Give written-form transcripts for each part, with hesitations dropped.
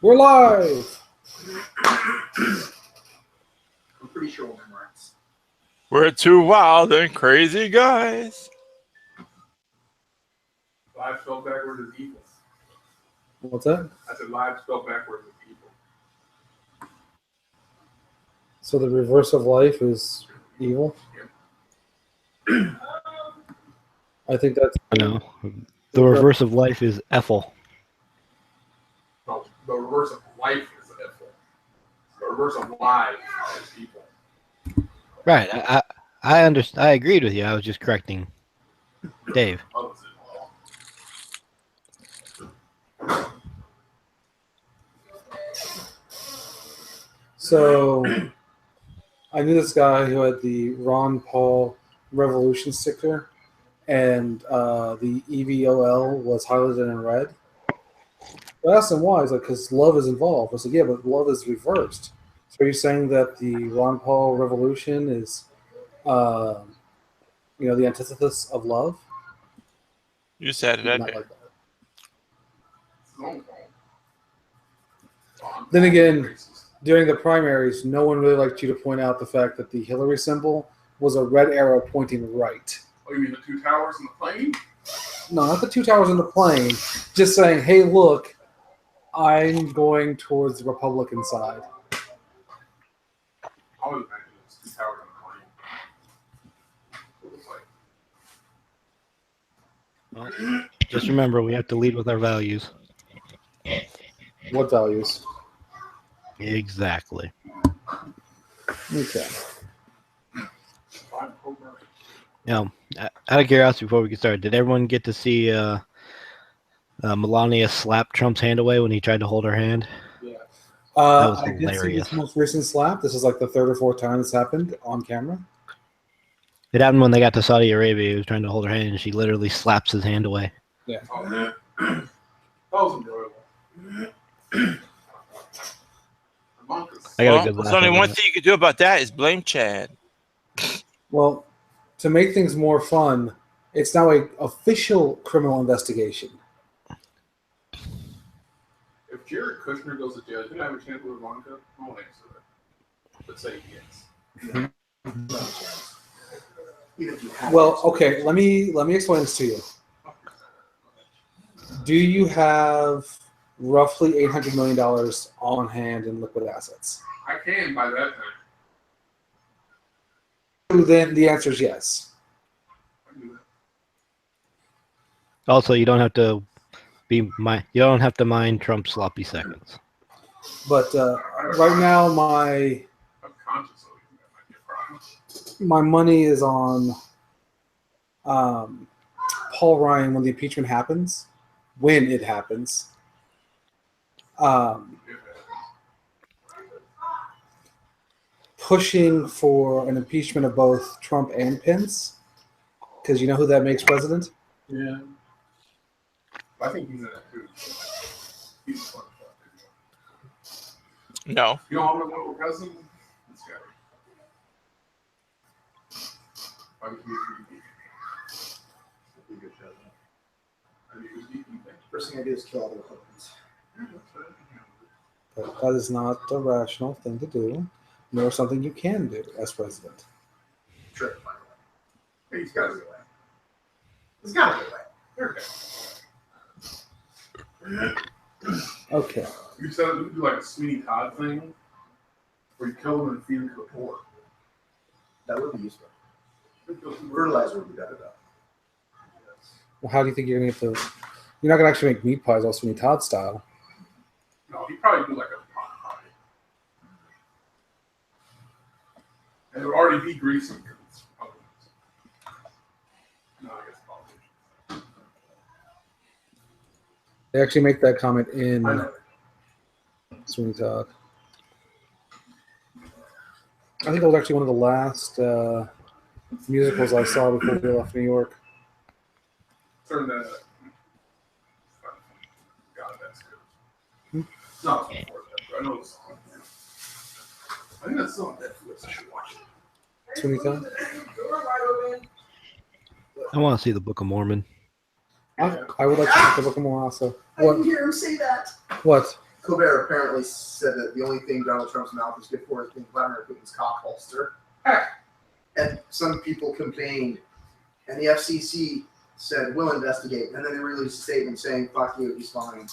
We're live. I'm pretty sure we'll memorize. We're two wild and crazy guys. Live spelled backwards is evil. What's that? I said live spelled backwards is evil. So the reverse of life is evil. I think that's No. The reverse of life is Ethel. No, the reverse of life is evil. The reverse of live is evil. Right. I understand. I agreed with you. I was just correcting Dave. Oh, is it? so. I knew this guy who had the Ron Paul Revolution sticker, and the EVOL was highlighted in red. I asked him why. He's like, because love is involved. I said, yeah, but love is reversed. So are you saying that the Ron Paul Revolution is, the antithesis of love? You said it, I Not did. like that. It's his own fault. Then again, during the primaries, no one really liked you to point out the fact that the Hillary symbol was a red arrow pointing right. Oh, you mean the two towers in the plane? No, not the two towers in the plane. Just saying, hey, look, I'm going towards the Republican side. I always imagine it's two towers in the plane. It looks like. Well, just remember, we have to lead with our values. What values? Exactly. Okay. Now, out of curiosity, before we get started, did everyone get to see Melania slap Trump's hand away when he tried to hold her hand? Yeah. That was I did see hilarious. this most recent slap. This is like the third or fourth time it's happened on camera. It happened when they got to Saudi Arabia. He was trying to hold her hand, and she literally slaps his hand away. Yeah. Oh, man. That was enjoyable. I got a Well, good there's laugh only out of one it. thing you can do about that is blame Chad. Well, to make things more fun, it's now a official criminal investigation. If Jared Kushner goes to jail, do I have a chance with Ivanka? I won't answer that. But say yes. Well, okay, let me explain this to you. Do you have roughly $800 million on hand in liquid assets? I can by that time. Then the answer is yes. I can do that. Also, you don't have to mind Trump's sloppy seconds. But right now, my Subconsciously, that might be a problem. my money is on Paul Ryan when the impeachment happens, when it happens. Pushing for an impeachment of both Trump and Pence, because you know who that makes president? Yeah. I think he's in that too. He's a fun fuck. No. You don't want to vote for president? This guy. I would be a good president. I mean, who's the First thing I do is kill all the Republicans. But that is not a rational thing to do, nor something you can do as president. Sure, by the way. Hey, he's got to go away. It's gotta be away. Okay. You said it would do like a Sweeney Todd thing, where you kill them and feed them to the poor. That would be useful. Fertilizer would be better though. Well, how do you think you're going to get the... You're not going to actually make meat pies all Sweeney Todd style. No, he'd probably do like a pot pie. And it would already be greasy because it's Republicans. No, I guess politicians. They actually make that comment in I know. Sweeney Todd. I think it was actually one of the last musicals I saw before we left New York. Turn that up. God, that's good. It's not so important, but I know it's on. I think that's still on Netflix. I should watch it. Sweeney Todd? I want to see the Book of Mormon. I would like to see the Book of Mormon also. I didn't hear him say that. What? Colbert apparently said that the only thing Donald Trump's mouth is good for is being Vladimir Putin's cock holster. And some people complained, and the FCC said, we'll investigate. And then they released a statement saying, fuck you, he's fine.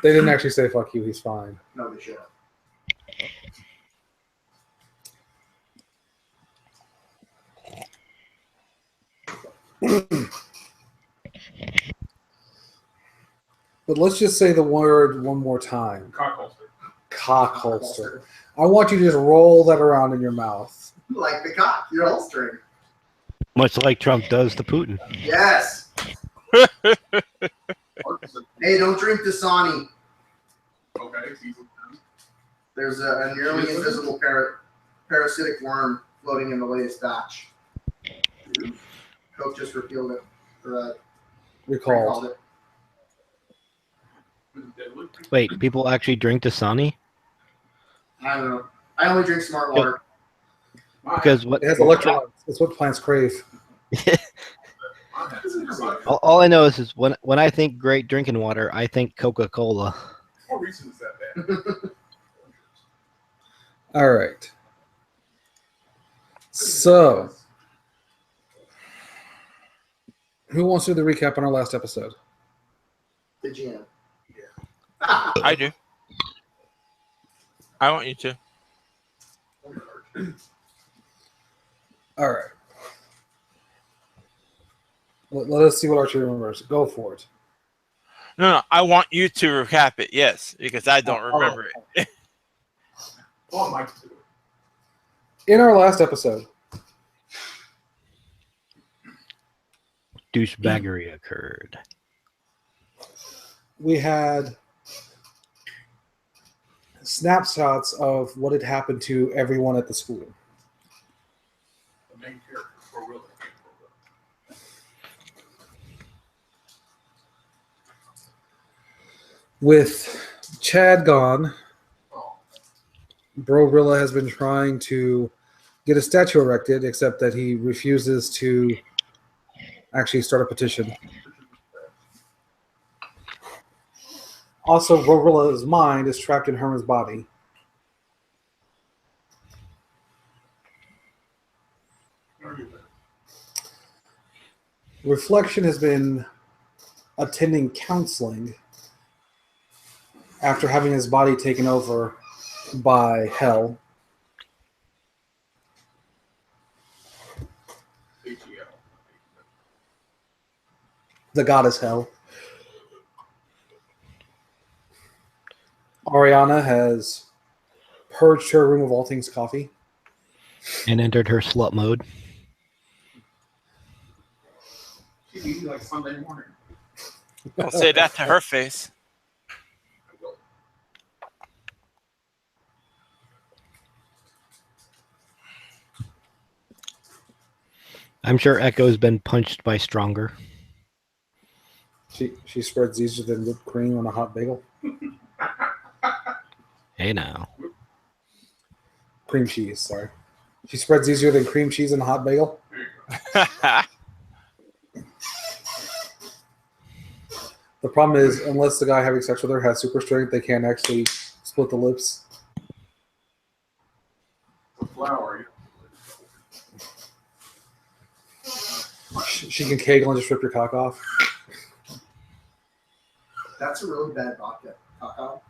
They didn't actually say "fuck you." He's fine. No, they should have. But let's just say the word one more time. Cock holster. Cock holster. I want you to just roll that around in your mouth. Like the cock, you're holstering. Much like Trump does to Putin. Yes. Hey, don't drink Dasani. Okay, season 10. There's a nearly invisible parasitic worm floating in the latest batch. Coke just repealed it. Recalled Recalled. it. Was it deadly? Wait, people actually drink Dasani? I don't know. I only drink smart water. Because what? It has electrolytes. It's what plants crave. All I know is when I think great drinking water, I think Coca-Cola. What reason is that bad? All right. So, who wants to do the recap on our last episode? The GM. I do. I want you to. All right. Let us see what Archie remembers. Go for it. No, I want you to recap it. Yes, because I don't remember it. Oh, Mike, too. In our last episode, Douchebaggery occurred. we had snapshots of what had happened to everyone at the school. The main character, for real. With Chad gone, Oh, Brorilla has been trying to get a statue erected, except that he refuses to actually start a petition. Also, Brorilla's mind is trapped in Herman's body. Reflection has been attending counseling after having his body taken over by Hell. ATL. The goddess Hell. Ariana has purged her room of all things coffee. And entered her slut mode. She's eating like Sunday morning. Don't say that to her face. I'm sure Echo's been punched by Stronger. She spreads easier than whipped cream on a hot bagel. Hey now. Cream cheese, sorry. She spreads easier than cream cheese on a hot bagel. The problem is, unless the guy having sex with her has super strength, they can't actually split the lips. The flour. She can kegel and just rip your cock off. That's a really bad vodka. Cacao.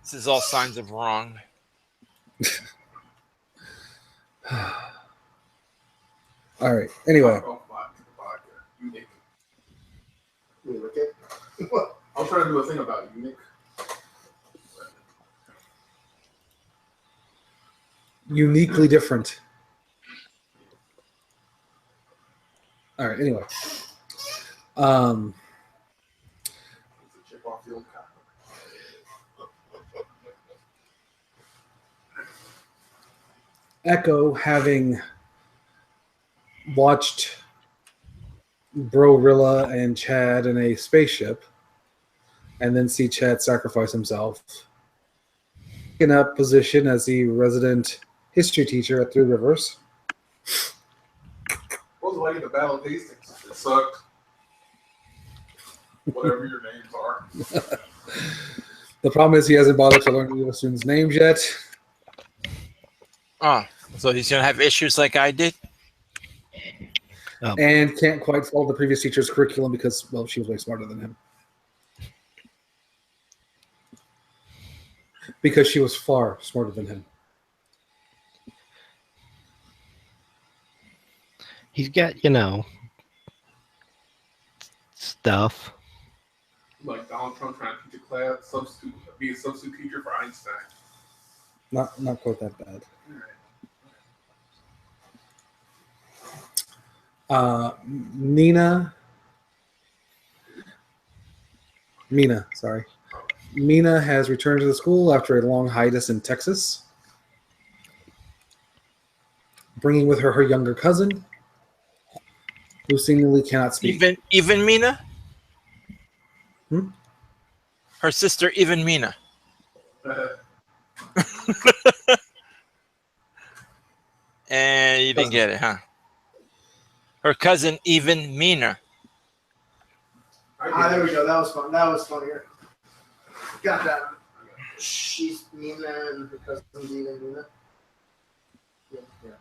This is all signs of wrong. All right. Anyway, Unique. Wait, okay. I was trying to do a thing about unique. uniquely different. All right. Anyway, It's a chip off the old copper. Echo, having watched Brorilla and Chad in a spaceship, and then see Chad sacrifice himself, taking up position as the resident history teacher at Three Rivers. What was it like at the Battle of Hastings? It sucked. Whatever your names are. The problem is he hasn't bothered to learn the students' names yet. Oh, so he's gonna have issues like I did. And can't quite follow the previous teacher's curriculum because, well, she was way smarter than him. Because she was far smarter than him. He's got, stuff. Like Donald Trump trying to teach a class, be a substitute teacher for Einstein. Not quite that bad. Mina has returned to the school after a long hiatus in Texas, bringing with her younger cousin, who seemingly cannot speak. Even Mina? Hmm? Her sister, even Mina. And you didn't get it, huh? Her cousin, even Mina. There we go. That was fun. That was funnier. Got that. She's Nina and her cousin's even Nina. Yeah.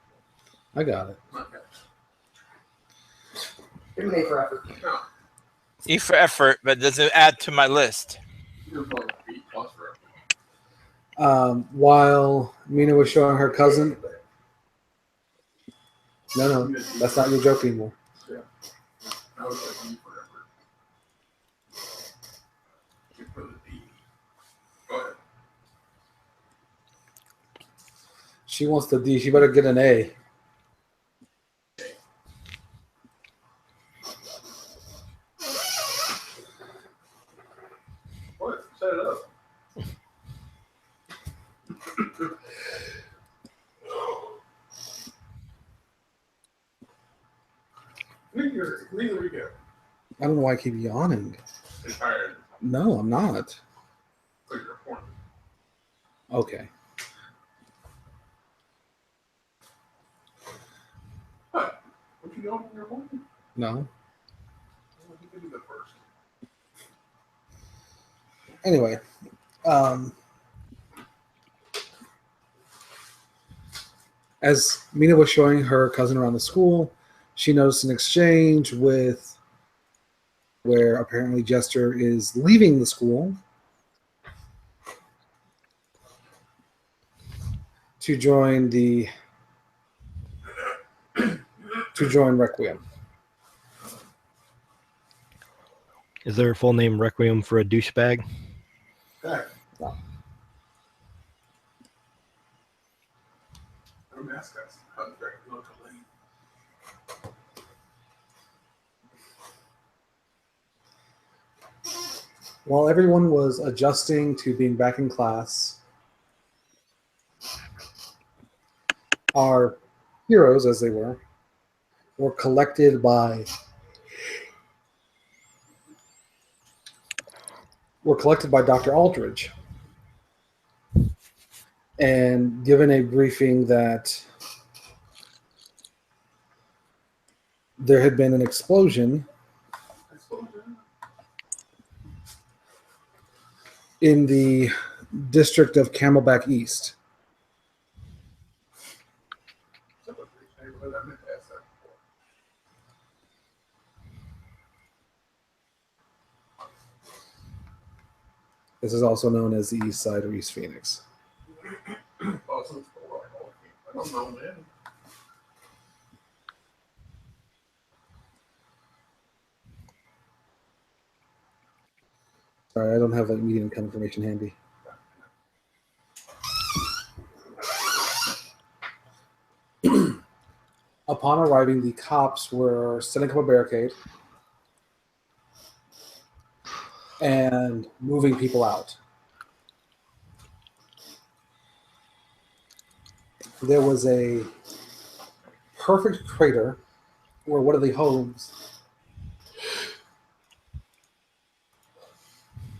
I got it. Give me an A for effort. E for effort, but does it add to my list? While Mina was showing her cousin, no, that's not your joke anymore. Yeah. I was like E for effort. You put the D. Go ahead. She wants the D. She better get an A. What? Set it up. Neither we go. I don't know why I keep yawning. You're tired. No, I'm not. So you're horny. Okay. What? What you doing when you're horny? No. Well, you can do that first. Anyway, as Mina was showing her cousin around the school, she noticed an exchange where apparently Jester is leaving the school to join Requiem. Is there a full name Requiem for a douchebag? Heck. No. Our mascot's contract locally. While everyone was adjusting to being back in class, our heroes, as they were collected by Dr. Aldridge and given a briefing that there had been an explosion in the district of Camelback East. This is also known as the East Side of East Phoenix. I don't know, man. Sorry, I don't have that meeting information handy. Upon arriving, the cops were setting up a barricade and moving people out. There was a perfect crater where one of the homes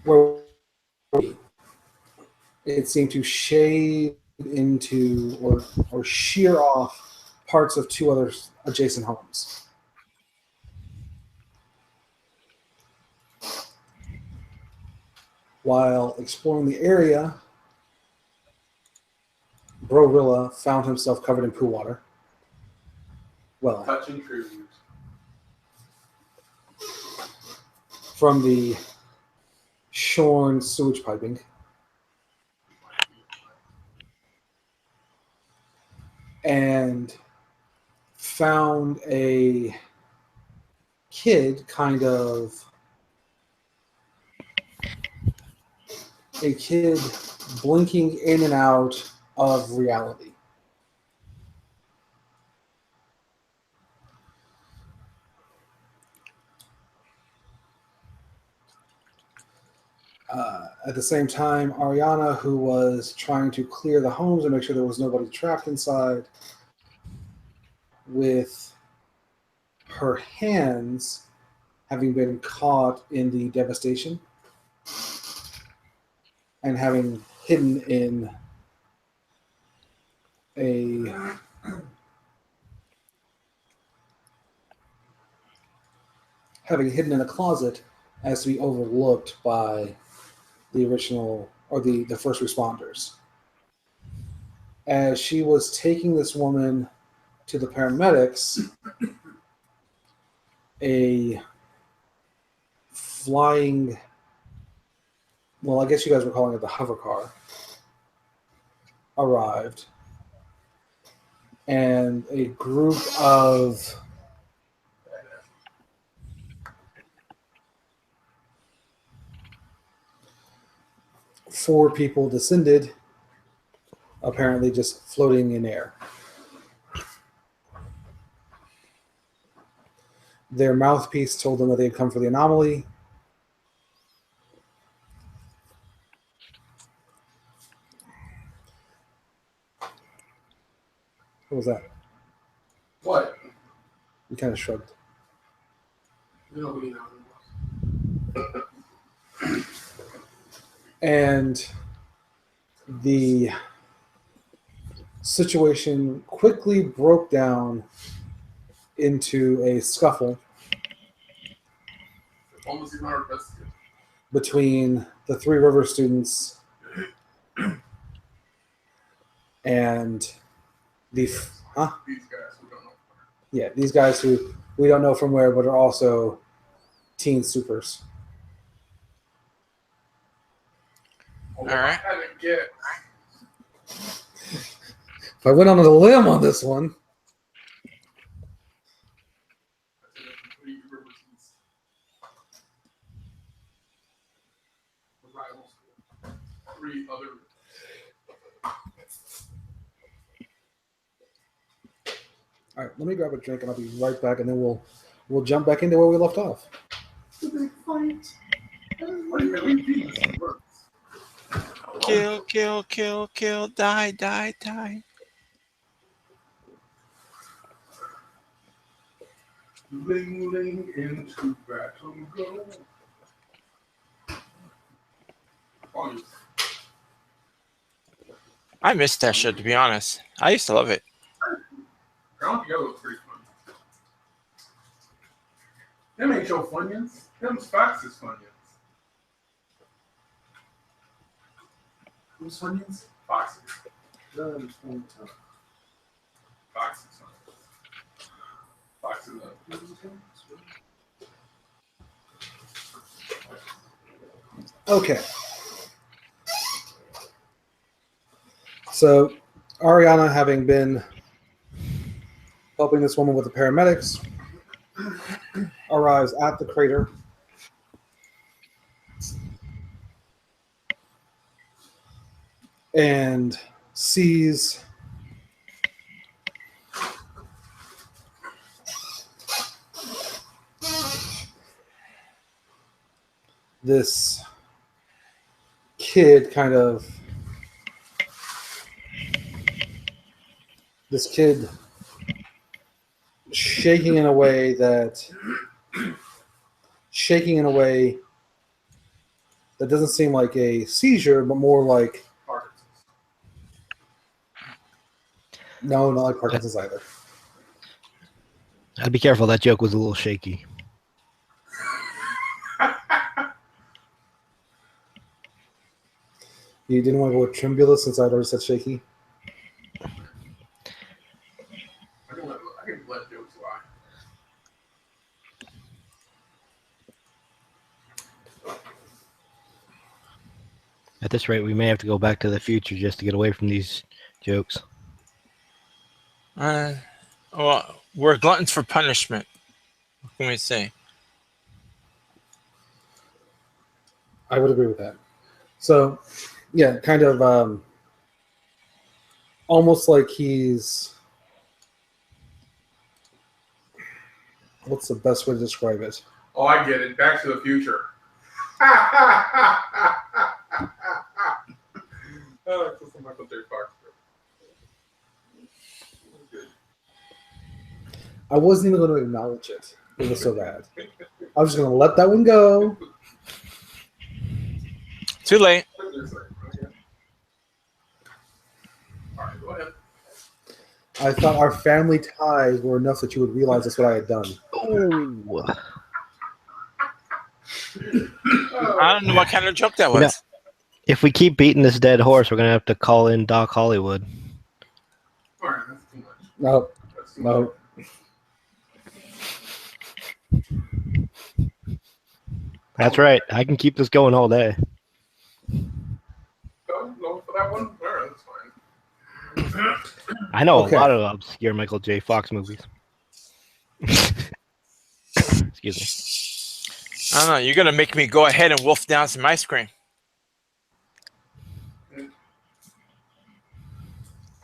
where it seemed to shade into or shear off parts of two other adjacent homes. While exploring the area, Brorilla found himself covered in poo water. Well, Touching tribute. from the shorn sewage piping. And found a kid blinking in and out of reality. At the same time, Ariana, who was trying to clear the homes and make sure there was nobody trapped inside, with her hands having been caught in the devastation and having hidden in a closet as to be overlooked by the original or the first responders. As she was taking this woman to the paramedics, a flying, well, I guess you guys were calling it the hover car, arrived, and a group of four people descended, apparently just floating in air. Their mouthpiece told them that they had come for the anomaly. What was that? What? You kind of shrugged. Nobody knows. And the situation quickly broke down into a scuffle Almost even our best. between the Three Rivers students and These guys we don't know. these guys who we don't know from where, but are also teen supers. All right. I didn't get. If I went on a limb on this one, Three other. all right, let me grab a drink and I'll be right back, and then we'll jump back into where we left off. Kill, kill, kill, kill, die, die, die. Ling ling into battle go. Oh, I missed that show, to be honest. I used to love it. Ground Together was pretty fun. Them ain't your Funyuns. Them's Fox's Funyuns. Who's Funyuns? Fox's. Fox's. Fox's. Fox's. Okay. So, Ariana, having been helping this woman with the paramedics, arrives at the crater. And sees this kid shaking in a way that doesn't seem like a seizure, but more like, no, not like Parkinson's either. I'd be careful. That joke was a little shaky. You didn't want to go with Trimbula since I'd already said shaky? I can let jokes lie. At this rate, we may have to go back to the future just to get away from these jokes. Well, we're gluttons for punishment. What can we say? I would agree with that. So, yeah, kind of almost like he's. What's the best way to describe it? Oh, I get it. Back to the Future. Oh, that's a Michael J. Fox. I wasn't even going to acknowledge it. It was so bad. I was just going to let that one go. Too late. All right, go ahead. I thought our family ties were enough that you would realize that's what I had done. Oh. I don't know what kind of joke that was. Yeah. If we keep beating this dead horse, we're going to have to call in Doc Hollywood. All right, that's too much. No, That's too much. no. That's right. I can keep this going all day. No, for that one? All right, that's fine. I know Okay. a lot of obscure Michael J. Fox movies. Excuse me. I don't know. You're gonna make me go ahead and wolf down some ice cream.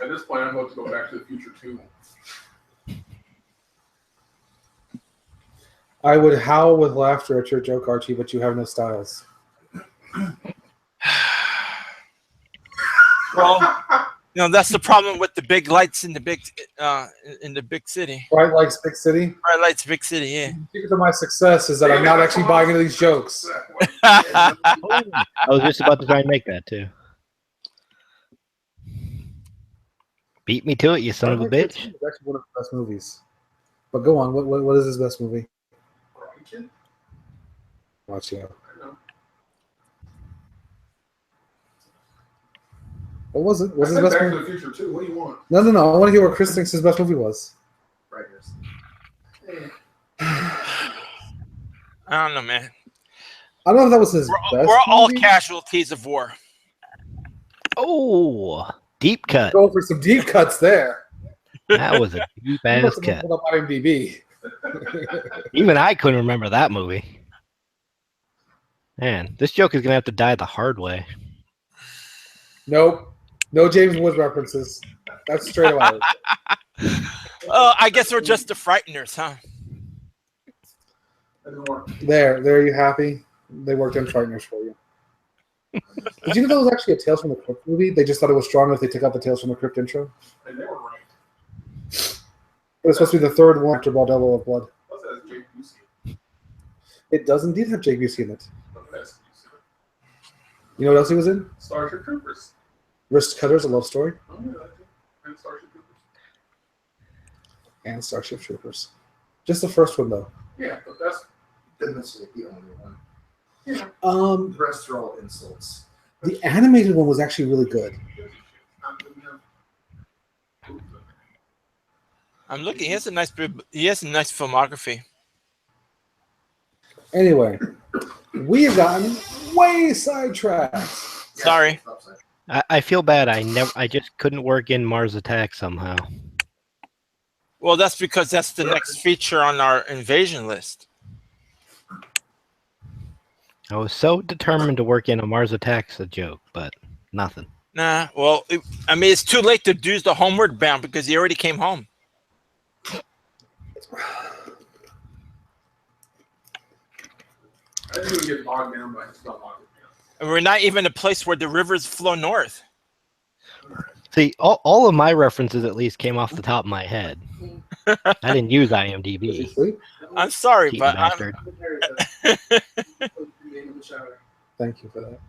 At this point, I'm about to go Back to the Future too. I would howl with laughter at your joke, Archie, but you have no styles. Well, that's the problem with the big lights in the big city. Bright Lights, Big City. Bright lights, big city. Yeah. The secret to my success is that I'm not actually buying into these jokes. I was just about to try and make that, too. Beat me to it, you son of a bitch. It's actually one of the best movies. But go on. What is his best movie? Watch out. What was it? What's his best Back to movie? the Future too. What do you want? No. I want to hear what Chris thinks his best movie was. Writers. I don't know, man. I don't know if that was his best. We're all movie. casualties of war. Oh, deep cut. Go for some deep cuts there. That was a deep You ass must have cut. pulled up IMDb. Even I couldn't remember that movie. Man, this joke is going to have to die the hard way. Nope. No James Woods references. That's straight away. I guess we're just the frighteners, huh? That didn't work. There. Are you happy? They worked in Frighteners for you. Did you know that was actually a Tales from the Crypt movie? They just thought it was stronger if they took out the Tales from the Crypt intro. And they were right. It was supposed to be the third one after Bordello of Blood. Plus, it has Jake Busey. It does indeed have Jake Busey in it. But that's You know what else he was in? Starship Troopers. Wrist Cutters, a love story, Oh, yeah, that too. And Starship Troopers. and Starship Troopers. Just the first one though. Yeah, but that's Didn't necessarily the only one. yeah. The rest are all insults. The animated one was actually really good. I'm looking. He has a nice filmography. Anyway, we have gotten way sidetracked. Sorry. I feel bad. I just couldn't work in Mars Attack somehow. Well, that's because that's the next feature on our invasion list. I was so determined to work in a Mars Attack's a joke, but nothing. Nah. Well, it's too late to do the Homeward Bound because he already came home. I didn't even get bogged down by stuff on it. And we're not even a place where the rivers flow north. See, all of my references at least came off the top of my head. I didn't use Did IMDb. you sleep? I'm sorry, Cheating but bastard. Thank you for that.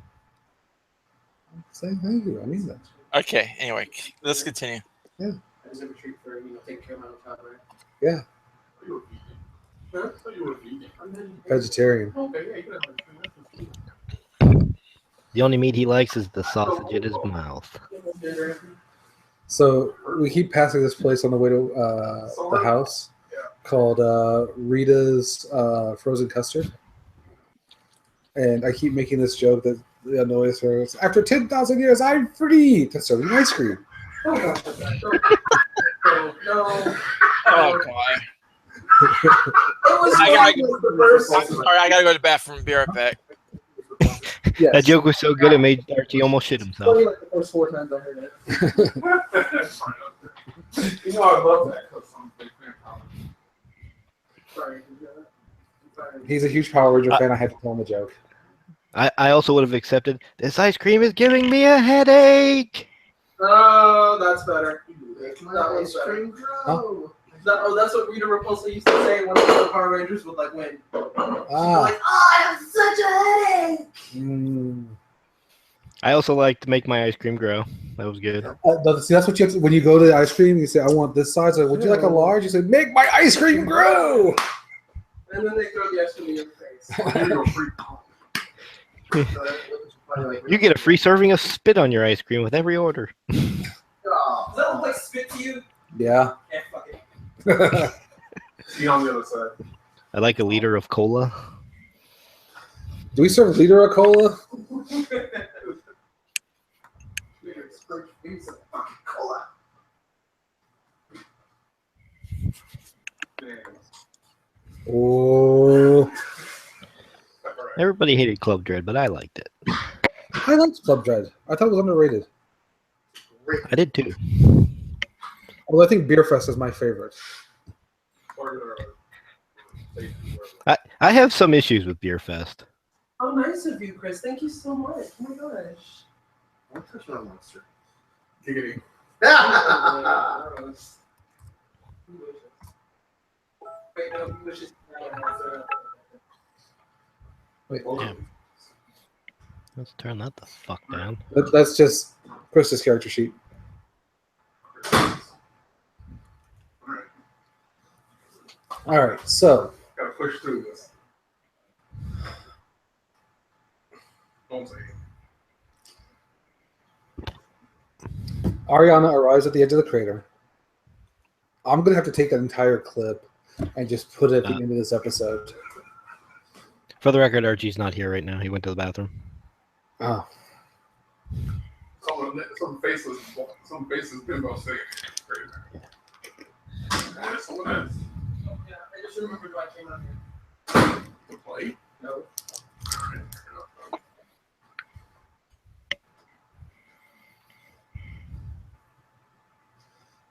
Say thank you. I mean that. okay. Anyway, let's continue. Yeah. Take care of my child, right? Yeah. You were vegan. I thought you were vegan. Vegetarian. Okay, yeah, you could have The only meat he likes is the sausage in his mouth. So we keep passing this place on the way to the house called Rita's Frozen Custard. And I keep making this joke that annoys her. It's, after 10,000 years, I'm free to serve you ice cream. No. Oh God. It was I gotta like the first. I'm sorry, I gotta go to the bathroom. Be right back. Yes. That joke was so good it made Archie almost shit himself. Only like the first 4 times I heard it. You know I love that because I'm a big fan of comedy. Sorry. He's a huge Power Ranger fan. I had to tell him a joke. I also would have accepted, this ice cream is giving me a headache. Oh, that's better. Make my That one's ice cream grow. That's what Rita Repulsa used to say when the Power Rangers would like win. Ah. Like, oh, I have such a headache. Mm. I also like to make my ice cream grow. That was good. See, that's what you have to, when you go to the ice cream, you say, I want this size. Like, would you like a large? You say, make my ice cream grow. And then they throw the ice cream in your face. You get a free serving of spit on your ice cream with every order. Does that look like spit to you? Yeah. Yeah, fuck it. See on the other side. I like a liter of cola. Do we serve liter of cola? Cola. Oh, Everybody hated Club Dread, but I liked it. I liked Club Dread. I thought it was underrated. I did too. Although I think Beer Fest is my favorite. I have some issues with Beer Fest. How nice of you, Chris. Thank you so much. Oh my gosh. Don't touch my monster. Giggity. Wait, no, wishes. Wait, Damn. Let's turn that the fuck down. that's just Chris's character sheet. All right, so Gotta push through this. Don't say it. Ariana arrives at the edge of the crater. I'm gonna have to take that entire clip and just put it at the end of this episode. For the record, Archie's not here right now. He went to the bathroom. Oh, Some faceless pinball saying crazy. Someone else. Yeah, I just remembered why I came out here. To play? No.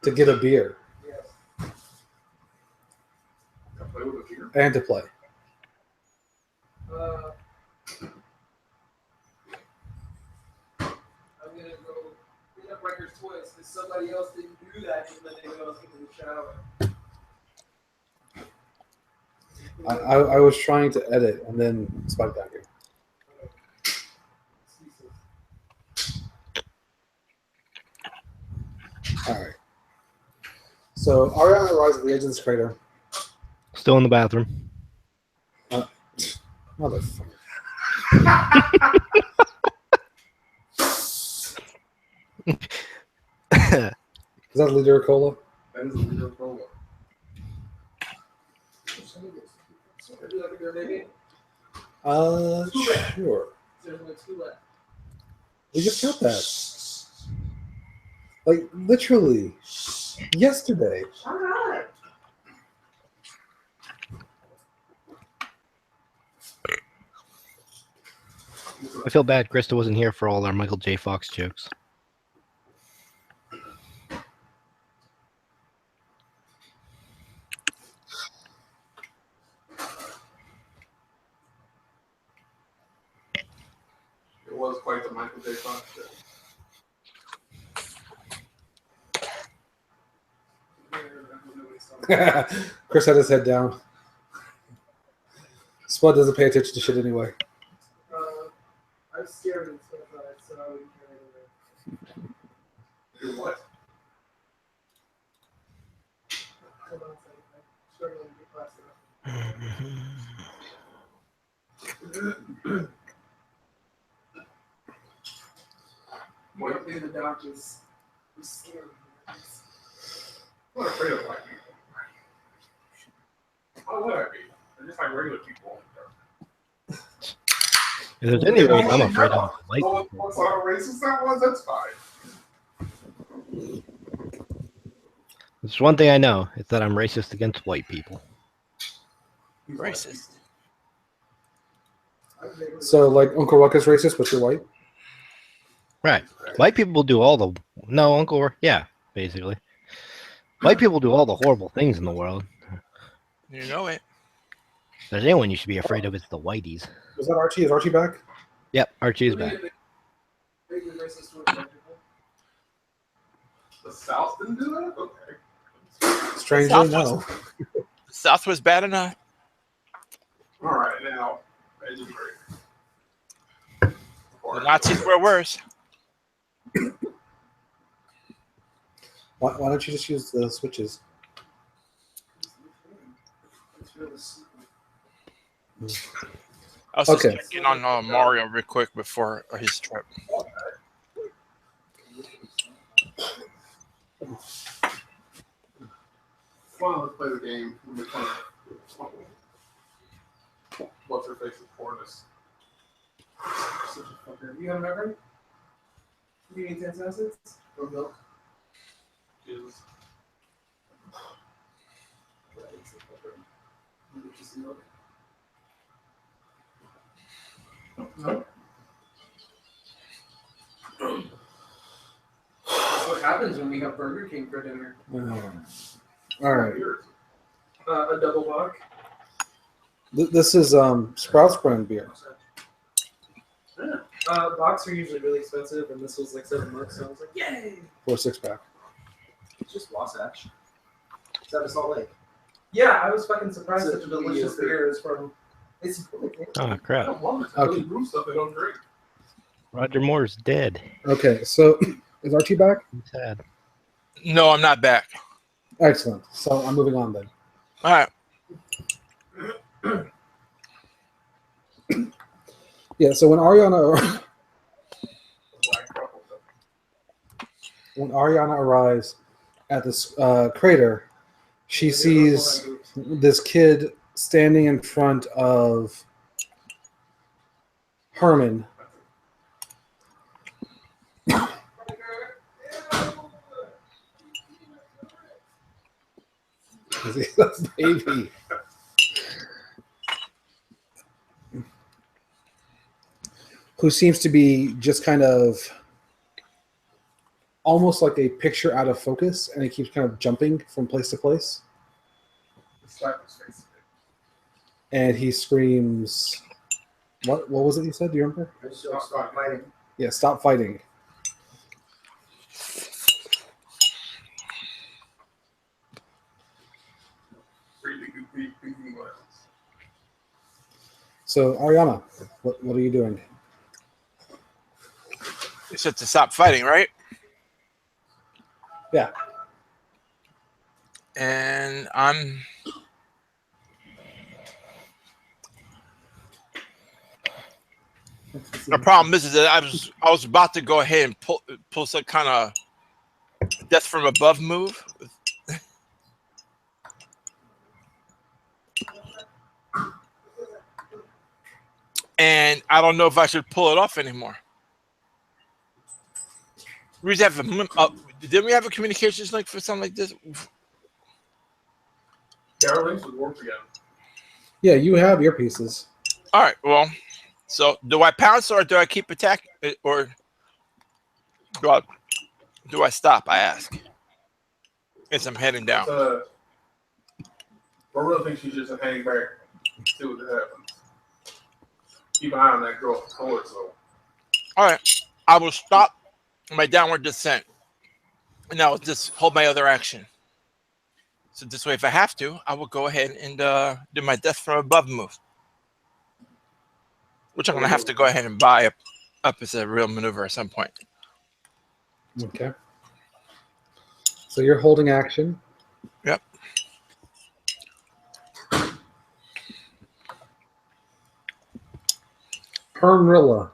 to get a beer Yes. To play with a beer? and to play. I'm gonna go clean up Riker's toys because somebody else didn't do that just when they go into the shower. I was trying to edit and then Spike got here. All right. So Ariana arrives at the edge of this crater. Still in the bathroom. Motherfucker. Is that a liter of cola? That is a liter of cola. Would you like a beer, maybe? Sure. There's only 2 left. We just got that. Like, literally. Yesterday. All right. I feel bad Krista wasn't here for all our Michael J. Fox jokes. It was quite the Michael J. Fox show. Chris had his head down. Spud doesn't pay attention to shit anyway. I'm scared and stuff, so I wouldn't care anyway. Do what? Hold on a second. I'm struggling to get past it. in the dark is scary. I'm not afraid of white people. Why would I be? They're just like regular people. If there's any race I'm afraid of, it's white Well, people. what's how racist that was? That's fine. There's one thing I know. It's that I'm racist against white people. Racist. So, like, Uncle Ruckus racist, but you're white? Right. White people do all the no Uncle. Yeah, basically. White people do all the horrible things in the world. You know it. If there's anyone you should be afraid of, it's the whiteys. Was that Archie? Is Archie back? Yep, Archie is back. The South didn't do that? Okay. Strangely, no. The South was bad enough. All right, now, I just agree. The Nazis were worse. Why don't you just use the switches? I was just Okay. checking on Mario real quick before his trip. Come on, let's play the game. What's her face for us? Such a fucker. You have a memory? Do you need 10 cents? Or milk? Jesus. Just milk. No? That's what happens when we have Burger King for dinner. All right. A double buck. This is Sprouts brand beer. Box are usually really expensive, and this was like $7, so I was like, yay! For a 6-pack. It's just Wasatch. It's out of Salt Lake. Yeah, I was fucking surprised It's such a a delicious mediocre- beer is from. It's really good. Oh I crap! don't love it. Okay. They brew stuff they don't drink. Roger Moore's dead. Okay, so is Archie back? I'm sad. No, I'm not back. Excellent. So I'm moving on then. All right. Yeah, so when Ariana Black truffle stuff. arrives at this crater, she sees this kid standing in front of Herman. That's baby. Who seems to be just kind of almost like a picture out of focus, and he keeps kind of jumping from place to place. Slap his face. And he screams, What was it you said? Do you remember? Stop fighting. Yeah, stop fighting. Really good thinking violence. So Ariana, what are you doing? You said to stop fighting, right? Yeah. And I'm. The problem is that I was about to go ahead and pull some kind of death from above move. And I don't know if I should pull it off anymore. Didn't we have a communications link for something like this? Carolyn's would work again. Yeah, you have earpieces. All right. Well, so do I pounce or do I keep attacking, or do I stop? I ask. As I'm heading down. I really think she's just hanging back. See what happens. Keep an eye on that girl forward, so. All right. I will stop my downward descent, and I'll just hold my other action. So this way, if I have to, I will go ahead and do my death from above move, which I'm going to have to go ahead and buy up as a real maneuver at some point. Okay. So you're holding action. Yep. Hermrilla.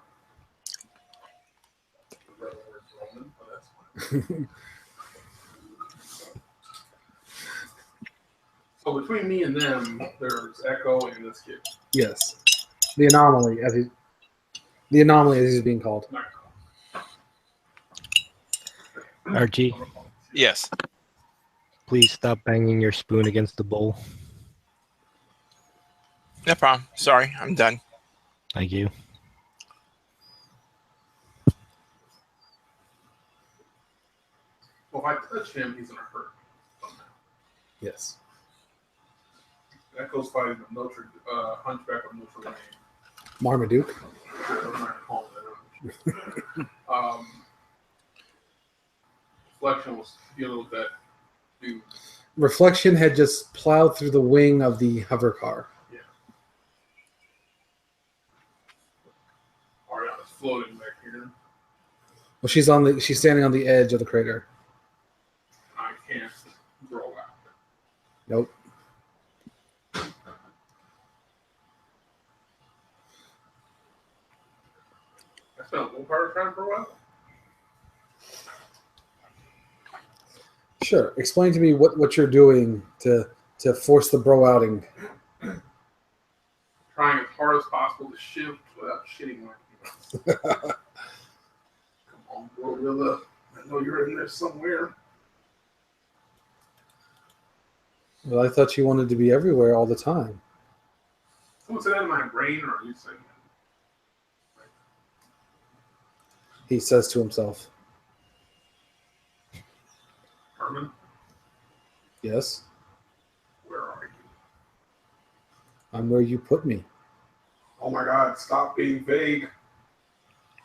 So between me and them, there's Echo and this kid. Yes. The anomaly, as he's being called. Archie, Yes. please stop banging your spoon against the bowl. No problem. Sorry, I'm done. Thank you. Well, if I touch him, he's gonna hurt. Yes. Echo's fighting the Hunchback of Notre Dame. Marmaduke. Reflection was dealing with that dude. Reflection had just plowed through the wing of the hover car. Ariana's floating back here. Well, she's standing on the edge of the crater. I can't grow out. Nope. I spent a little part of time for a while. Sure. Explain to me what you're doing to force the bro outing. Trying as hard as possible to shift without shitting my pants. Come on, Gorilla. I know you're in there somewhere. Well, I thought you wanted to be everywhere all the time. Someone said that in my brain, or are you saying that? He says to himself. Herman, Yes, where are you? I'm where you put me. Oh my god, stop being vague.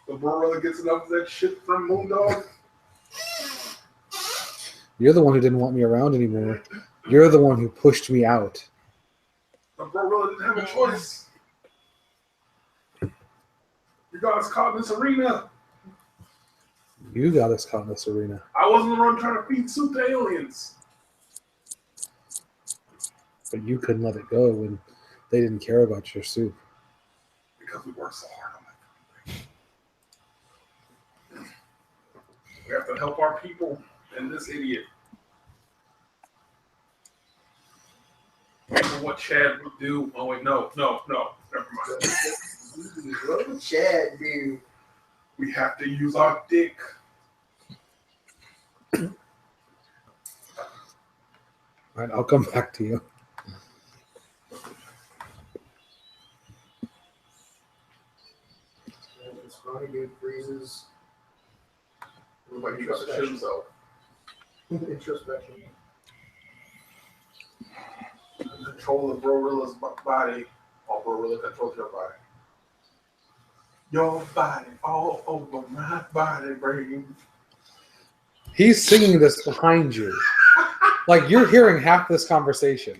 The Gorilla gets enough of that shit from Moondog. You're the one who didn't want me around anymore. You're the one who pushed me out. The Gorilla didn't have a choice. You got us caught in this arena. You got us caught in this arena. I wasn't the one trying to feed soup to aliens. But you couldn't let it go when they didn't care about your soup. Because we worked so hard on that. We have to help our people and this idiot. What Chad would do. Oh wait, no. Never mind. What would Chad do? We have to use our dick. All right, I'll come back to you. This funny dude freezes. Like he got to shit himself. Introspection. Control the Gorilla's body. Or Gorilla controls your body. Your body all over my body, baby. He's singing this behind you. Like you're hearing half this conversation.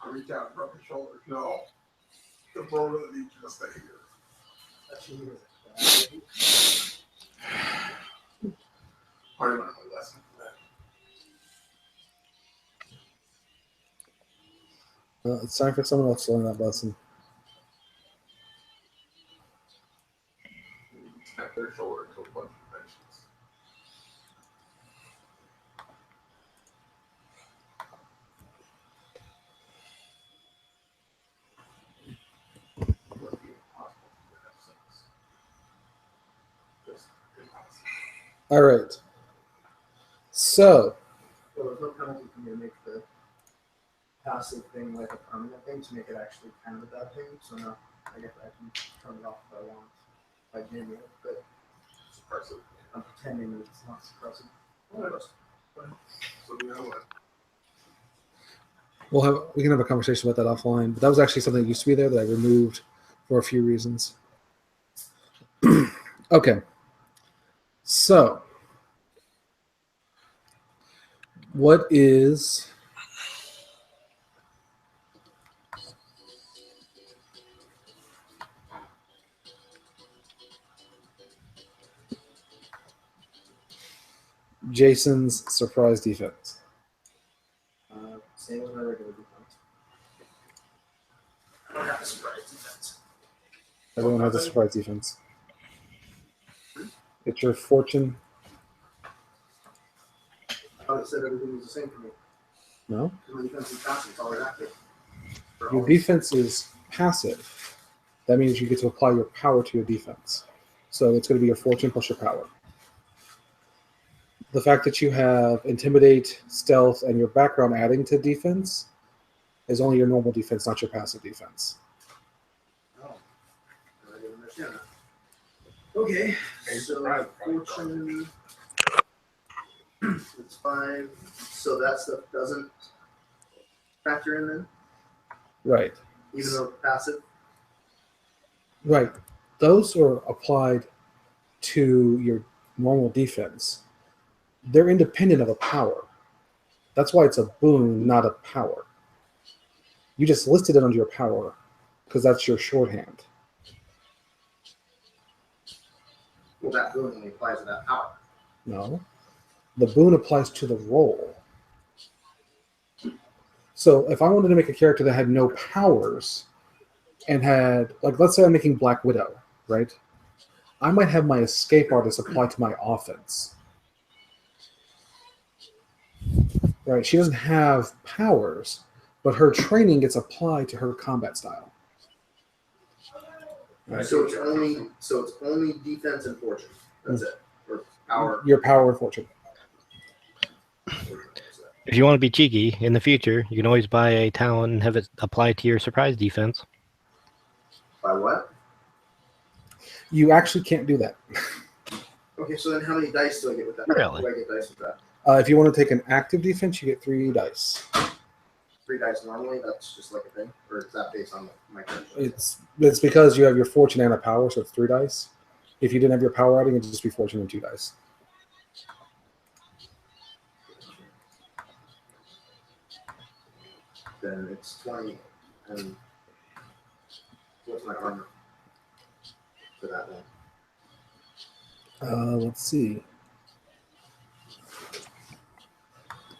I reach out and rub his shoulder. No. The Gorilla needs you to stay here. I learned my lesson from that. It's time for someone else to learn that lesson. Snap their shoulder into a bunch of dimensions. It would be impossible to have sex. Just impossible. All right. So, So there's no penalty for me to make the passive thing like a permanent thing to make it actually kind of a bad thing. So now I guess I can turn it off if I want by naming it, but Suppressive. I'm pretending that it's not suppressive. So you know what? we can have a conversation about that offline. But that was actually something that used to be there that I removed for a few reasons. Okay. So, what is Jason's surprise defense? Same as my regular defense. I don't have a surprise defense. Everyone has a surprise defense. It's your fortune. I thought it said everything was the same for me. No, My defense is passive. It's already active. For your all- defense is passive. That means you get to apply your power to your defense. So it's going to be your fortune plus your power. The fact that you have intimidate, stealth, and your background adding to defense is only your normal defense, not your passive defense. Oh. I didn't understand that. Okay. Hey, So surprise, probably. fortune. It's 5. So that stuff doesn't factor in then, Right. even though it's passive. Right. Those are applied to your normal defense. They're independent of a power. That's why it's a boon, not a power. You just listed it under your power because that's your shorthand. Well, that boon only applies to that power. No. The boon applies to the role. So if I wanted to make a character that had no powers and had, like, let's say I'm making Black Widow, right? I might have my escape artist apply to my offense. Right? She doesn't have powers, but her training gets applied to her combat style. Right? So it's only defense and fortune. That's it. Or power. Your power and fortune. If you want to be cheeky in the future, you can always buy a talent and have it applied to your surprise defense. By what? You actually can't do that. Okay, so then how many dice do I get with that? Really? Do I get dice with that? If you want to take an active defense, you get 3 dice. 3 dice normally? That's just like a thing? Or is that based on my character? It's because you have your fortune and a power, so it's 3 dice. If you didn't have your power adding, it'd just be fortune and 2 dice. Then it's 20. And what's my armor for that one? Let's see.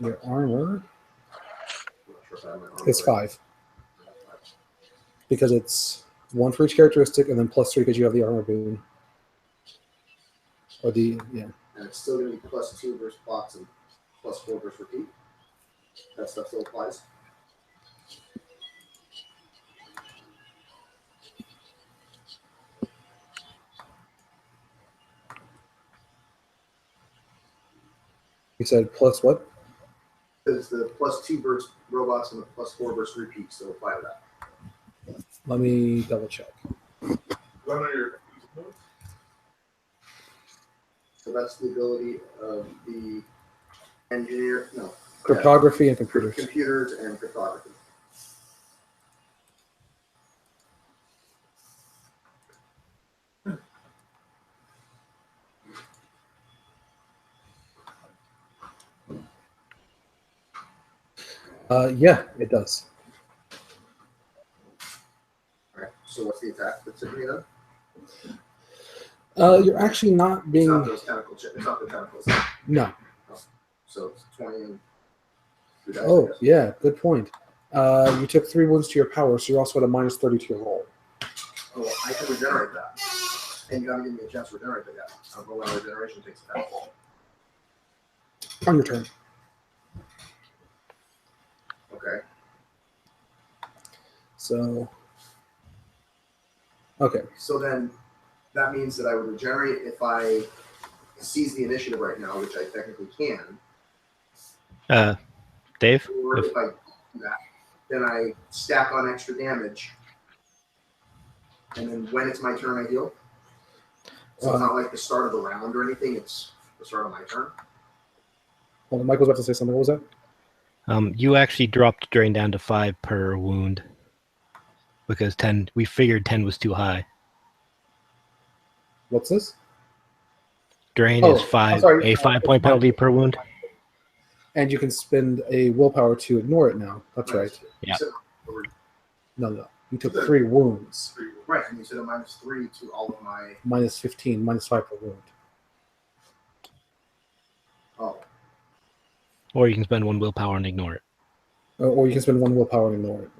Your armor I'm not sure if I have my armor is right. 5 because it's 1 for each characteristic, and then plus 3 because you have the armor boon. Or the And it's still going to be +2 versus plots and +4 versus repeat. That stuff still applies. you said plus what? Because the +2 versus robots and the +4 versus repeat still apply to that. Let me double check. Run on your. So that's the ability of the engineer. No. Cryptography and computers. Computers and cryptography. Yeah, it does. All right. So what's the attack that's hitting me then? You're actually not It's being not those tentacle chips. It's not the tentacles. no. So it's 20 and 2 dice. I Oh, guess. yeah, good point. You took 3 wounds to your power, so you're also at a -30 to your roll. Oh, I can regenerate that. And you gotta give me a chance to regenerate that. I don't know when regeneration takes effect. On your turn. Okay. So, okay. So then that means that I would regenerate if I seize the initiative right now, which I technically can. Dave? Or if I do that, then I stack on extra damage. And then when it's my turn, I heal. So it's not like the start of the round or anything, it's the start of my turn. Hold on, Michael's about to say something. What was that? You actually dropped drain down to 5 per wound because 10. We figured 10 was too high. What's this? Drain Oh, is I'm 5, sorry. a 5-point penalty per wound. And you can spend a willpower to ignore it now. That's right. Yeah. So, No. You took 3 wounds. right, and you said a -3 to all of my. -15, -5 per wound. Oh, Or you can spend 1 willpower and ignore it. Or you can spend 1 willpower and ignore it.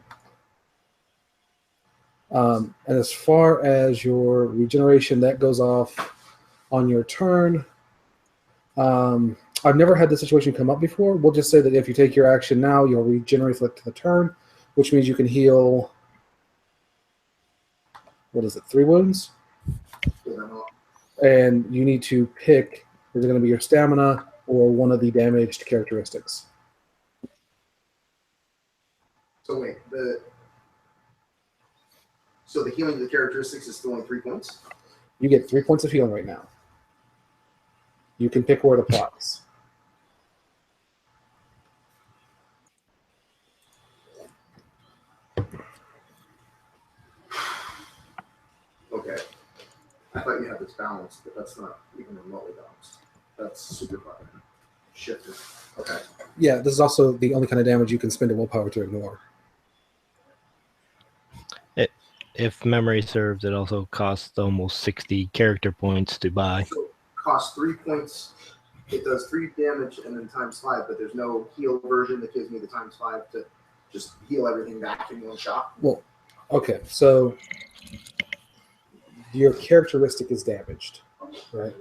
And as far as your regeneration, that goes off on your turn. I've never had this situation come up before. We'll just say that if you take your action now, you'll regenerate for the turn, which means you can heal. What is it? 3 wounds, and you need to pick. Is it going to be your stamina or one of the damaged characteristics? So wait, so the healing of the characteristics is still only 3 points? You get 3 points of healing right now. You can pick where it applies. Okay. I thought you had this balanced, but that's not even remotely balanced. That's super fun. Shifted. Okay. Yeah, this is also the only kind of damage you can spend a willpower to ignore. If memory serves, it also costs almost 60 character points to buy. So it costs 3 points. It does 3 damage and then times 5, but there's no heal version that gives me the times 5 to just heal everything back in one shot. Well, okay, so your characteristic is damaged, right?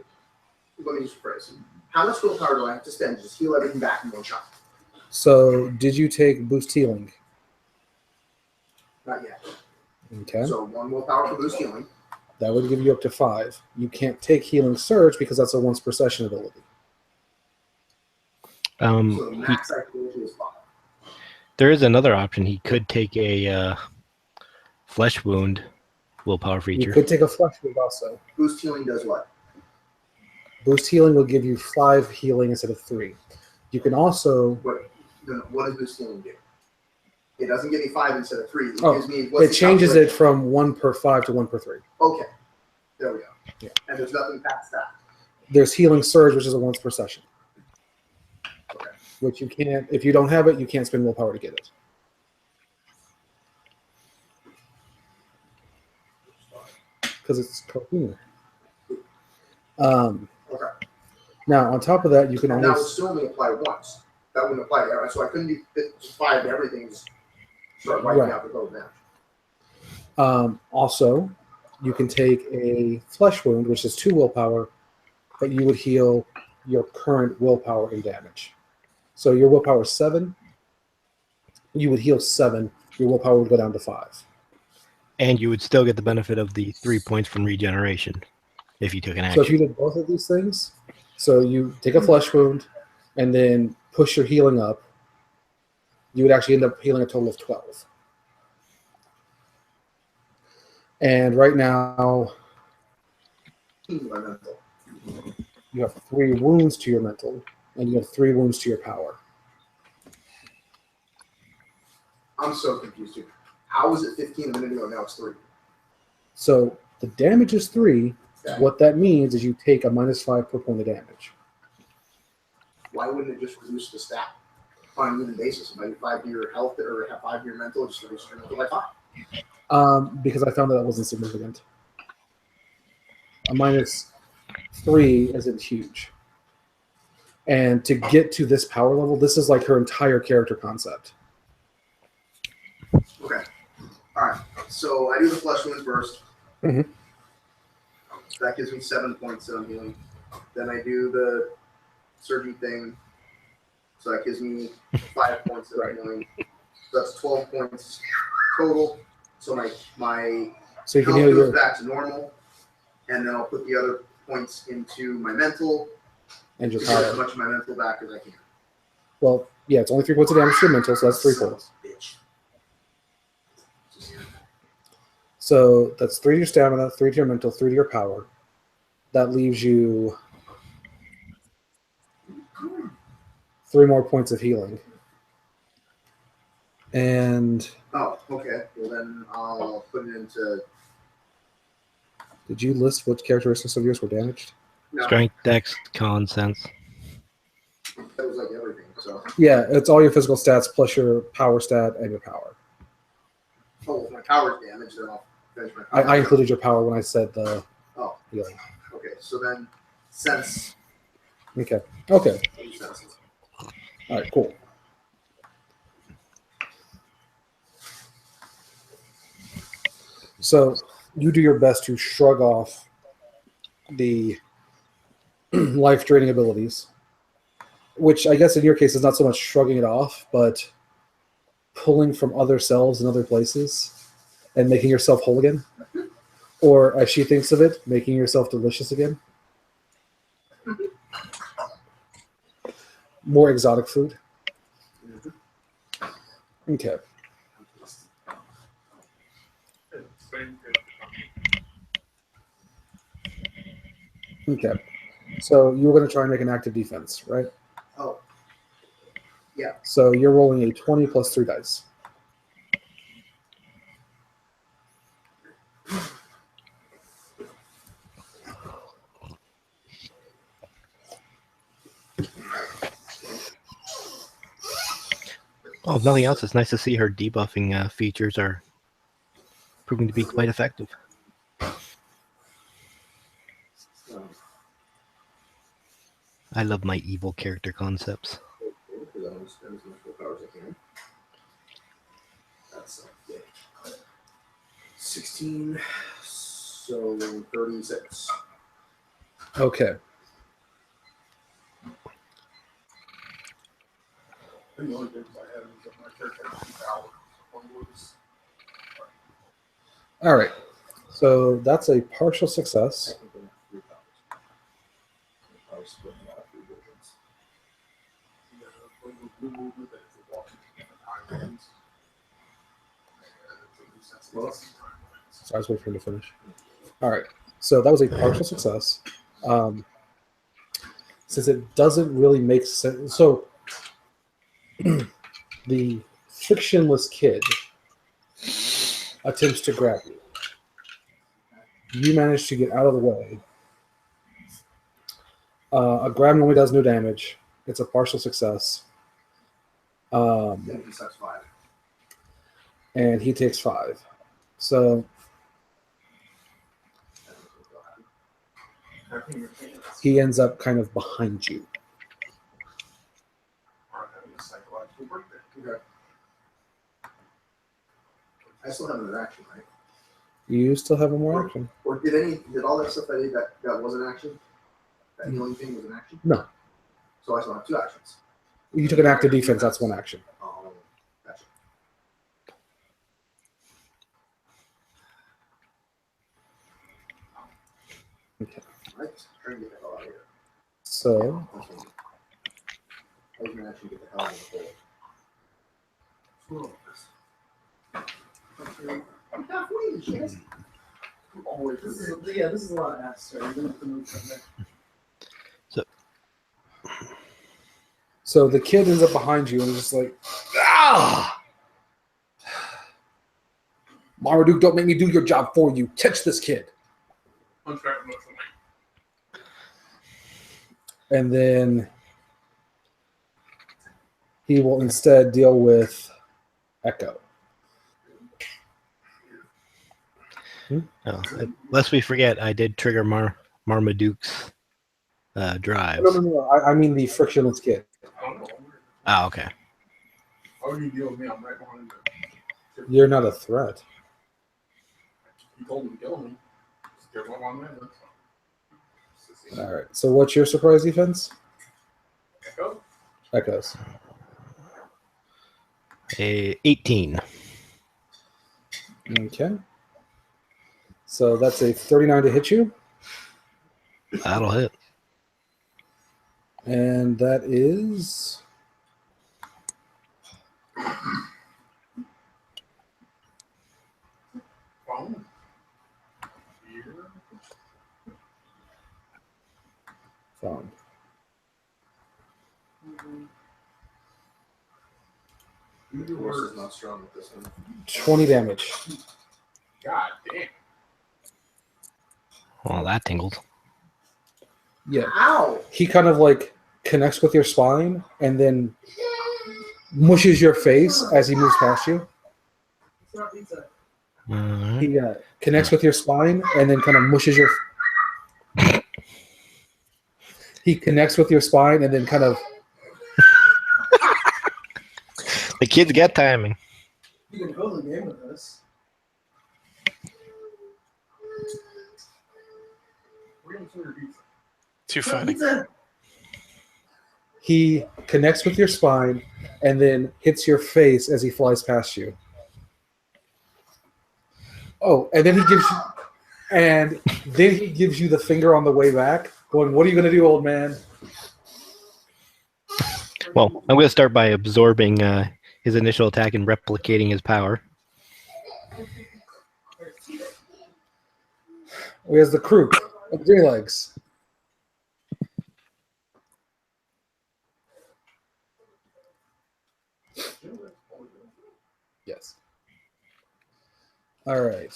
Let me just rephrase. How much willpower do I have to spend to just heal everything back in one shot? So did you take boost healing? Not yet. Okay. So 1 willpower for boost healing. That would give you up to 5. You can't take Healing Surge because that's a once per session ability. So the max I can do is 5. There is another option. He could take a flesh wound willpower feature. You could take a Flesh Wound also. Boost healing does what? Boost Healing will give you 5 healing instead of 3. You can also... What does boost healing do? It doesn't give me 5 instead of 3. It gives me... It changes it from 1 per 5 to 1 per 3. Okay. There we go. Yeah. And there's nothing past that. There's Healing Surge, which is a once per session. Okay. Which you can't... If you don't have it, you can't spend willpower to get it. Because it's Cohener. Okay. Now, on top of that, you can And that would always... still only apply once. That wouldn't apply to everything. So I couldn't do 5 to everything. Just start wiping Right. out the code now. Also, you can take a Flesh Wound, which is 2 willpower, but you would heal your current willpower in damage. So your willpower is 7. You would heal 7. Your willpower would go down to 5. And you would still get the benefit of the 3 points from regeneration if you took an So if you action. did both of these things, so you take a Flesh Wound and then push your healing up, you would actually end up healing a total of 12. And right now, My mental. you have 3 wounds to your mental, and you have 3 wounds to your power. I'm so confused, dude. How was it 15 a minute ago? Now it's 3. So the damage is 3. Okay. What that means is you take a -5 per point of damage. Why wouldn't it just reduce the stat on an even basis? If I do 5 to your health or have 5 to your mental, just reduce your mental by 5. Because I found that wasn't significant. A -3 isn't huge. And to get to this power level, this is like her entire character concept. Okay. All right. So I do the flesh wound first. Mhm. That gives me 7 points that I'm healing. Then I do the surgery thing. So that gives me 5 points that I'm healing. So that's 12 points total. So my So you can health heal goes your back to normal. And then I'll put the other points into my mental. and your To get as power. much of my mental back as I can. Well, yeah, it's only 3 points of damage to your mental, so that's 3 Son of points. a bitch. So that's 3 to your stamina, 3 to your mental, 3 to your power. That leaves you 3 more points of healing. And Oh, okay. Well, then I'll put it into. did you list what characteristics of yours were damaged? No, Strength, dex, con, sense. that was like everything. So, Yeah, it's all your physical stats plus your power stat and your power. if my power's damaged, then I'll finish my I power. included your power when I said the Oh, healing. okay. So then, sense. Okay. Senses. All right, cool. So you do your best to shrug off the life draining abilities, which I guess in your case is not so much shrugging it off, but pulling from other selves in other places and making yourself whole again. Or, as she thinks of it, making yourself delicious again. More exotic food. Okay. Same thing. Okay. So you were going to try and make an active defense, right? Oh. Yeah. So you're rolling a 20 plus 3 dice. Oh, if nothing else, it's nice to see her debuffing features are proving to be quite effective. I love my evil character concepts. Because I want to spend as much willpower as I can. That's 16, so 36. Okay. The only things I had was that my character had 2 powers. One was All right. So that's a partial success. Technically, 3 powers. I was splitting out 3 versions. blue movement that is walking to different timelines. Well, So I was waiting for him to finish. All right. So that was a partial success. Since it doesn't really make sense. So the frictionless kid attempts to grab you. You manage to get out of the way. A grab normally does no damage. It's a partial success. Then he sucks 5. And he takes 5. So he ends up kind of behind you. Are having a psychological birthday. Okay. I still have another action, right? You still have one more action. Or did all that stuff I did that was an action? That healing thing was an action? No. So I still have 2 actions. You took an active defense. That's one action. Oh, gotcha. Okay. Right, try and get the hell out of here. So I was gonna actually get the hell out of the hole. I'm halfway, shit. Always. This is a lot of ass, sir. You're gonna have to move from there. So the kid ends up behind you and is just like, ah! Marmaduke, don't make me do your job for you. Catch this kid. Unfair emotionally. And then he will instead deal with Echo. Oh, lest we forget, I did trigger Marmaduke's drives. No. I mean the frictionless kid. I don't know. Oh, okay. How do you deal with me? I'm right behind you. You're not a threat. You told him to kill me. Just give him 1 minute. All right. So what's your surprise defense? Echo? Echoes. A 18. Okay. So that's a 39 to hit you. That'll hit. And that is Phone? Here? found. The horse is not strong with this one. 20 damage. God damn. Well, that tingled. Yeah. Ow! He kind of like connects with your spine and then mushes your face as he moves past you. It's not pizza. Alright. He connects with your spine and then kind of mushes your. He connects with your spine and then kind of. The kids get timing. You can totally game with us. We're gonna send your pizza. Too funny. He connects with your spine and then hits your face as he flies past you. Oh, and then he gives you the finger on the way back, going, "What are you gonna do, old man?" Well, I'm going to start by absorbing his initial attack and replicating his power. He has the croup of 3 legs. Yes. All right.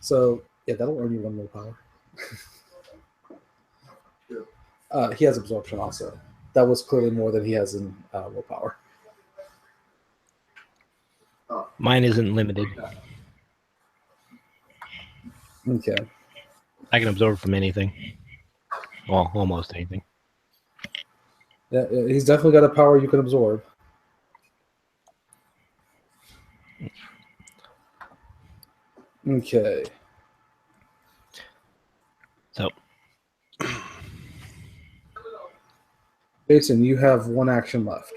So yeah, that'll earn you 1 willpower. He has absorption also. That was clearly more than he has in willpower. Mine isn't limited. Okay. I can absorb from anything. Well, almost anything. Yeah, he's definitely got a power you can absorb. Okay. So, Jason, you have 1 action left.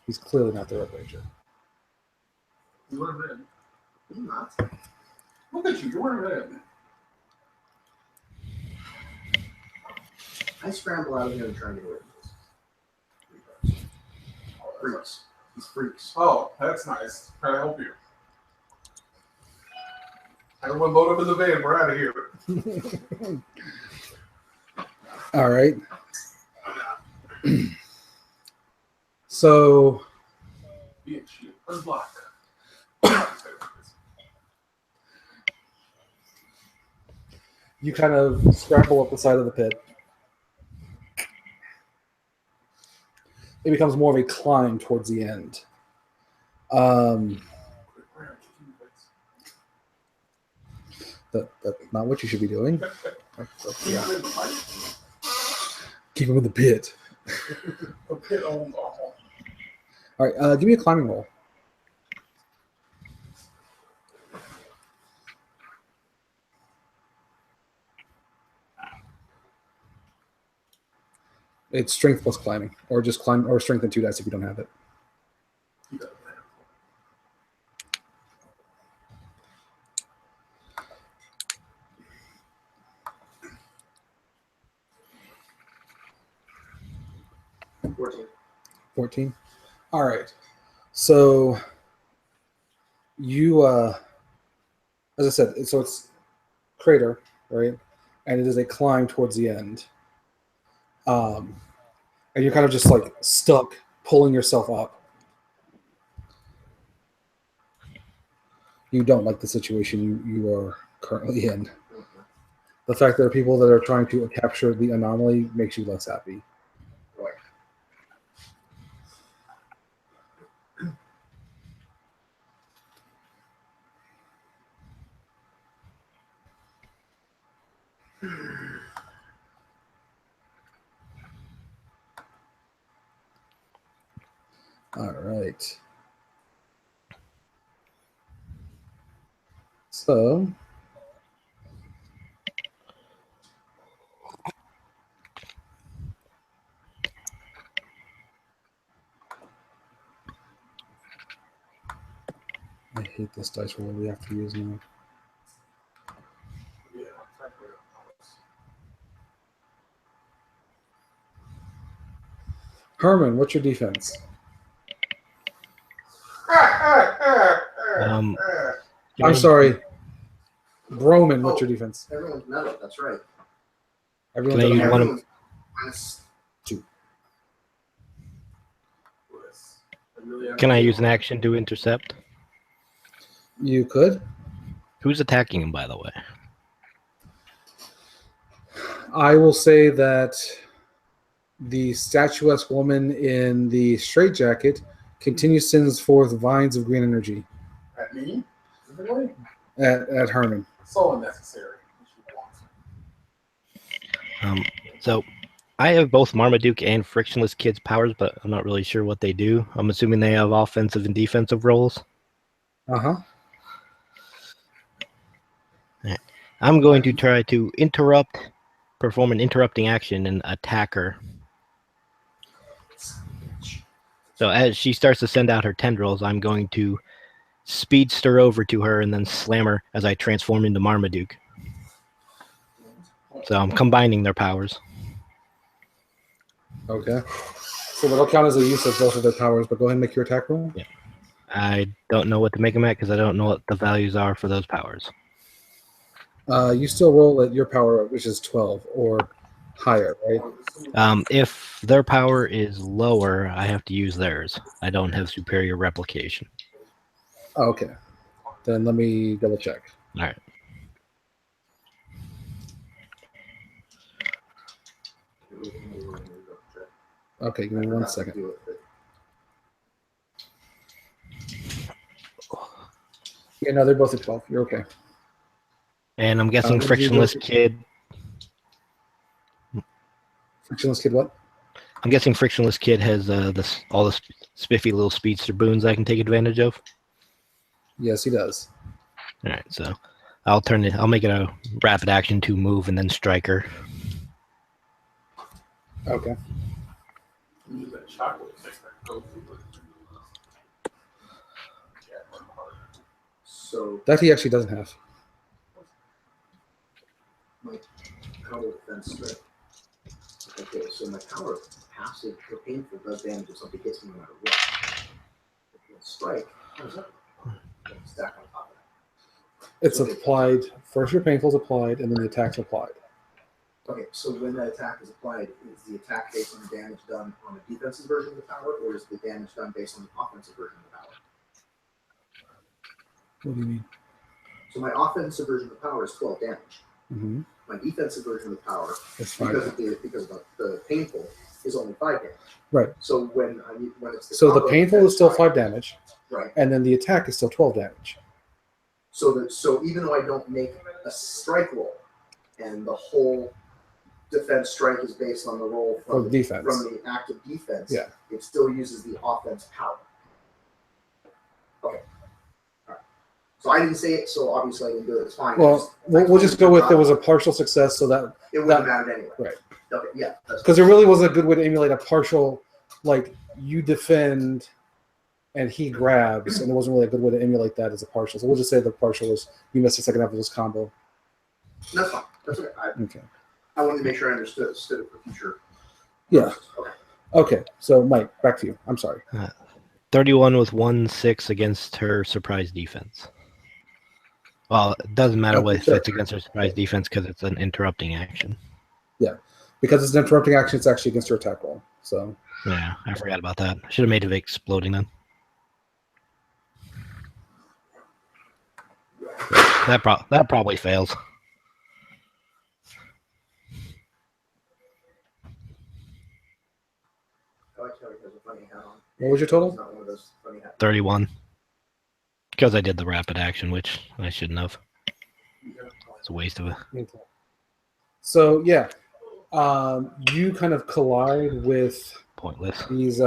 He's clearly not the Red Ranger. You weren't red. I'm not. Look at you. You weren't red. I scramble out of here and try and get away from this. Freaks. These freaks. Oh, that's nice. Try to help you. Everyone load up in the van. We're out of here. All right. So Bitch, you unblock. you kind of scramble up the side of the pit. It becomes more of a climb towards the end. That's not what you should be doing. Yeah. Keep him in the pit. The pit owns all. All right, give me a climbing roll. It's strength plus climbing, or just climb, or strength and 2 dice if you don't have it. You got it. 14. 14. All right. So you, as I said, so it's crater, right? And it is a climb towards the end. And you're kind of just like stuck, pulling yourself up. You don't like the situation you are currently in. The fact that there are people that are trying to capture the anomaly makes you less happy. Right. All right. So I hate this dice roll we have to use now. Yeah, exactly. Herman, what's your defense? Um, I'm sorry. Broman, what's your defense? Everyone's metal. That's right. Everyone's Can I at use a one hundred. of- Minus Can I use an action to intercept? You could. Who's attacking him, by the way? I will say that the statuesque woman in the straitjacket continues to send forth vines of green energy At me? Specifically? at Herman. So unnecessary. So I have both Marmaduke and Frictionless Kid's powers, but I'm not really sure what they do. I'm assuming they have offensive and defensive roles. Uh-huh. I'm going to try to perform an interrupting action and attack her. So as she starts to send out her tendrils, I'm going to speedster over to her and then slam her as I transform into Marmaduke. So I'm combining their powers. Okay. So that'll count as a use of both of their powers, but go ahead and make your attack roll. Yeah. I don't know what to make them at because I don't know what the values are for those powers. You still roll at your power, which is 12 or higher, right? If their power is lower, I have to use theirs. I don't have superior replication. Oh, okay. Then let me double check. All right. Okay, give me 1 second. Yeah, no, they're both at 12. You're okay. And I'm guessing what did you Frictionless do? Kid. Frictionless Kid, what? I'm guessing Frictionless Kid has all the spiffy little speedster boons I can take advantage of. Yes, he does. All right, so I'll make it a rapid action to move and then strike her. Okay. Use that chocolate thing that goes through it. So That he actually doesn't have. my power defense strike. Okay, so my power passive or painful does damage if something hits me no matter what. If you strike, how does that stack on top of that? It's applied. First your painful's applied, and then the attack's applied. Okay, so when that attack is applied, is the attack based on the damage done on the defensive version of the power, or is the damage done based on the offensive version of the power? What do you mean? So my offensive version of the power is 12 damage. Mm-hmm. My defensive version of the power, It's because fine. of the painful, is only 5 damage. Right. So when it's the So the combo painful defense is still strike, 5 damage, right? and then the attack is still 12 damage. So even though I don't make a strike roll, and the whole defense strike is based on the roll For from defense. the active defense, Yeah. it still uses the offense power. Okay. All right. So I didn't say it, so obviously I didn't do it. It's fine. Well, we'll just go with there was a partial success, so that It wouldn't have mattered anyway. Right. Okay. Yeah. That's because there really wasn't a good way to emulate a partial, like you defend and he grabs, and there wasn't really a good way to emulate that as a partial. So we'll just say the partial was you missed the second half of this combo. That's fine. That's okay. Okay. I wanted to make sure I understood it for future. Yeah. Okay. Okay. So Mike, back to you. I'm sorry. 31 with 1/6 against her surprise defense. Well, it doesn't matter what sure. it's against her surprise defense because it's an interrupting action. Because it's an interrupting action, it's actually against your attack roll. So Yeah, I forgot about that. I should have made it exploding then. That probably fails. I like how he has a funny hat on. what was your It's total? not one of those funny hats. 31. Because I did the rapid action, which I shouldn't have. It's a waste of it. Okay. So yeah, you kind of collide with Pointless. these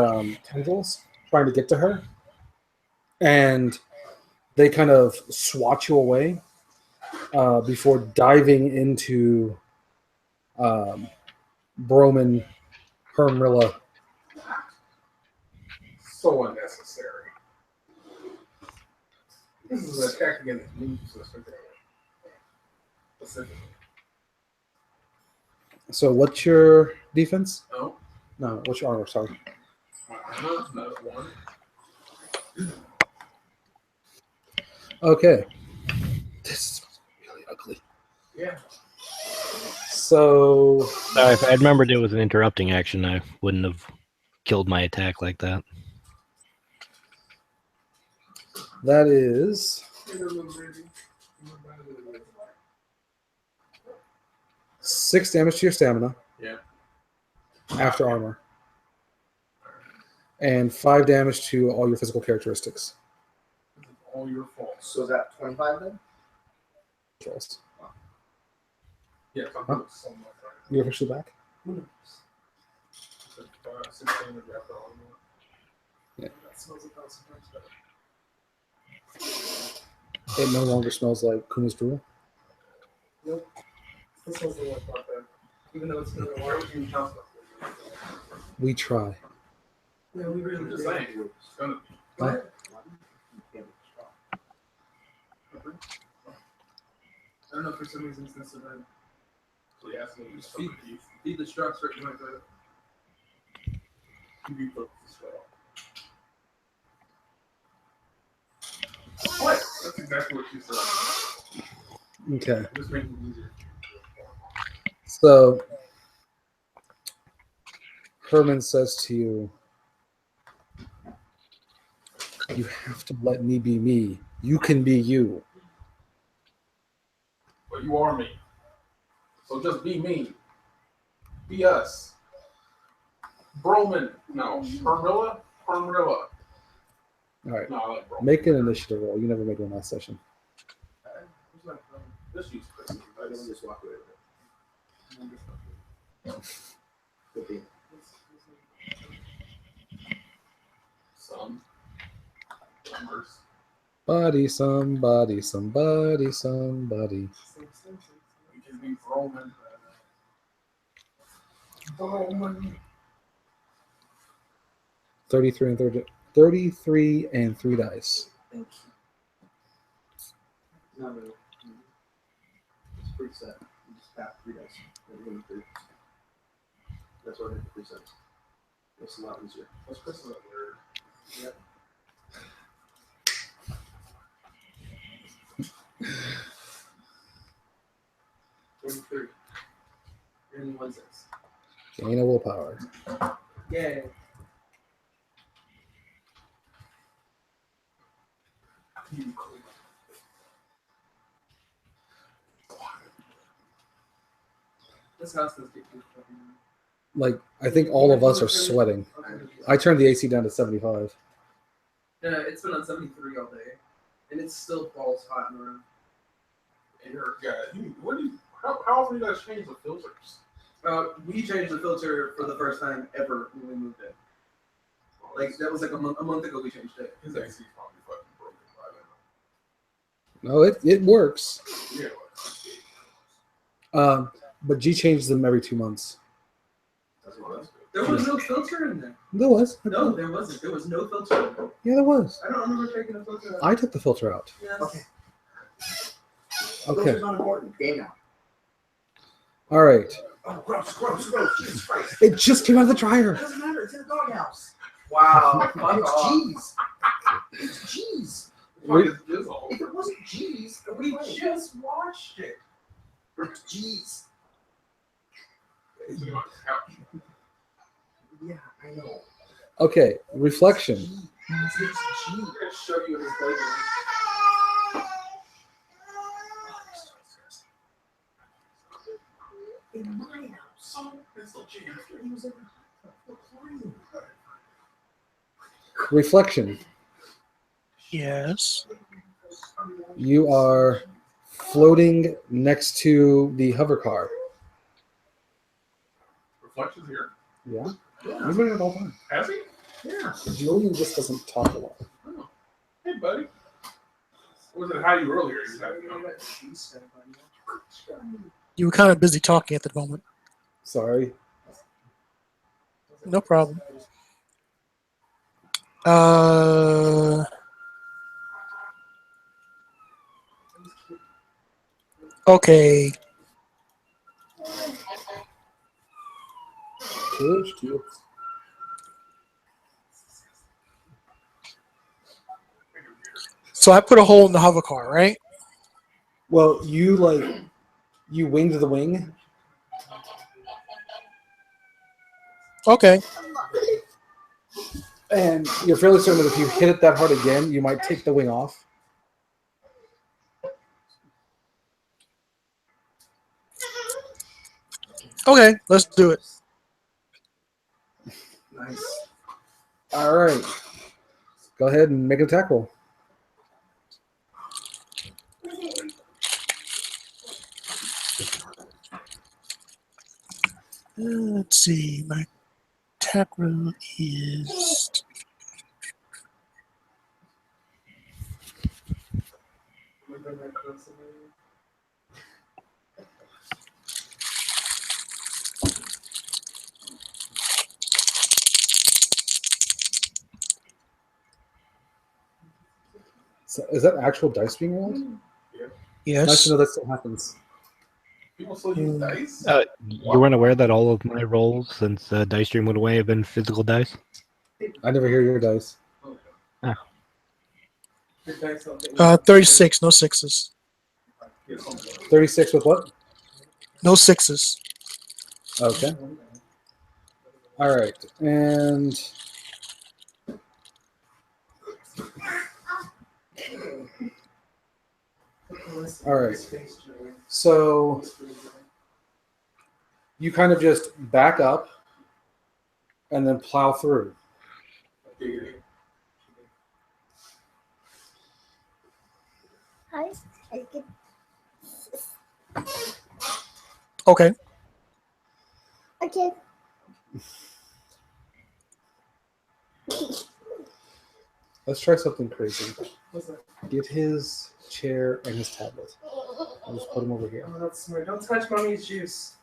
tendrils trying to get to her, and they kind of swat you away before diving into Broman Hermrilla. So unnecessary. This is an attack against me, specifically. So what's your defense? No, No, what's your armor? Sorry. another one. Okay. This is really ugly. Yeah. So Sorry, if I remembered it was an interrupting action, I wouldn't have killed my attack like that. that is 6 damage to your stamina. Yeah. After armor. And 5 damage to all your physical characteristics. All your fault. So is that 25 then? Controls. Yeah, I'm Huh? doing so much right You're officially back? now. 16 and drop the only one. That smells like that sometimes better. It no longer smells like Kuma's drool. Nope. This smells a lot better. Even though it's been a while. We try. Yeah, we I'm really just did. saying. It's gonna. What? I don't know, for some reason it's not so bad. So you ask me to Feed, feed the straw straight to my toilet. You put this way. What? That's exactly what she said. Okay. Just makes it easier. So Herman says to you, "You have to let me be me. You can be you." But you are me. So just be me. Be us. Broman. No. Permilla? Permilla. All right. No, I like Broman. Make an initiative roll. You never made one last session. Who's my phone? Just use Chris. I don't just walk away with it. Could be. Some. Numbers. Somebody, somebody, somebody, somebody. We can be Broman. Broman. 33 and 3 dice. No. It's preset. You just tap 3 dice. And then 3. That's what I did for presets. It's a lot easier. What's Chris is that word? Yep. Three. And 1 6. Gain a willpower. Yay. This house does get too fucking. Like, I think all of us are sweating. I turned the AC down to 75. Yeah, it's been on 73 all day, and it's still balls hot in the room. And you're a guy. How often do you guys change the filters? We changed the filter for the first time ever when we moved in. Like that was like a month ago we changed it. His AC's probably fucking broken by then. No, it works. Yeah. But G changes them every 2 months. That's what that's good. There was no filter in there. There was. No, there wasn't. There was no filter in there. Yeah, there was. I don't remember taking a filter out. I took the filter out. Yes. Okay. Okay. Filter's not important. Game now. All right. Oh, gross, gross, gross. Jesus Christ. It just came out of the dryer. It doesn't matter. It's in the doghouse. Wow. Fuck It's off. cheese. It's cheese. Probably is Jizzle. If it wasn't cheese, it would We be just watched it. It's cheese. It's on the couch. Yeah, I know. Okay. Reflection. It's cheese. I'm gonna show you his bedroom. In my house. It's the cheese. He was in the hot tub reclining. Reflection. Yes. You are floating next to the hover car. Reflections here. Yeah. Yeah. He's doing it all the time. Has he? Yeah. Julian just doesn't talk a lot. Oh. Hey, buddy. Was it how you earlier? You said, you know, You were kind of busy talking at the moment. Sorry. No problem. Okay. Cute. So I put a hole in the hover car, right? Well, you winged the wing. Okay. And you're fairly certain that if you hit it that hard again, you might take the wing off. Okay, let's do it. Nice. All right. Go ahead and make an attack roll. Let's see. My attack roll is. So is that actual dice being rolled? Nice Yes. to know that still happens. People still use dice. You weren't aware that all of my rolls since Dice Stream went away have been physical dice? I never hear your dice. 36, no sixes. 36 with what? No sixes. Okay. All right. And all right. So you kind of just back up and then plow through. Okay. Okay. Let's try something crazy. What's that? Get his chair and his tablet. I'll just put him over here. Oh, that's smart. Don't touch mommy's juice.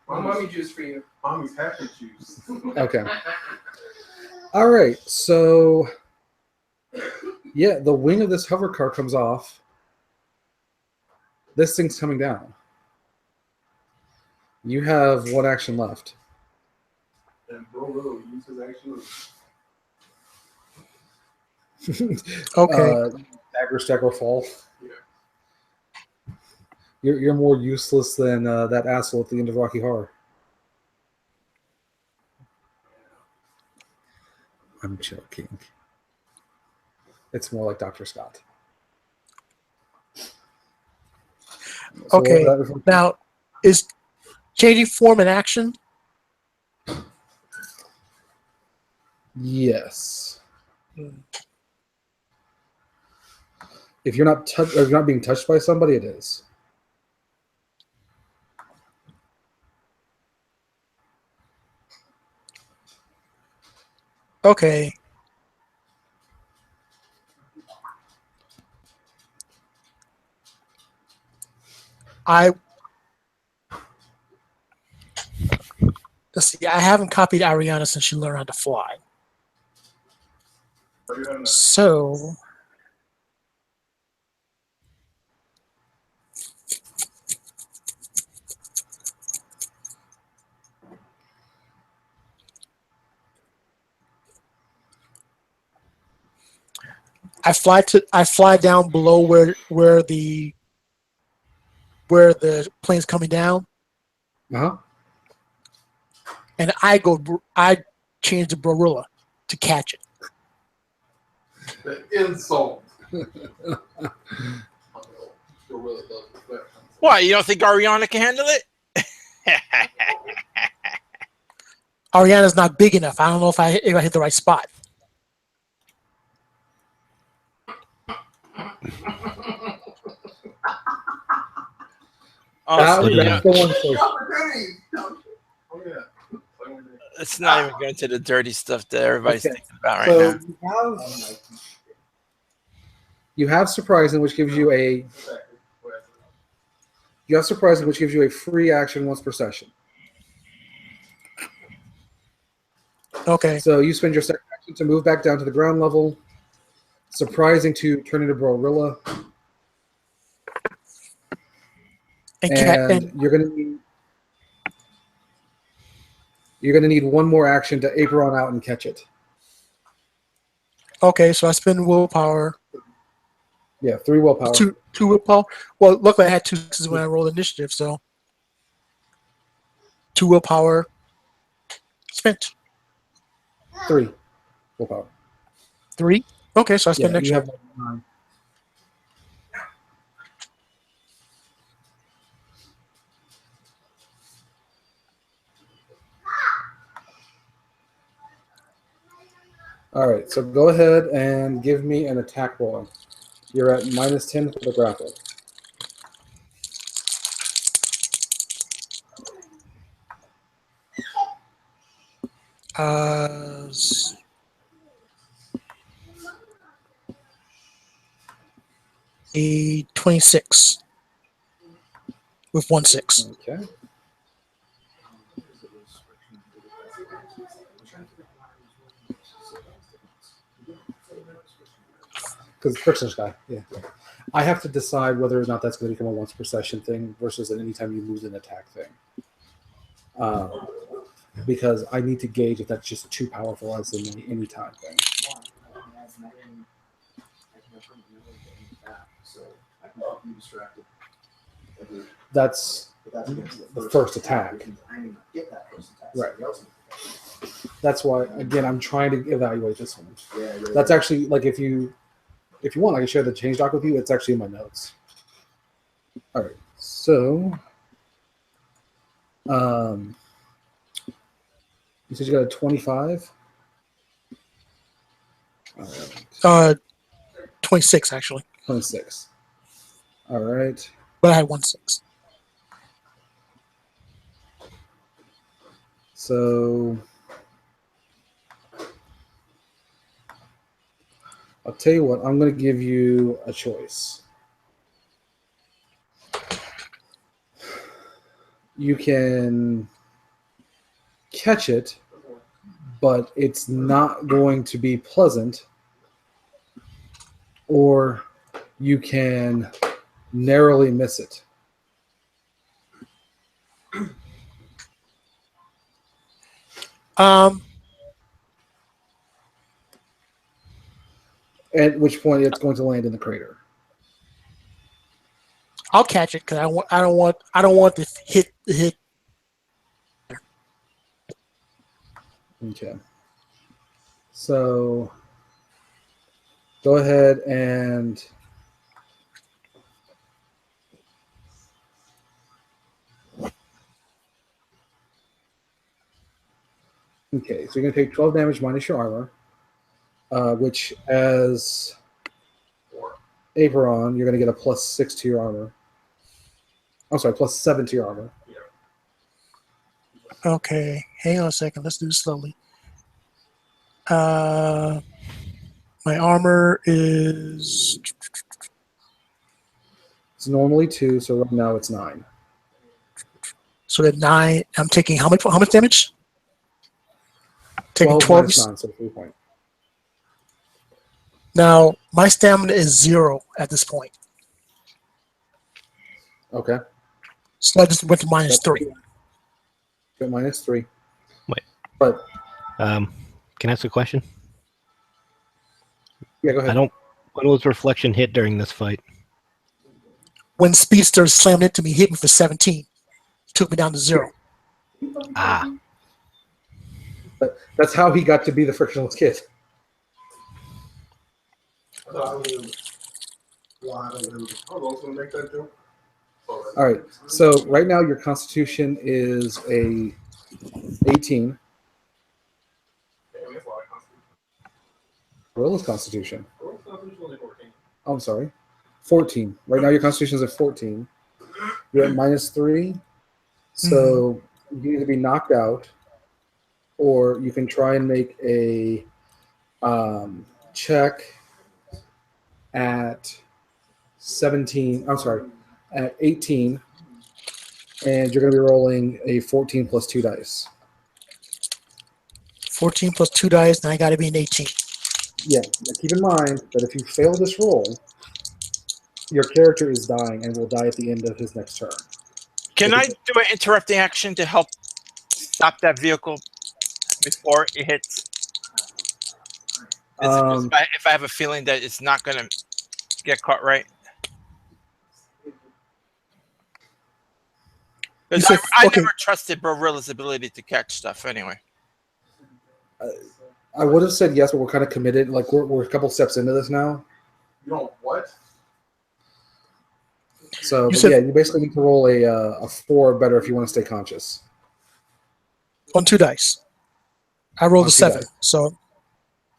Mommy juice for you. Mommy's happy juice. Okay. All right. So, yeah, the wing of this hover car comes off. This thing's coming down. You have one action left. And Bro Willow uses actually. Okay. Dagger, stack, or fall. Yeah. You're more useless than that asshole at the end of Rocky Horror. I'm joking. It's more like Dr. Scott. So Okay. Now, is changing form an action? Yes. If you're not if you're not being touched by somebody, it is. Okay. Let's see. I haven't copied Ariana since she learned how to fly. So I fly down below where the plane's coming down, Uh-huh. and I change the Barilla to catch it. The insult. Gorilla does that. Why, you don't think Ariana can handle it? Ariana's not big enough. I don't know if I hit the right spot. Oh, That's the one for Oh yeah. it's not even going to the dirty stuff that everybody's Okay. thinking about right So now. you have surprising, which gives you a free action once per session. Okay. So you spend your second action to move back down to the ground level. Surprising to turn into Brorilla. And you're gonna need one more action to apron out and catch it. Okay, so I spend willpower. Yeah, 3 willpower. Two willpower. Well, luckily I had 2 successes when I rolled initiative, so 2 willpower spent. 3 willpower. 3. Okay, so I spend Yeah, extra. you have 9. All right, so go ahead and give me an attack roll. You're at -10 for the grapple. s- a 26 with 1/6. Okay. Because frictionless guy, yeah. I have to decide whether or not that's going to become a once per session thing versus an anytime you lose an attack thing. Because I need to gauge if that's just too powerful as an anytime thing. That's the first attack. Right. That's why, again, I'm trying to evaluate this one. That's actually, like, if you want, I can share the change doc with you. It's actually in my notes. All right. So, you said you got a 25? All right. 26 actually, 26. All right. but I had 1/6. So, I'll tell you what, I'm going to give you a choice. You can catch it, but it's not going to be pleasant, or you can narrowly miss it. At which point it's going to land in the crater. I'll catch it because I don't want to hit the hit. Okay. So go ahead and okay, so you're gonna take 12 damage minus your armor, which as Aperon, you're gonna get a +6 to your armor. I'm sorry, +7 to your armor. Okay, hang on a second. Let's do this slowly. My armor is It's normally 2, so right now it's 9. so that 9. I'm taking how much damage? Taking 12 12. minus 9, so 3 point. Now my stamina is 0 at this point, Okay. so I just went to -3. Got -3. Wait. But Can I ask a question? yeah, go ahead. When was reflection hit during this fight? When Speedster slammed into me, hit me for 17, took me down to 0. Ah, But that's how he got to be the frictionless kid. I was going to make that joke. All right. So right now your constitution is a 18. Gorilla's constitution. Oh, I'm sorry. 14. Right now your constitution is a 14. You're at -3. So you need to be knocked out, or you can try and make a check at 17. I'm sorry, at 18, and you're going to be rolling a 14 plus 2 dice. 14 plus 2 dice, and I got to be an 18. Yeah. Now keep in mind that if you fail this roll, your character is dying and will die at the end of his next turn. Can I do an interrupting action to help stop that vehicle before it hits? If I have a feeling that it's not going to get caught right. Because I never trusted Barilla's ability to catch stuff anyway. I would have said yes, but we're kind of committed. Like we're a couple steps into this now. You know what? So yeah, you basically need to roll a 4 or better if you want to stay conscious. On 2 dice. I rolled On a 2 7, dice.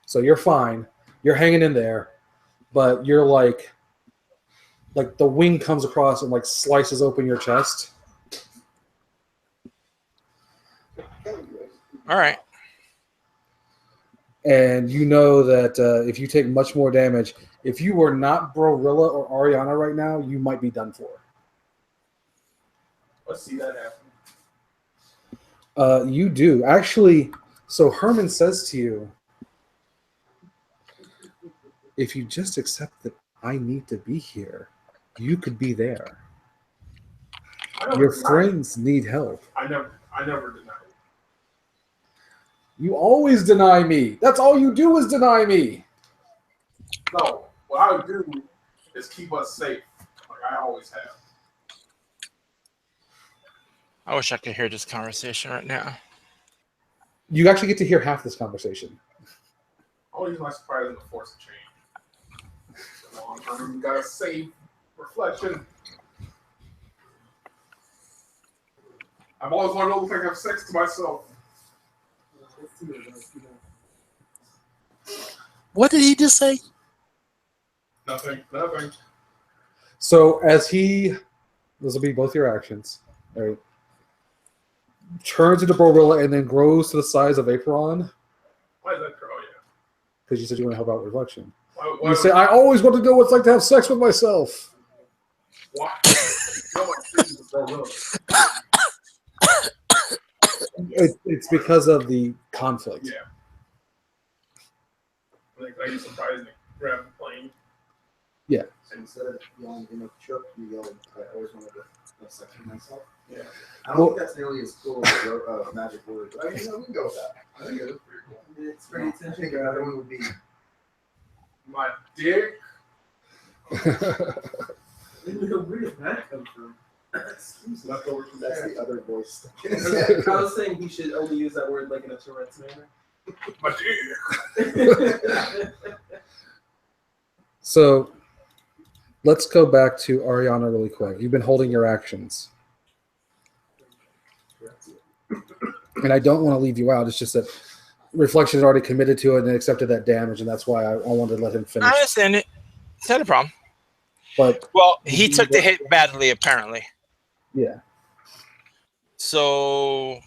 so you're fine. You're hanging in there, but you're like the wing comes across and like slices open your chest. All right. and you know that if you take much more damage, if you were not Brorilla or Ariana right now, you might be done for. Let's see that happen. You do. Actually, so Herman says to you, if you just accept that I need to be here, you could be there. Your friends need help. I never denied it. You always deny me. That's all you do is deny me. No, what I would do is keep us safe, like I always have. I wish I could hear this conversation right now. You actually get to hear half this conversation. Always my surprise in the force of change. The long term, you gotta save reflection. I've always wanted to look like I have sex to myself. What did he just say? Nothing. So as this will be both your actions, right? Turns into Brorilla and then grows to the size of Aperon. Why is that girl? Yeah. Because you said you want to help out Reflection. Why You say, I always want to know what it's like to have sex with myself. Why? No one thinks it's Brorilla. It's because of the conflict. Yeah. Like you surprised me. Grab the plane. Yeah. So instead of yelling in a truck, you yell, I always wanted to have sex with myself. Yeah. I don't think that's nearly as cool as a magic word. But I mean, we can go with that. I think it is pretty cool. It's pretty I think another one would be My dick. Where did that come from? Excuse me. Leftover from that's that. the other voice. I was saying he should only use that word like in a Tourette's manner. My dick. So let's go back to Ariana really quick. You've been holding your actions. And I don't want to leave you out. It's just that Reflection has already committed to it and accepted that damage, and that's why I wanted to let him finish. I understand it. It's not a problem. But Well, he took the hit badly, apparently. yeah. So,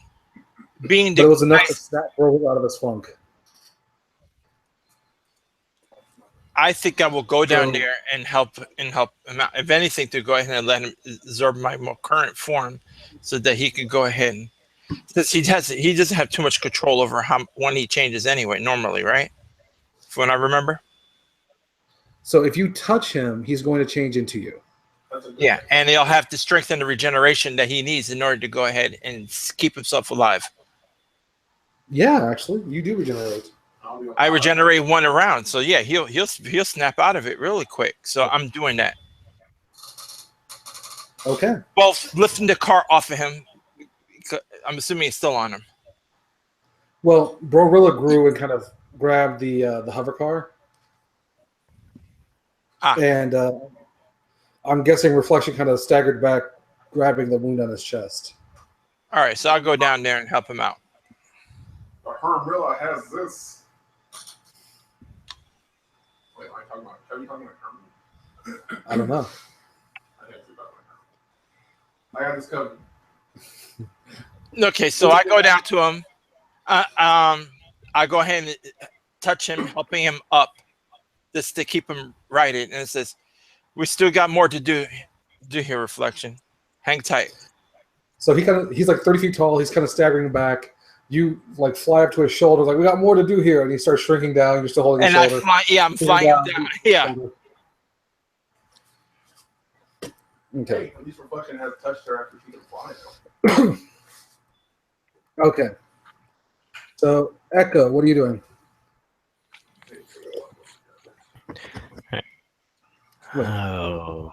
being But it was enough to nice, snap Brorilla out of his funk. I think I will go down there and help him out. If anything, to go ahead and let him absorb my more current form, so that he can go ahead and, since he doesn't have too much control over when he changes anyway. Normally, right? From what I remember. So if you touch him, he's going to change into you. Yeah, and he'll have to strengthen the regeneration that he needs in order to go ahead and keep himself alive. Yeah, actually, you do regenerate. I regenerate one around, so yeah, he'll snap out of it really quick. So I'm doing that. Okay. Well, lifting the car off of him. I'm assuming it's still on him. Well, Brorilla grew and kind of grabbed the hover car. And I'm guessing Reflection kind of staggered back, grabbing the wound on his chest. All right, so I'll go down there and help him out. But Hermrilla has this. Wait, am I talking about? Are you talking about Herman? I don't know. I think it's about my Herman. I got this covered. Okay, so I go down to him. I go ahead and touch him, helping him up, just to keep him righted. And it says, "We still got more to do here, Reflection. Hang tight." So he's like 30 feet tall. He's kind of staggering back. You like fly up to his shoulder, like we got more to do here, and he starts shrinking down. You're still holding his And shoulder. I'm flying him down. Yeah. Okay. Hey, at least Reflection has touched her after she can fly. Okay. So Echo, what are you doing? Oh.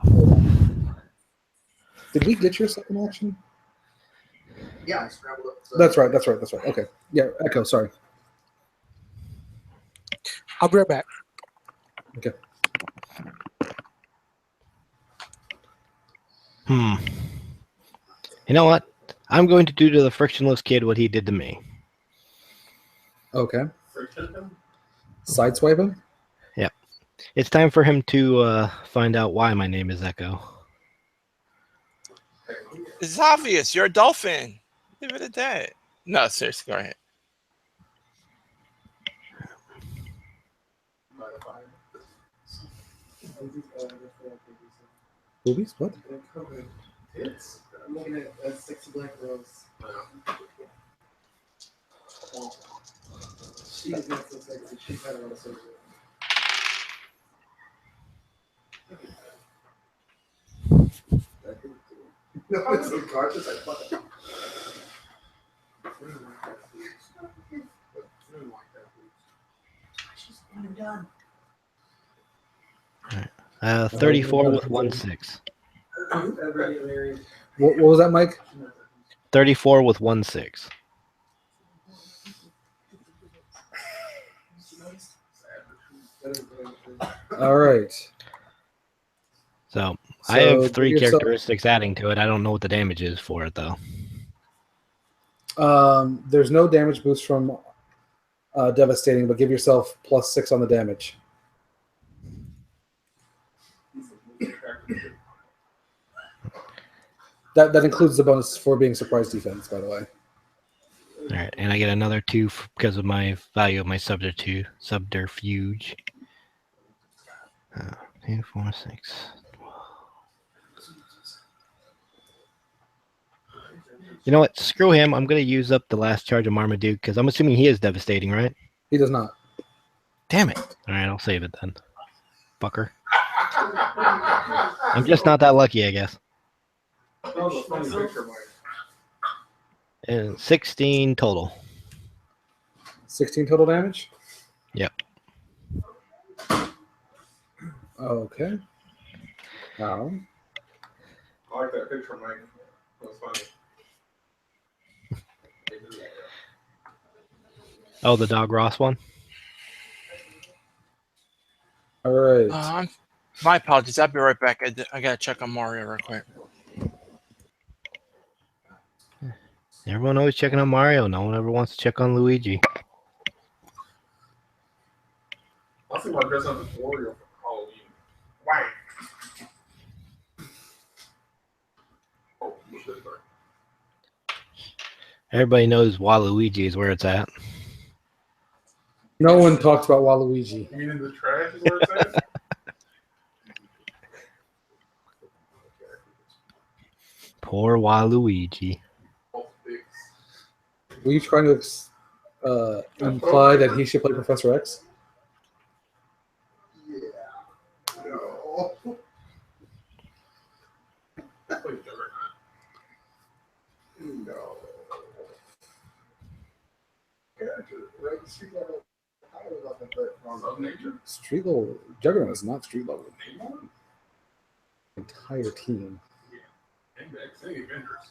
Did we get your second action? Yeah, I scrambled up. So That's right. Okay. Yeah, Echo, sorry. I'll be right back. Okay. You know what? I'm going to do to the frictionless kid what he did to me. Okay. Friction him? Sideswipe him? Yep. It's time for him to find out why my name is Echo. It's obvious. You're a dolphin. Leave it at that. No, seriously, go ahead. Boobies? What? It's. I'm looking at a sexy black girls. She is not so sexy. She's had a lot of surgery. No, it's unconscious. I fuck it. All right. 34 with 1-6. Ever get married? What was that, Mike? 34 with 1-6. All right. So I have 3 give yourself- characteristics adding to it. I don't know what the damage is for it though. There's no damage boost from devastating, but give yourself +6 on the damage. That includes the bonus for being surprise defense, by the way. All right, and I get another 2 because of my value of my subterfuge. 2, 4, 6. You know what? Screw him. I'm gonna use up the last charge of Marmaduke because I'm assuming he is devastating, right? He does not. Damn it! All right, I'll save it then. Fucker. I'm just not that lucky, I guess. That was a funny picture, Mike. And 16 total. 16 total damage? Yep. Okay. I like that picture, Mike. That was funny. Oh, the Dog Ross one? All right. My apologies. I'll be right back. I gotta check on Mario real quick. Everyone always checking on Mario. No one ever wants to check on Luigi. I'll see my dress up as Wario for Halloween. Whang! Oh, what's this thing? Everybody knows Waluigi is where it's at. No one talks about Waluigi. You mean in the trash is where it's at? Poor Waluigi. Were you trying to imply that he should play Professor X? Yeah. No. No. Gotcha. Right? Street level. I was up at that Of nature. Street level. Juggernaut is not street level. Entire team. Index, any Avengers.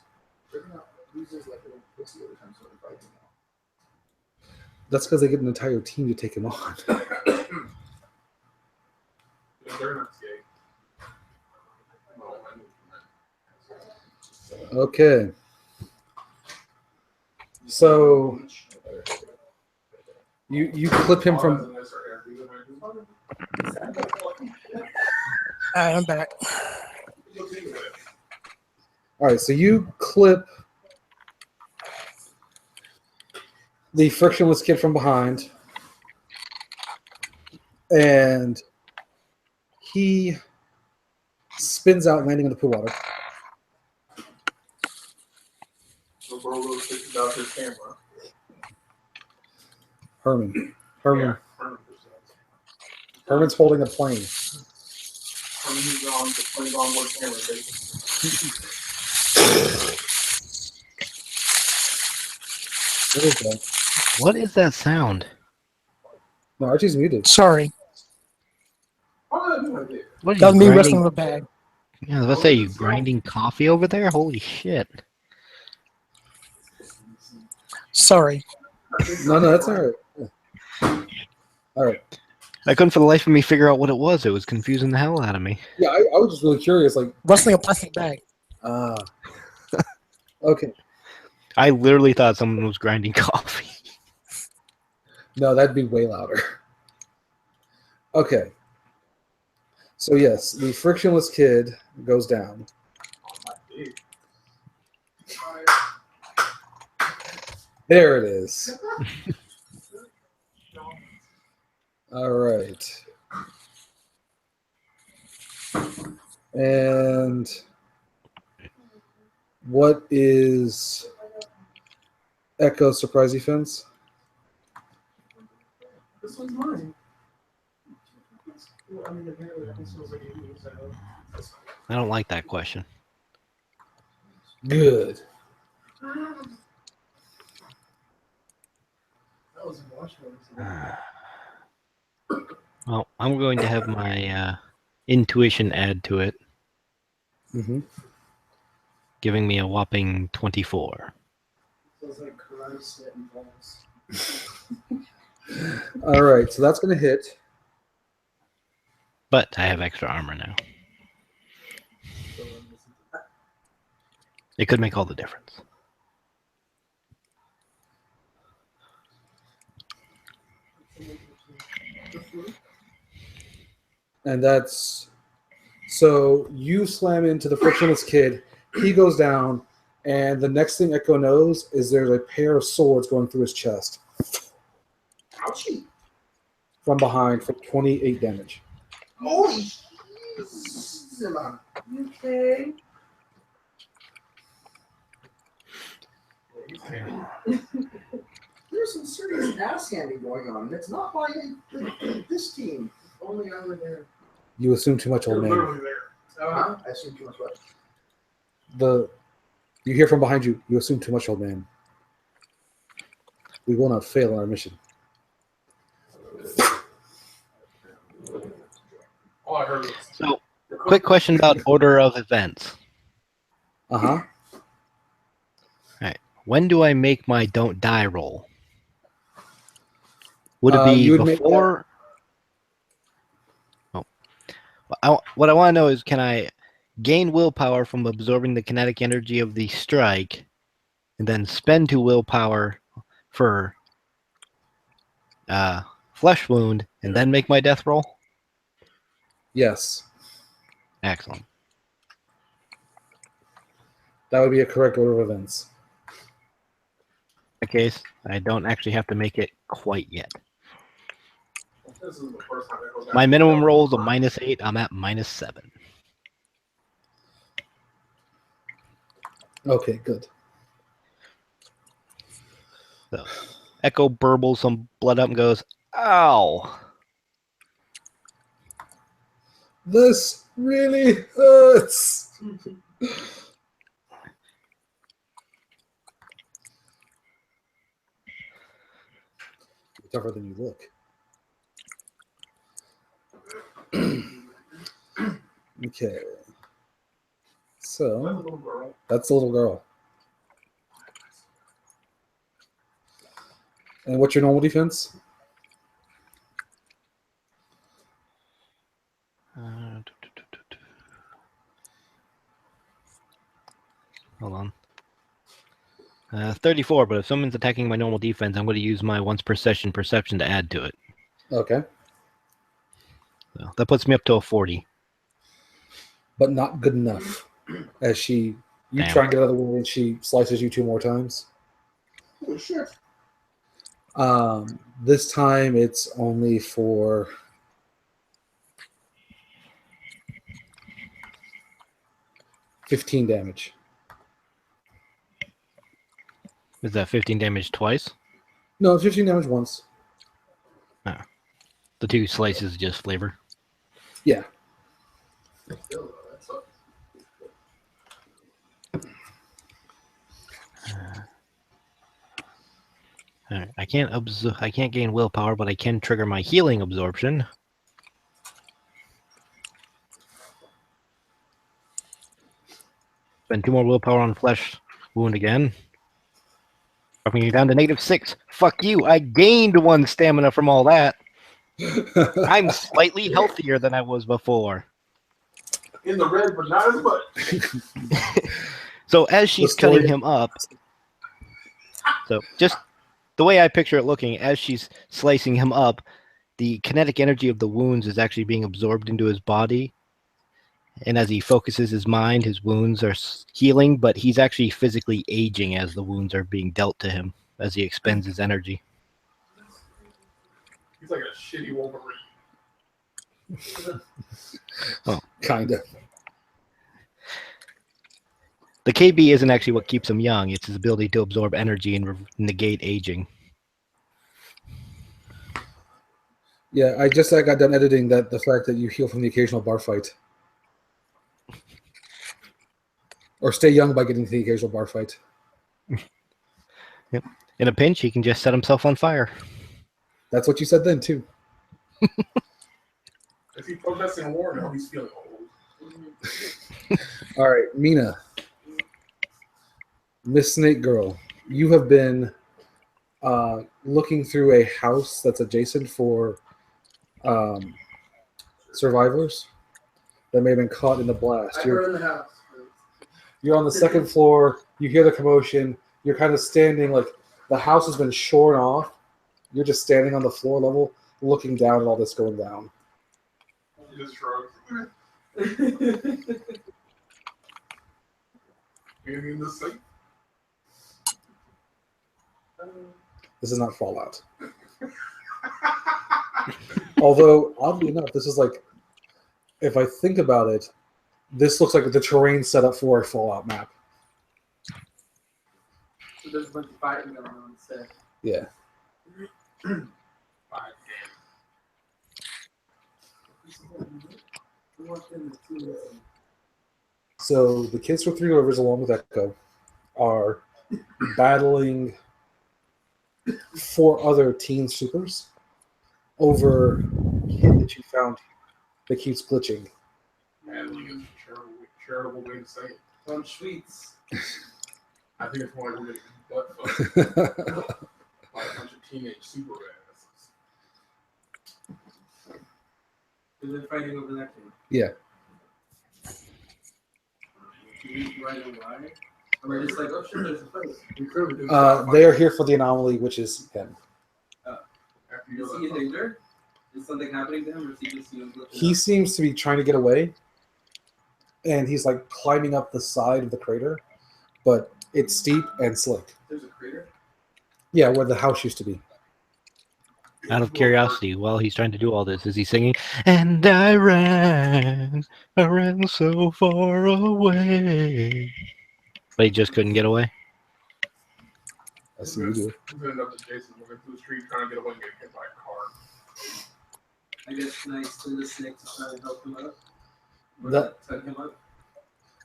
Juggernaut loses like a little pussy every time somebody fights him now. That's because they get an entire team to take him on. Yeah, they're not gay. No, I knew. Okay. So you clip him from. All right, I'm back. All right, so you clip the frictionless kid from behind, and he spins out, landing in the pool water. So Bro fixes out his camera. Herman's Herman holding a plane. Herman's on the plane's onboard camera, basically. What is that? What is that sound? No, Archie's muted. Sorry, Why did I do like that? What are that was you me grinding? wrestling the bag. Yeah, I was about to say, you grinding coffee over there? Holy shit. Sorry. No, that's all right. Yeah. All right. I couldn't for the life of me figure out what it was. It was confusing the hell out of me. Yeah, I was just really curious. Like, Wrestling a plastic bag. okay. I literally thought someone was grinding coffee. No, that'd be way louder. Okay. So yes, the frictionless kid goes down. There it is. All right. And what is Echo's surprise defense? This one's mine. Well, I mean, apparently that smells like you, so that's fine. I don't like that question. Good. That was a marshmallow. Well, I'm going to have my intuition add to it, Mm-hmm. giving me a whopping 24. Feels like karate, sweat, and balls. All right, so that's going to hit. But I have extra armor now. It could make all the difference. And that's so you slam into the frictionless kid. He goes down, and the next thing Echo knows is there's a pair of swords going through his chest Ouchie. from behind for 28 damage. Holy Zilla. Okay. There's some serious ass handing going on, and it's not by this team. If only I were there. You assume too much, You're old man. literally there. Huh? I assume too much what? You hear from behind you. You assume too much, old man. We will not fail in our mission. All I heard was So, quick question about order of events. Uh huh. When do I make my don't die roll? Would it You be would make before? What I want to know is, can I gain willpower from absorbing the kinetic energy of the strike, and then spend 2 willpower for flesh wound, and then make my death roll? Yes, Excellent. that would be a correct order of events. In that case, I don't actually have to make it quite yet. this is the first time I heard that. My minimum roll is a -8. I'm at -7. Okay, good. So, Echo burbles some blood up and goes, "Ow!" This really hurts. You're tougher than you look. Okay. So Little girl. that's the little girl. And what's your normal defense? Hold on. 34, but if someone's attacking my normal defense, I'm going to use my once per session perception to add to it. Okay. So that puts me up to a 40. But not good enough. As you Damn. try and get out of the way and she slices you 2 more times. Holy shit. This time it's only for 15 damage. Is that 15 damage twice? No, 15 damage once. The 2 slices is just flavor. Yeah. Alright, I can't gain willpower, but I can trigger my healing absorption. Spend 2 more willpower on flesh wound again. Dropping you down to -6. Fuck you! I gained 1 stamina from all that. I'm slightly healthier than I was before. In the red, but not as much. So as she's The story- cutting him up, so just the way I picture it looking, as she's slicing him up, the kinetic energy of the wounds is actually being absorbed into his body. And as he focuses his mind, his wounds are healing, but he's actually physically aging as the wounds are being dealt to him as he expends his energy. He's like a shitty Wolverine. Kind of. The KB isn't actually what keeps him young. It's his ability to absorb energy and negate aging. Yeah, I got done editing the fact that you heal from the occasional bar fight. Or stay young by getting to the occasional bar fight. In a pinch, he can just set himself on fire. That's what you said then, too. If he protesting war now, he's feeling old. All right, Mina. Miss Snake Girl, you have been looking through a house that's adjacent for survivors that may have been caught in the blast. I burned the house. You're on the second floor. You hear the commotion. You're kind of standing like the house has been shorn off. You're just standing on the floor level, looking down at all this going down. He just shrugs. Maybe in the safe. This is not Fallout. Although, oddly enough, this is like, if I think about it, this looks like the terrain set up for a Fallout map. So there's a bunch of fighting going on instead. Yeah. So the kids from Three Rivers, along with Echo, are battling 4 other teen supers over a kid that you found that keeps glitching. Battling is a charitable way to say it. On Schweetz. I think it's more like we're getting butt fucked by a bunch of teenage super badasses. They're fighting over that kid. Yeah. Right away. Or we're just like, oh shit, there's a fight. We clearly didn't They are here for the anomaly, which is him. after you Is know he in that. danger? Is something happening to him, or is he just glitching He out? seems to be trying to get away, and he's like climbing up the side of the crater, but it's steep and slick. There's a crater? Yeah, where the house used to be. Out of curiosity, while he's trying to do all this, is he singing, "And I ran so far away," but he just couldn't get away? I see you do. He's ended up to Jason moving through the street trying to get away and get hit by a car. I guess can I extend the snake to try and help him up? Or That- tug him up?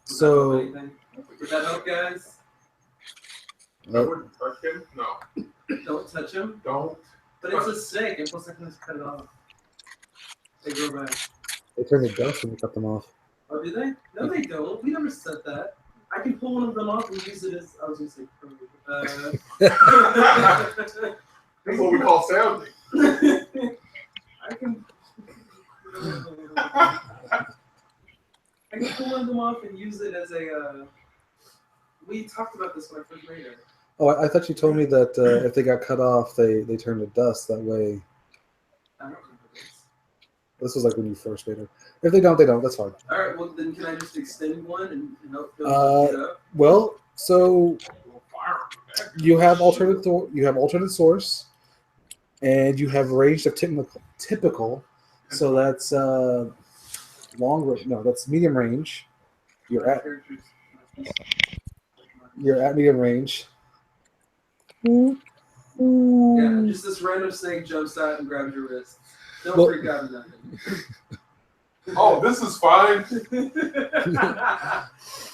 Would So- that help anything? Would that help, guys? I wouldn't touch him. No. Don't touch him. Don't. But it's a snake, and plus I can just cut it off. They grow back. They turn to dust when you cut them off. Oh, do they? No, they don't. We never said that. I can pull one of them off and use it as. I was going to say. That's what we call sounding. I can. I can pull one of them off and use it as a. We talked about this when I first made it. Oh, I thought you told me that if they got cut off, they turn to dust. That way, I don't remember this. this was like when you first made it. If they don't, they don't. That's fine. All right. Well, then can I just extend one and help them get up? Well, so We'll fire him. you have alternate source, and you have range of typical. So that's long range. No, that's medium range. You're at medium range. Yeah, just this random snake jumps out and grabs your wrist. Don't Well- freak out or nothing. Oh, this is fine.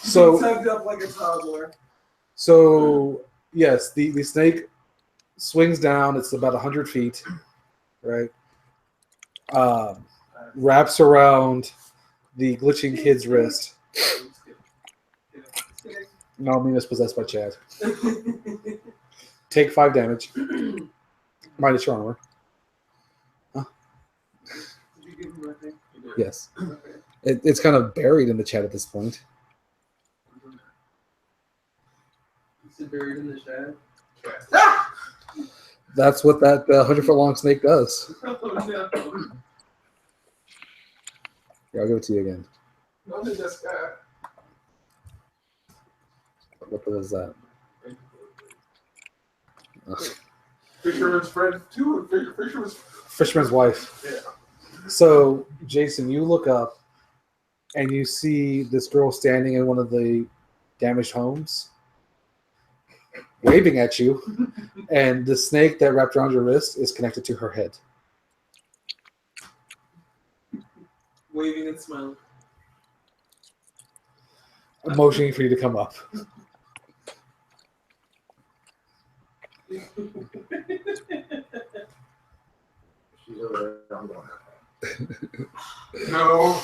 So tugged up like a toddler. So yes, the snake swings down. It's about 100 feet, right? Wraps around the glitching kid's wrist. No, Mina's possessed by Chad. Take 5 damage. Minus your armor. Did you give him anything? Yes. Okay. It's kind of buried in the chat at this point. Is it buried in the shad? That's what that 100-foot long snake does. Oh no. Here, I'll give it to you again. No, they just got. What was that? Fisherman's friend too. Fisherman's. Fisherman's wife. Yeah. So, Jason, you look up and you see this girl standing in one of the damaged homes, waving at you, and the snake that wrapped around your wrist is connected to her head. Waving and smiling. Motioning for you to come up. She's over there. I'm going out. No.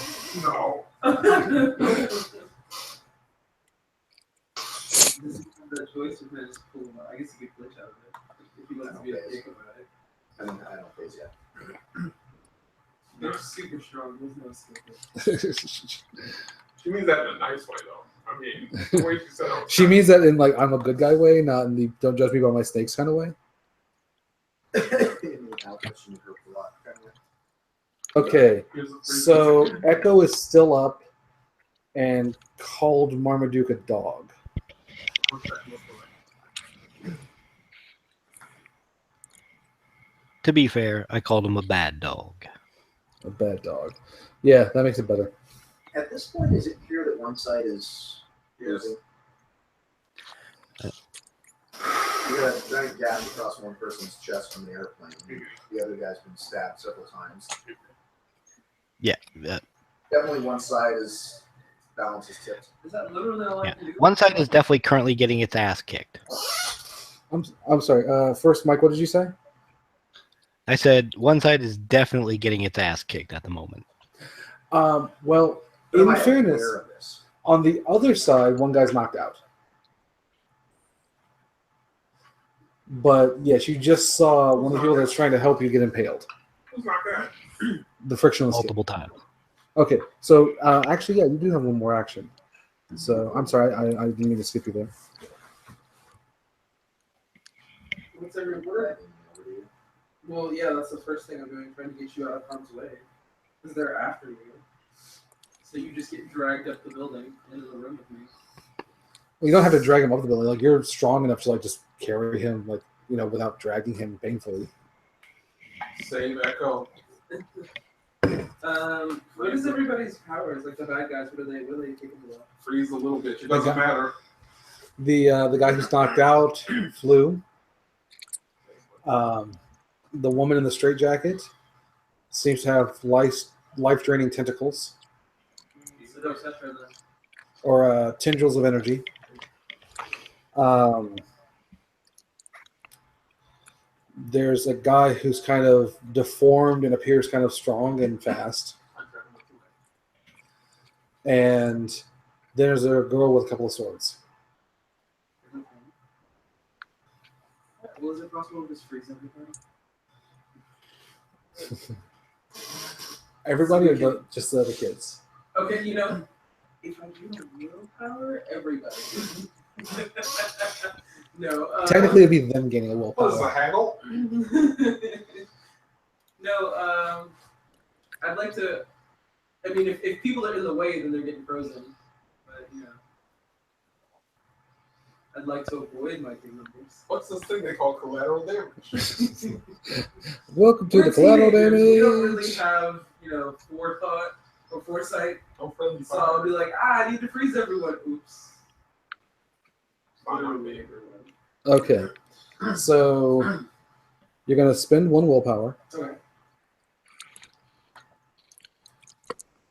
This is the choice of just pull him out. I guess you could glitch out of it if he wants to be a dick about it. I don't face yet. They're super strong. There's no skill. She means that in a nice way, though. I mean, the way she said it. She means that in like I'm a good guy way, not in the don't judge me by my snakes kind of way. Okay, so Echo is still up and called Marmaduke a dog. To be fair, I called him a bad dog. A bad dog. Yeah, that makes it better. At this point, is it clear that one side is losing? You got a giant gap across one person's chest from the airplane. The other guy's been stabbed several times. Yeah. Definitely one side is balance is tipped. Is that literally all I Yeah. can do? One side is definitely currently getting its ass kicked. I'm sorry. First, Mike, what did you say? I said one side is definitely getting its ass kicked at the moment. Well, But am in I fairness, aware of this? on the other side, one guy's knocked out. But yes, you just saw one of the people that's trying to help you get impaled. Who's not that? The frictionless kick. Multiple times. Okay, so actually, yeah, you do have one more action. So I'm sorry, I didn't mean to skip you there. What's every word? Well, yeah, that's the first thing I'm doing, trying to get you out of harm's way. Because they're after you. So you just get dragged up the building into the room with me. Well, you don't have to drag him up the building. Like you're strong enough to like just carry him, like without dragging him painfully. Save Echo. What is everybody's powers? Like the bad guys, what are they capable of? Freeze a little bit. It doesn't matter. The guy who's knocked out flew. The woman in the straitjacket seems to have life draining tentacles So don't touch her then. or tendrils of energy. There's a guy who's kind of deformed and appears kind of strong and fast. And there's a girl with a couple of swords. Well, is it possible to just freeze everybody? Everybody or just the other kids? Okay, if I do a willpower, everybody. No. Technically, it'd be them gaining a What is a willpower. haggle? No, I'd like to. I mean, if people are in the way, then they're getting frozen. But I'd like to avoid my team members. What's this thing they call collateral damage? Welcome to We're the collateral teenagers. We don't damage. really have, forethought or foresight. No friendly So I'll fire. be like, I need to freeze everyone. Oops. Fine on Literally me. everyone. Okay, so you're gonna spend one willpower. Okay.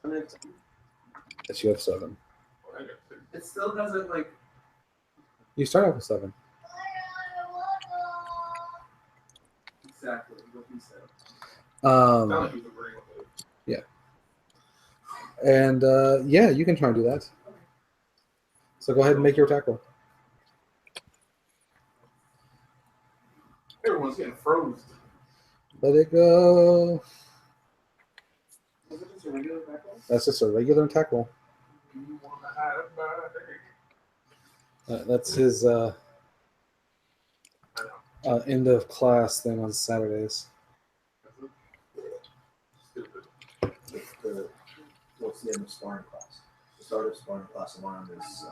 And Yes, you have 7. it still doesn't You start out with 7. exactly what you said. Sounds like he's agreeing with it. And yeah, you can try and do that. So go ahead and make your attack roll. Everyone's getting frozen. Let it go. Was it just a regular background? That's just a regular attack roll. You want to hide a body? That's his end of class thing on Saturdays. Stupid. What's the end of sparring class? The start of sparring class alarm is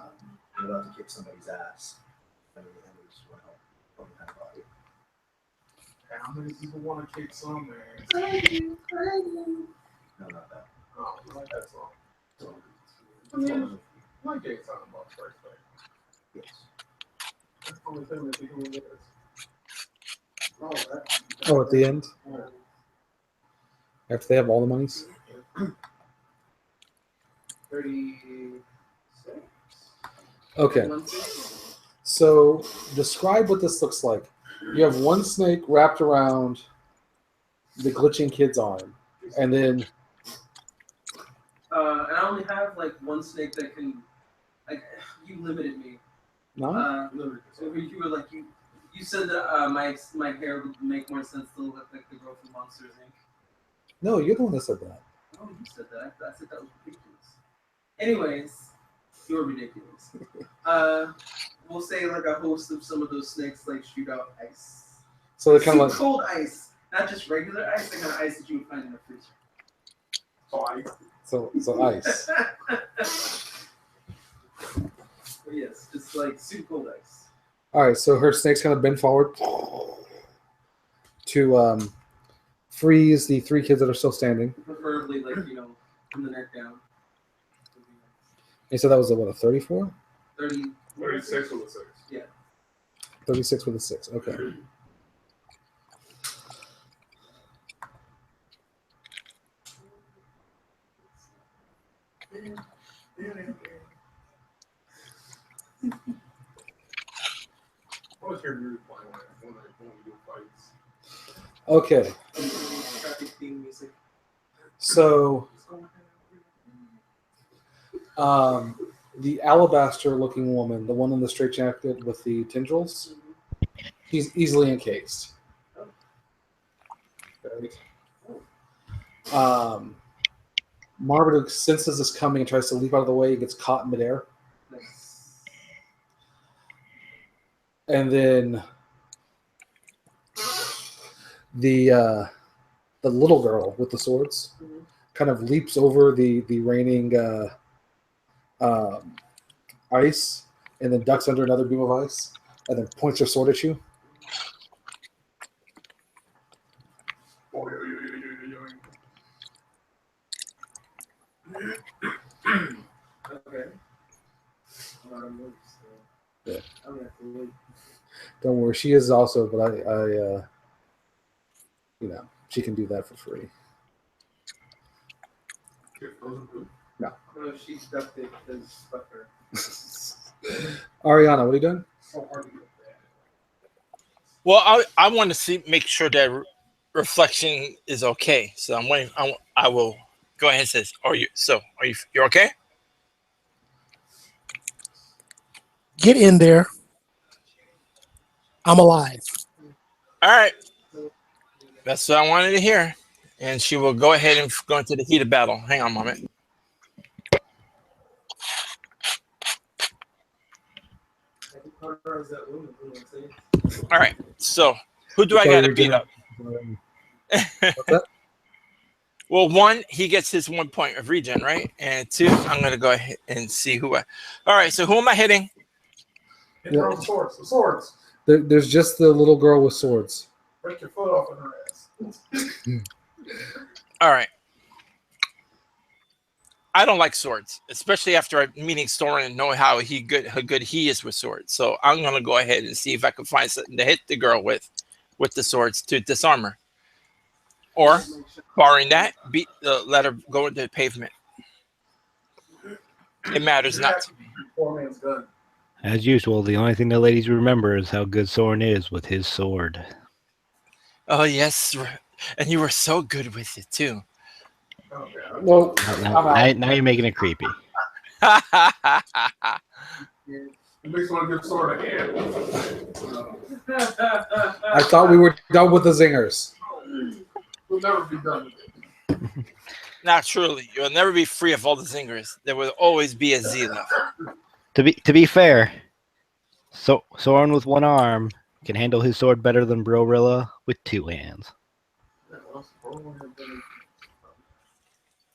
you're about to kick somebody's ass. And the end is well from the head body. How many people want to kick some ass? No, not that. Oh, you like that song? I mean, my game's talking about first play. Yes. That's the only thing that they do with this. Oh, that. Oh, at the end, after they have all the monies. 36. Okay. 160. So describe what this looks like. You have one snake wrapped around the glitching kid's arm, and then And I only have like one snake that can. Like, you limited me. no. So you were like you said that my hair would make more sense to look like the girl from Monsters Inc. No, you're the one that said that. Oh, you said that. I said that was ridiculous. Anyways, you were ridiculous. We'll say like a host of some of those snakes like shoot out ice. So they're kind Super of like cold ice, not just regular ice. The kind of ice that you would find in a freezer. So I so ice. But yes, just like super cold ice. All right, so her snake's kind of bend forward to freeze the three kids that are still standing. Preferably like from the neck down. And so that was a 34? 30. 36 with a 6. 36 with a 6. Okay. I was hearing music playing when we do fights. Okay. Traffic theme music. So the alabaster-looking woman, the one in the straitjacket with the tendrils, she's easily encased. Marmaduke senses this coming and tries to leap out of the way. He gets caught in midair. Nice. And then the little girl with the swords kind of leaps over the raining ice and then ducks under another beam of ice and then points her sword at you. Oh, yeah. Okay. A lot of moves. So. Yeah. I'm gonna have to wait. Don't worry, she is also, but I she can do that for free. No, she's ducked it because fuck her. Ariana, what are you doing? So hard to get that. Well, I want to make sure that reflection is okay. So I'm waiting. I will go ahead and say, you're okay? Get in there. I'm alive. All right. That's what I wanted to hear. And she will go ahead and go into the heat of battle. Hang on a moment. All right. So who do I got to beat up? Well, one, he gets his 1 point of regen, right? And two, I'm going to go ahead and see who I... All right, so who am I hitting? Hit her with swords. The swords. There's just the little girl with swords. Break your foot off in her ass. All right. I don't like swords, especially after meeting Soren and knowing how good he is with swords. So I'm going to go ahead and see if I can find something to hit the girl with the swords to disarm her. Or, barring that, let her go into the pavement. It matters not to me. Poor man's gun. As usual, the only thing the ladies remember is how good Soren is with his sword. Oh, yes. And you were so good with it, too. Oh, God. Well, Now you're making it creepy. It makes one give sword a hand. I thought we were done with the zingers. We'll never be done with it. Not truly. You'll never be free of all the zingers. There will always be a Z left. To be fair, Soren with one arm can handle his sword better than Brorilla with two hands.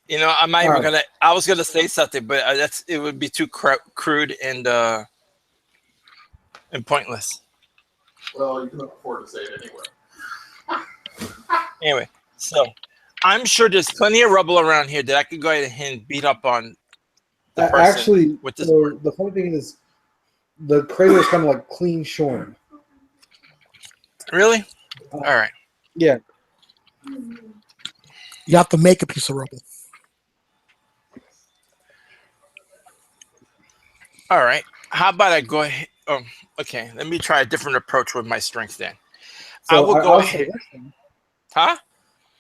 You know, I'm not even gonna. I was gonna say something, but it would be too crude and pointless. Well, you can afford to say it anyway. Anyway, so I'm sure there's plenty of rubble around here that I could go ahead and beat up on the person Actually, with this. so the funny thing is, the crater is kind of like clean shorn. Really? All right. Yeah. You have to make a piece of rubble. All right. How about I go ahead? Okay. Let me try a different approach with my strength then. I will go I'll say ahead. this thing. Huh?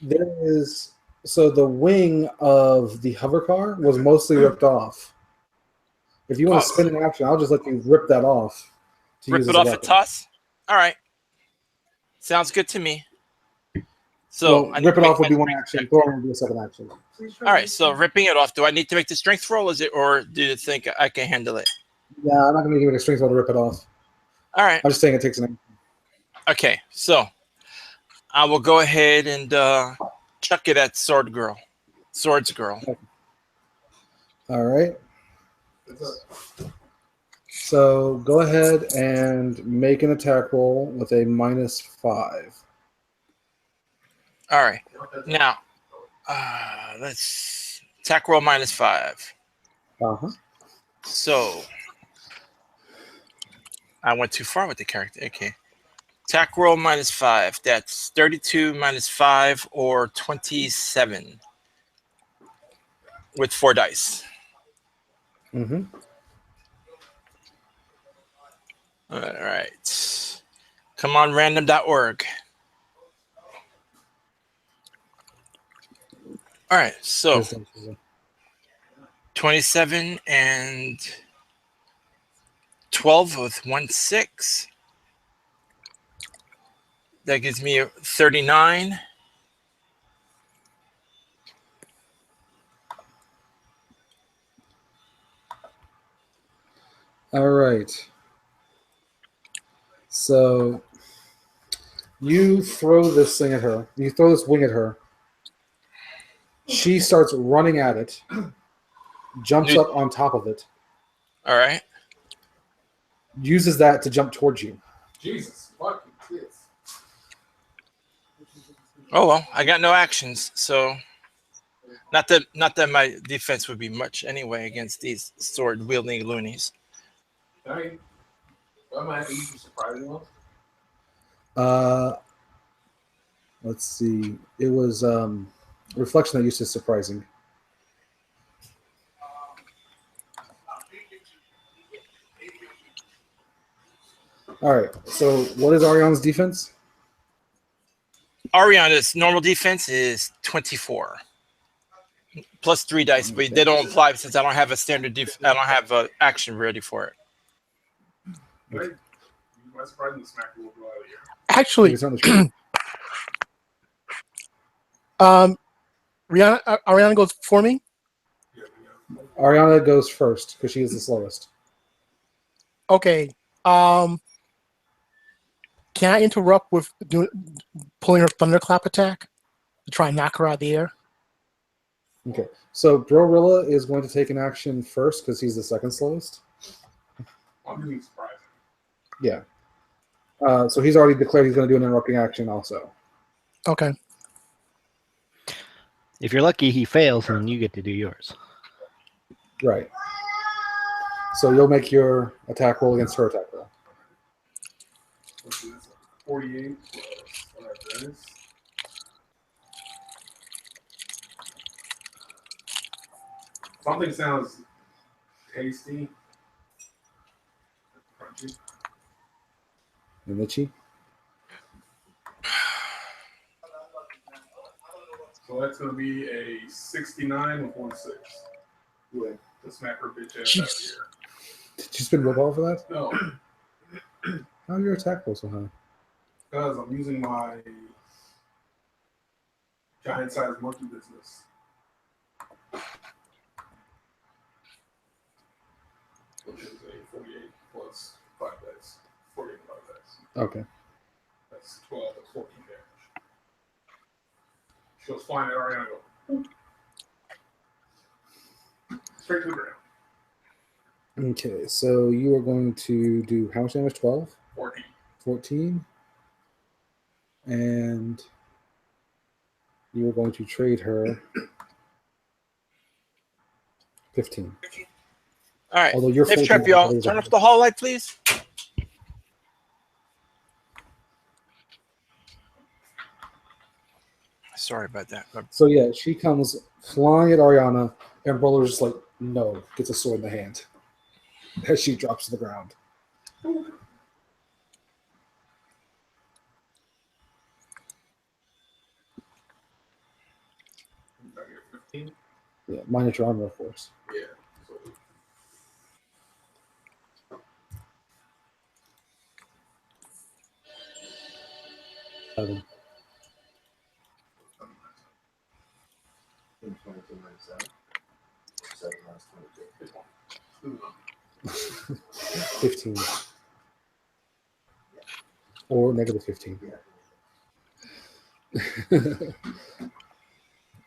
There is the wing of the hover car was mostly ripped off. If you want to spin an action, I'll just let you rip that off. Rip use it as a off a weapon. toss? All right. Sounds good to me. So Well, I need rip to it make off would my be one strength action. check. Throwing would be a second action. All right. So ripping it off. Do I need to make the strength roll? Or do you think I can handle it? Yeah, I'm not going to give it a strength roll to rip it off. All right. I'm just saying it takes an. Okay. So I will go ahead and chuck it at Swords Girl. All right. So go ahead and make an attack roll with a -5. All right. Now, let's attack roll -5. Uh-huh. So I went too far with the character. Okay. Attack roll -5. That's 32 minus 5 or 27 with 4 dice. Mm-hmm. All right. Come on, random.org. All right. So 27 and 12 with 1 6. That gives me 39. All right. So you throw this thing at her. You throw this wing at her. She starts running at it, jumps up on top of it, All right. uses that to jump towards you. Jesus, fucking kids. Oh well, I got no actions, so not that my defense would be much anyway against these sword wielding loonies. I might have to use some surprising ones. Let's see. It was reflection that used to surprising. All right. So what is Ariana's defense? Ariana's normal defense is 24 plus 3 dice, but they don't apply since I don't have a standard I don't have an action ready for it. Right? My surprising smack will go out of here. Actually, It's on the screen. Ariana goes for me. Ariana goes first because she is the slowest. Okay. Can I interrupt with pulling her thunderclap attack to try and knock her out of the air? Okay. So Brorilla is going to take an action first because he's the second slowest. I'm doing surprising. Yeah. So he's already declared he's going to do an interrupting action also. Okay. If you're lucky, he fails, and you get to do yours. Right. So you'll make your attack roll against her attack roll. Let's see, that's 48 plus whatever that is. Something sounds tasty. Crunchy. And Litchi? So that's going to be a 69 with 1 6. Yeah. To smack her bitch ass out of Jeez. here. Did you spin willpower for that? No, How your attack roll so high? because I'm using my giant sized monkey business. Which is a 48 plus 5 dice. 48 5 dice. Okay. That's 12, that's 14 damage. She goes flying at Ariana. Go. Straight to the ground. Okay, so you are going to do how much damage? 12? 14. 14? And You are going to trade her 15. All right. Although you're Safe 14, trip, y'all. others are- Turn off the hall light, please. Sorry about that. So yeah, she comes flying at Ariana, and Brawler's just like, no, gets a sword in the hand as she drops to the ground. I get 15. Yeah, minus your armor, of course. Yeah. So, Seven. 22 minus 7. 7 minus 22. 15. Or negative 15.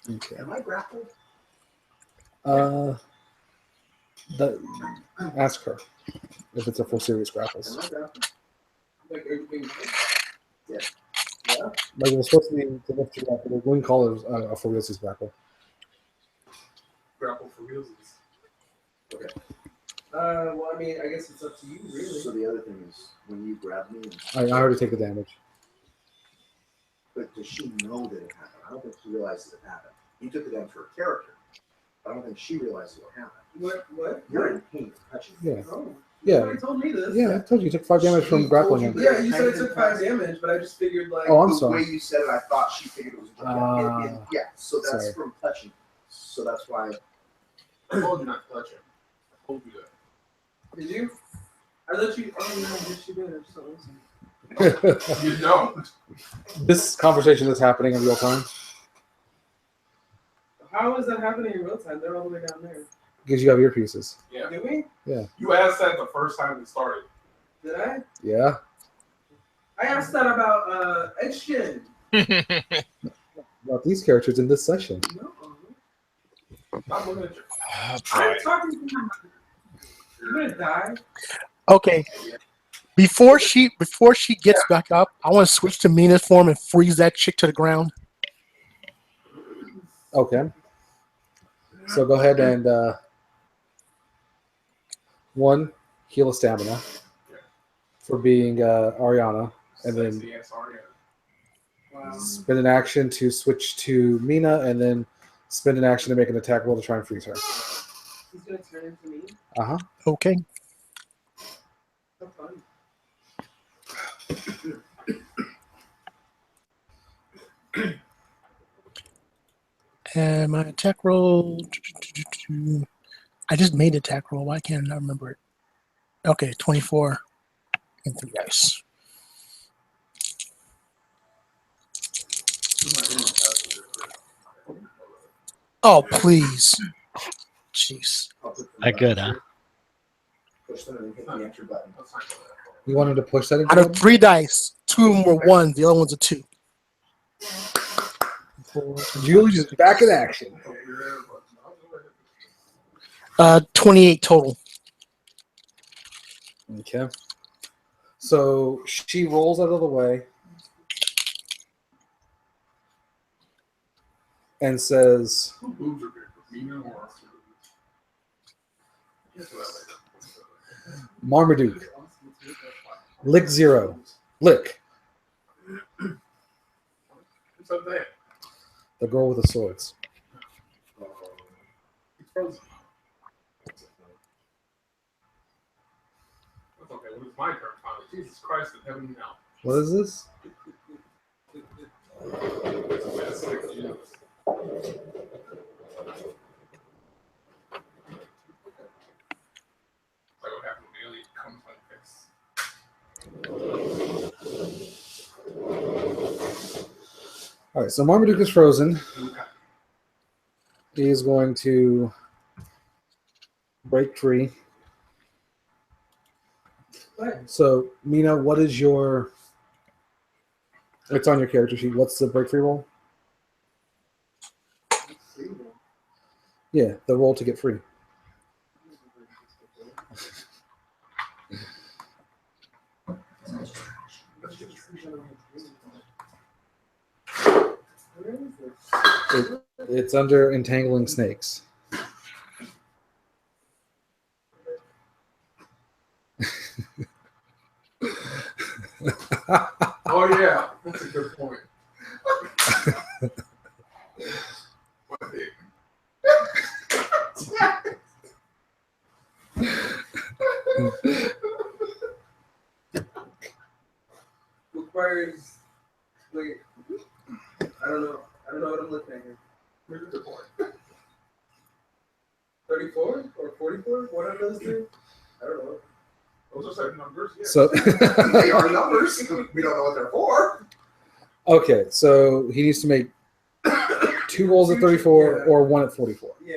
Okay. Am I grappled? That, ask her if it's a full series grapples. Am I grappled? Like everything. Yeah. Like it was supposed to be to lift you up, but we wouldn't call it a full series grapple. grapple for realsies. Well, I mean, I guess it's up to you, really. So the other thing is, when you grab me, I already take the damage. but does she know that it happened? I don't think she realizes it happened. You took the damage for her character. I don't think she realizes what happened. What? You're in pain from touching me. Yeah. Oh. Yeah. You already told me this. Yeah, I told you took 5 damage from She grappling told him. you Yeah, you said it took 5 damage, but I just figured like. Oh, I'm the sorry. way you said it, I thought she figured it was a joke. Yeah, so that's sorry. from touching. So that's why. I told you not to touch him. I told you that. Did you? I thought you. Oh no, yes you did. I just don't listen. You don't. This conversation is happening in real time How is that happening in real time? They're all the way down there. because you have earpieces. Yeah. Did we? You asked that the first time we started. Did I? Yeah. I asked that about Edge-Gen. About these characters in this session. No. Stop looking at you. I'm talking to you. You're gonna die. Okay. Before she gets back up, I want to switch to Mina's form and freeze that chick to the ground. Okay. So go ahead and one, heal a stamina for being Ariana, and then Sexy ass Ariana. Wow. spend an action to switch to Mina, and then spend an action to make an attack roll to try and freeze her. He's gonna turn into me. Uh-huh. Okay. So funny. And my attack roll. I just made an attack roll. Why can't I not remember it? Okay, 24 and 3 dice. Oh, please. Jeez. I'll put the That good, huh? Push them and hit the enter button. Let's not go that far. You wanted to push that into Out of him? 3 dice, 2 of them were 1, the other one's a 2. Julie is back in action. Over there, but I'll go ahead. 28 total. Okay. So she rolls out of the way and says, Who boobs are bigger, Mina or us? Guess what I like. Marmaduke, lick 0. Lick. What's up there? The girl with the swords. It's frozen. That's okay. When it's my turn, finally. Jesus Christ in heaven and hell. What is this? That's like, Jesus. Like what happened to Bailey comes like this. All right, so Marmaduke is frozen. Okay. He is going to break free. What? So, Mina, what is your... It's on your character sheet. What's the break free roll? Yeah, the roll to get free. Where is this? It's under entangling snakes. Oh yeah, that's a good point. Requires. Wait. I don't know. I don't know what I'm looking at here. That's a good point. 34 or 44? What are those two? I don't know. Those are certain numbers. Yeah. So They are numbers. We don't know what they're for. okay, so he needs to make 2 rolls at 34 or 1 at 44. Yeah.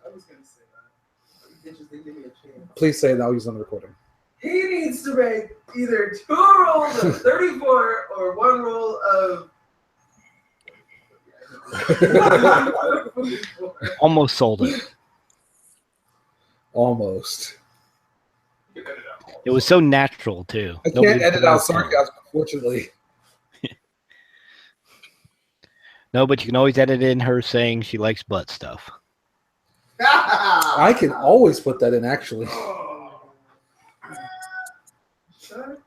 I was going to say that. Interesting. Give me a chance. Please say it, and I'll use it on the recording. He needs to make either 2 rolls of 34 or 1 roll of. Almost sold it. Almost. You can edit out. It was so natural too. I can't Nobody edit put out it there. sarcasm, unfortunately. No, but you can always edit in her saying she likes butt stuff. I can always put that in, actually. Shut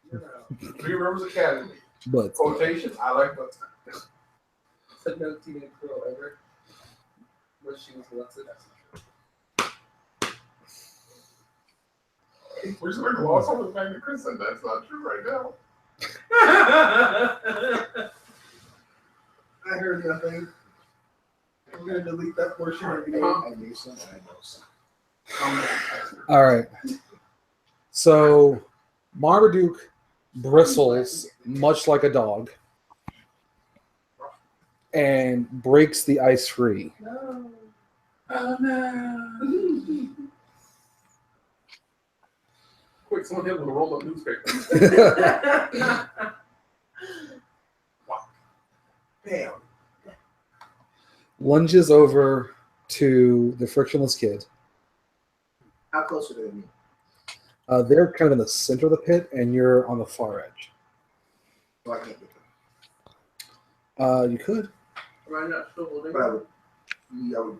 your mouth. 3 Rivers Academy. But Quotation, I like that. Said no teenage girl ever. But she was molested. We're just going to gloss over the fact that Chris said that's not true right now. I heard nothing. I'm gonna delete that portion of the I knew some. I know some. all right. So Marmaduke bristles much like a dog and breaks the ice free. No. Oh no. Quick, someone hit with a roll up newspaper. Bam. Lunges over to the frictionless kid. How close are they to me? They're kind of in the center of the pit, and you're on the far edge. So I can't get them. You could. Am I not still holding? But I would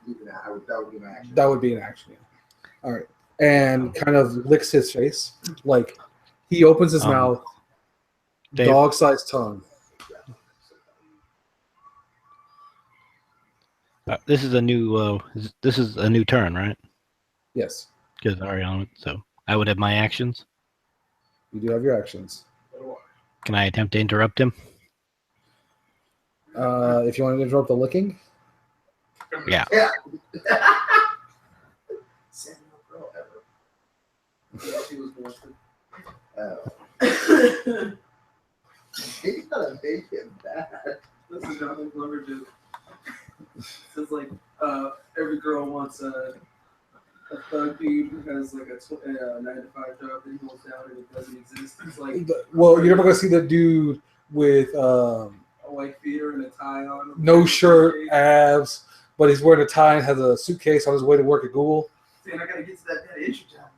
leave it out. That would be my action. That would be an action. Yeah. All right. And kind of licks his face. Like he opens his mouth, Dave. dog-sized tongue. This is a new turn, right? Yes, Because Ariana. So I would have my actions. you do have your actions. Can I attempt to interrupt him? If you want to interrupt the licking, Yeah. Yeah. Send no girl ever. Yeah, she was molested. Oh. You gotta make him bad. This is Jonathan Glover joke. It's like every girl wants a thug dude who has like a 9-to-5 job that he holds down and it doesn't exist. It's like well, you're never going to see the dude with a white beater and a tie on. no shirt, abs, but he's wearing a tie and has a suitcase on his way to work at Google. Man, I gotta get to that entry job.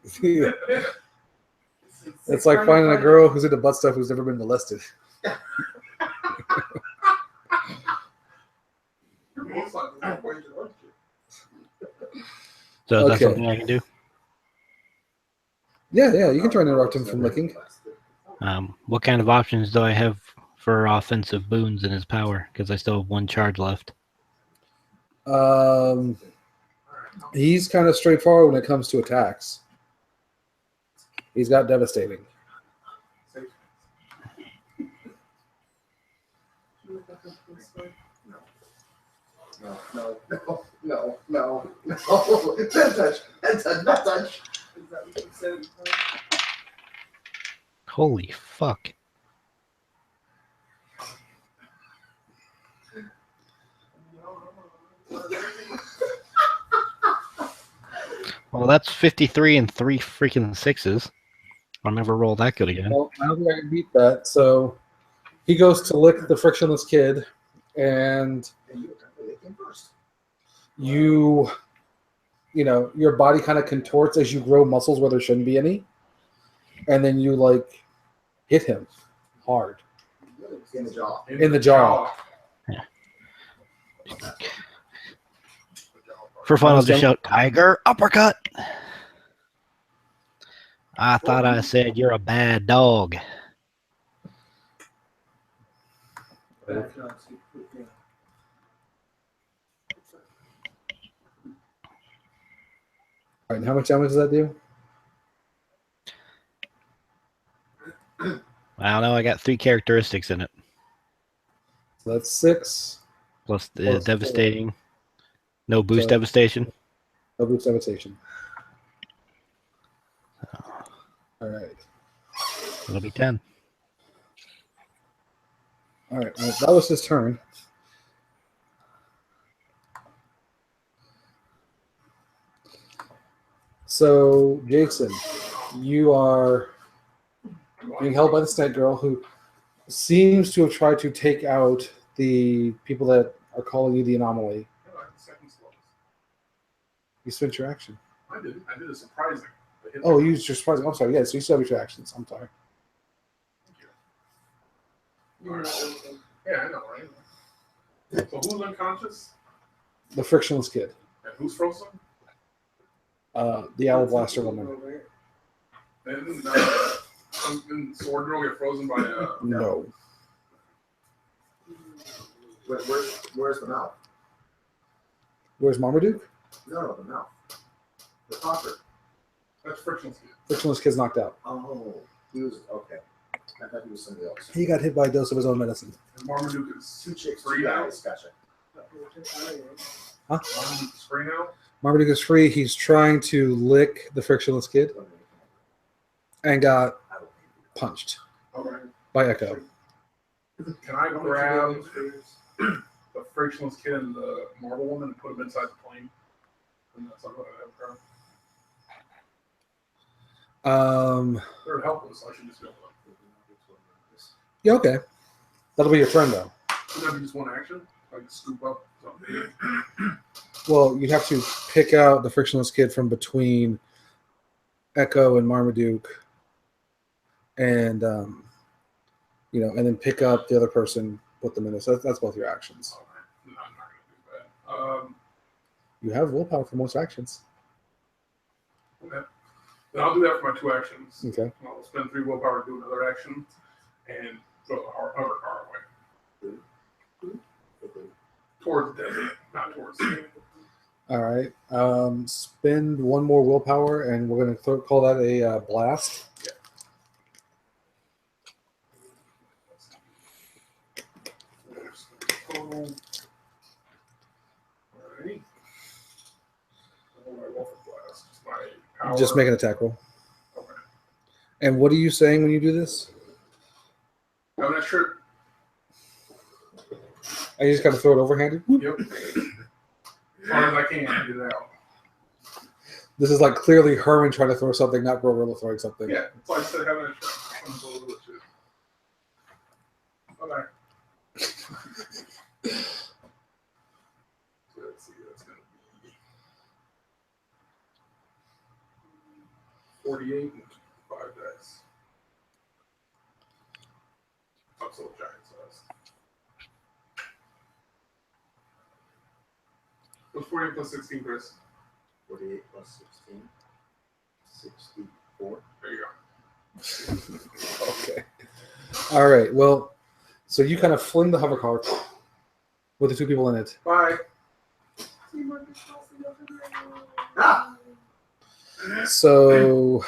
It's like finding a girl who's into butt stuff who's never been molested. You're most likely not going to work. So that's Okay. something I can do. Yeah, you can try and interrupt him from licking. What kind of options do I have for offensive boons in his power? Because I still have 1 charge left. He's kind of straightforward when it comes to attacks. He's got devastating. No. Don't touch. Not touch. Is that what you said? Holy fuck. Well, that's 53 and 3 freaking 6s. I'll never roll that good again. Well, I don't think I can beat that. So he goes to lick the frictionless kid, and you know, your body kind of contorts as you grow muscles where there shouldn't be any, and then you like hit him hard In the jaw. in the jaw. For fun, I'll just Understand? shout, Tiger uppercut. I thought I said you're a bad dog. Bad job, Steve. Yeah. All right, and how much damage does that do? I don't know. I got 3 characteristics in it, So that's 6. plus the Plus devastating. No boost So- devastation. No boost devastation. All right. It'll be 10. All right. Well, that was his turn. So, Jason, you are being held by the snake girl who seems to have tried to take out the people that are calling you the anomaly. Second slowest. You spent your action. I did a surprising. Oh, you used your surprising. I'm sorry. Yeah, so you still have your actions. I'm sorry. You're not anything. Yeah, I know, right? So who's unconscious The frictionless kid. and who's frozen? The owl blaster woman. And didn't Sword Girl get frozen by No. Where's the mouth? Where's Marmaduke? No, the mouth. The talker. that's frictionless kid. Frictionless kid's knocked out. Oh, he was okay. I thought he was somebody else. He got hit by a dose of his own medicine. And Marmaduke is 2 chicks, free 2 now. guys. Gotcha. Marmaduke is free now. Marmaduke is free. He's trying to lick the frictionless kid and got punched Okay. by Echo. Can I grab the frictionless kid and the marble woman and put them inside the plane? And that's not what I have grab. They're helpless. So I should just go. Yeah, okay. That'll be your turn, though. Would that be just one action? I can scoop up something. Well, you'd have to pick out the frictionless kid from between Echo and Marmaduke, and and then pick up the other person, put them in there. So that's both your actions. No, I'm not gonna do that. You have willpower for most actions. Okay. Then I'll do that for my 2 actions. Okay. I'll spend 3 willpower to do another action and throw the other car away. Towards the desert, not towards the All right. Spend 1 more willpower, and we're going to call that a blast. Alright. My Wolford Blast. My power. Just make an attack roll. Okay. And what are you saying when you do this? I'm not sure. I just got to throw it overhanded. Yep. As far as I can, get it out. This is like clearly Herman trying to throw something, not Gorilla throwing something. Yeah, that's why I said have an extra. I'm a little bit too. Okay. So let's see, that's going to be 48 and 5 dice. I'm still giant size. What's 48 plus 16, Chris? 48 plus 16. 64. There you go. Okay. All right. Well, so you kind of fling the hover car with the 2 people in it. Bye. Ah! So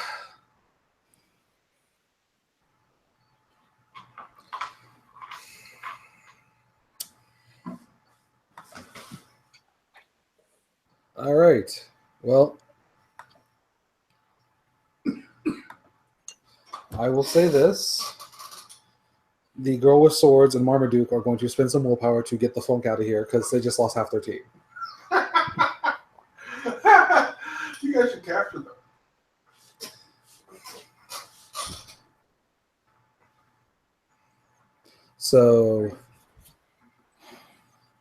all right. Well, I will say this. The girl with swords and Marmaduke are going to spend some willpower to get the funk out of here because they just lost half their team. You guys should capture them. So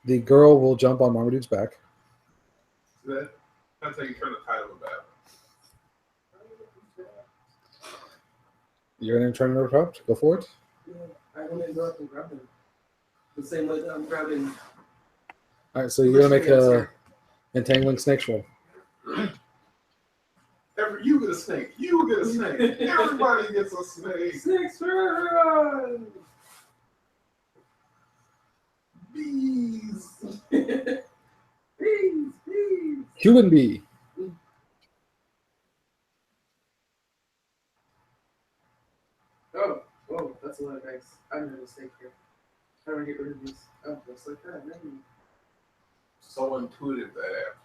the girl will jump on Marmaduke's back. That's how you turn the tide of a battle. You're going to try to interrupt? Go for it. Yeah, I want to interrupt and grab him. The same way that I'm grabbing. All right, so you're gonna make a entangling snake roll. You get a snake. You get a snake. Everybody gets a snake. Snakes for everyone. Bees. Bees, bees. Human bee. Oh, that's a lot of eggs. I made a mistake here. How do I get rid of these? Oh, just like that. Maybe. So intuitive that app.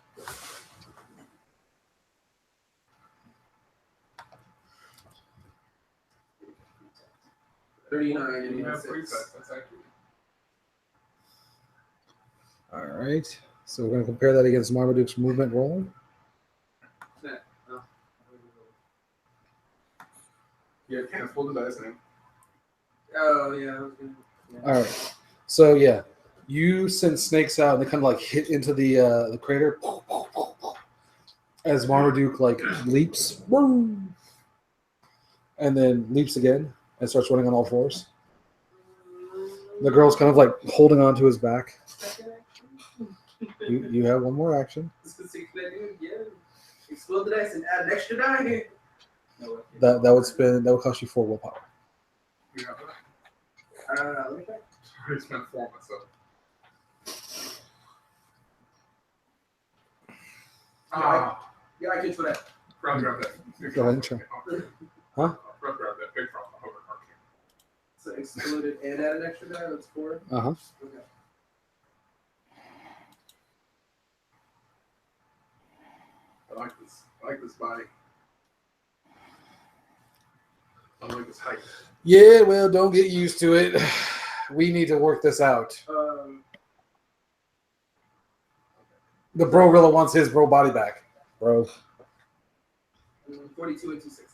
$39 You have and free 6. text. That's actually. All right. So we're gonna compare that against Marmaduke's movement roll. Yeah, can't pull the dice now. Oh, yeah. I was gonna, yeah. All right. So yeah, you send snakes out, and they kind of like hit into the crater as Marmaduke like leaps, boom, and then leaps again and starts running on all fours. The girl's kind of like holding on to his back. Second action. You have one more action. This is can I do it again? Explode the dice and add an extra die. No, That would cost you 4 willpower. You have that? let me check. I already spent 4 myself. Yeah, I can for that. Grab that. Go ahead and try. Huh? Grab that big from the hover card. So exploded and add an extra die. That's 4. Uh huh. Okay. I like this. I like this body. I like this height. Yeah, well, don't get used to it. We need to work this out. The bro gorilla wants his bro body back, bro. 42 and 2 sixes.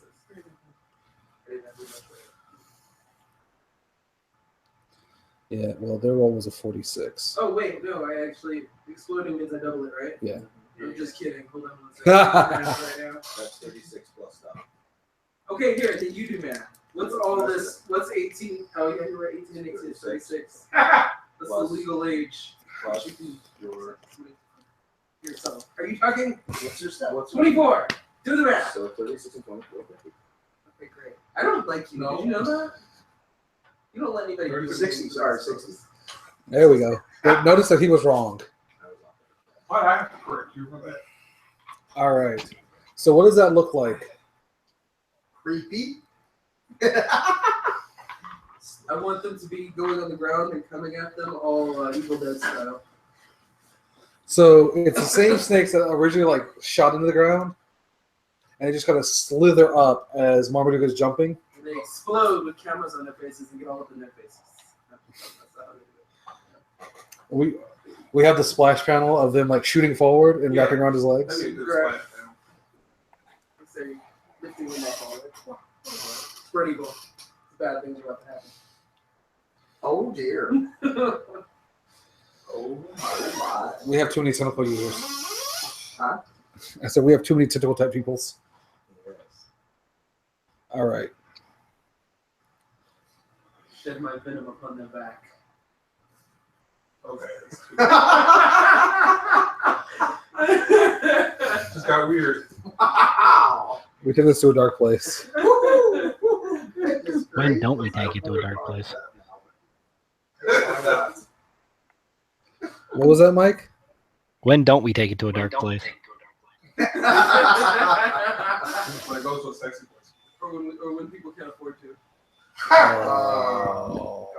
Yeah, well, their roll was a 46. Oh wait, no, I actually exploding means I double it, right? Yeah. I'm just kidding. Hold on one second. I'm doing it right now. That's 36 plus stuff. Okay, here, then you do math. What's all this? What's 18? Oh, yeah, you're right. 18 and 18 is 36. That's Plus- the legal age. Plus You can- your yourself. Are you talking? what's your stat? What's 24. Do the math. So 36 and 24. Okay, great. I don't like you. No. Did you know that? You don't let anybody do 60. Sorry, 60. There we go. But notice that he was wrong. Why I have to correct you for that? All right. So what does that look like? Creepy. I want them to be going on the ground and coming at them all Evil Dead style. So it's the same snakes that originally like shot into the ground, and they just kind of slither up as Marmaduke is jumping. And they explode with cameras on their faces and get all up in their faces. That's how they do it. We have the splash panel of them like shooting forward and Yeah. wrapping around his That'd legs. be a good Correct. splash down. It's a lifting them up all the way. Spread eagle. Bad things are about to happen. Oh dear. Oh my. We have too many tentacle users. Huh? I said we have too many tentacle type peoples. All right. Shed my venom upon their back. Okay. Just got weird. Wow. We took this to a dark place. When don't we take it to a dark place? What was that, Mike? When don't we take it to a dark place? When it goes to a sexy place. or when people can't afford to. Oh.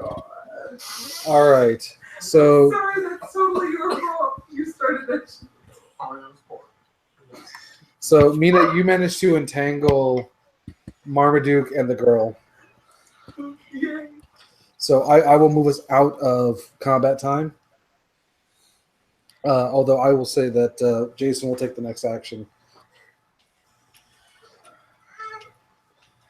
All right. So Sorry, that's totally your fault. You started that shit. so Mina, you managed to entangle Marmaduke and the girl. Yay. So I will move us out of combat time. Although I will say that Jason will take the next action.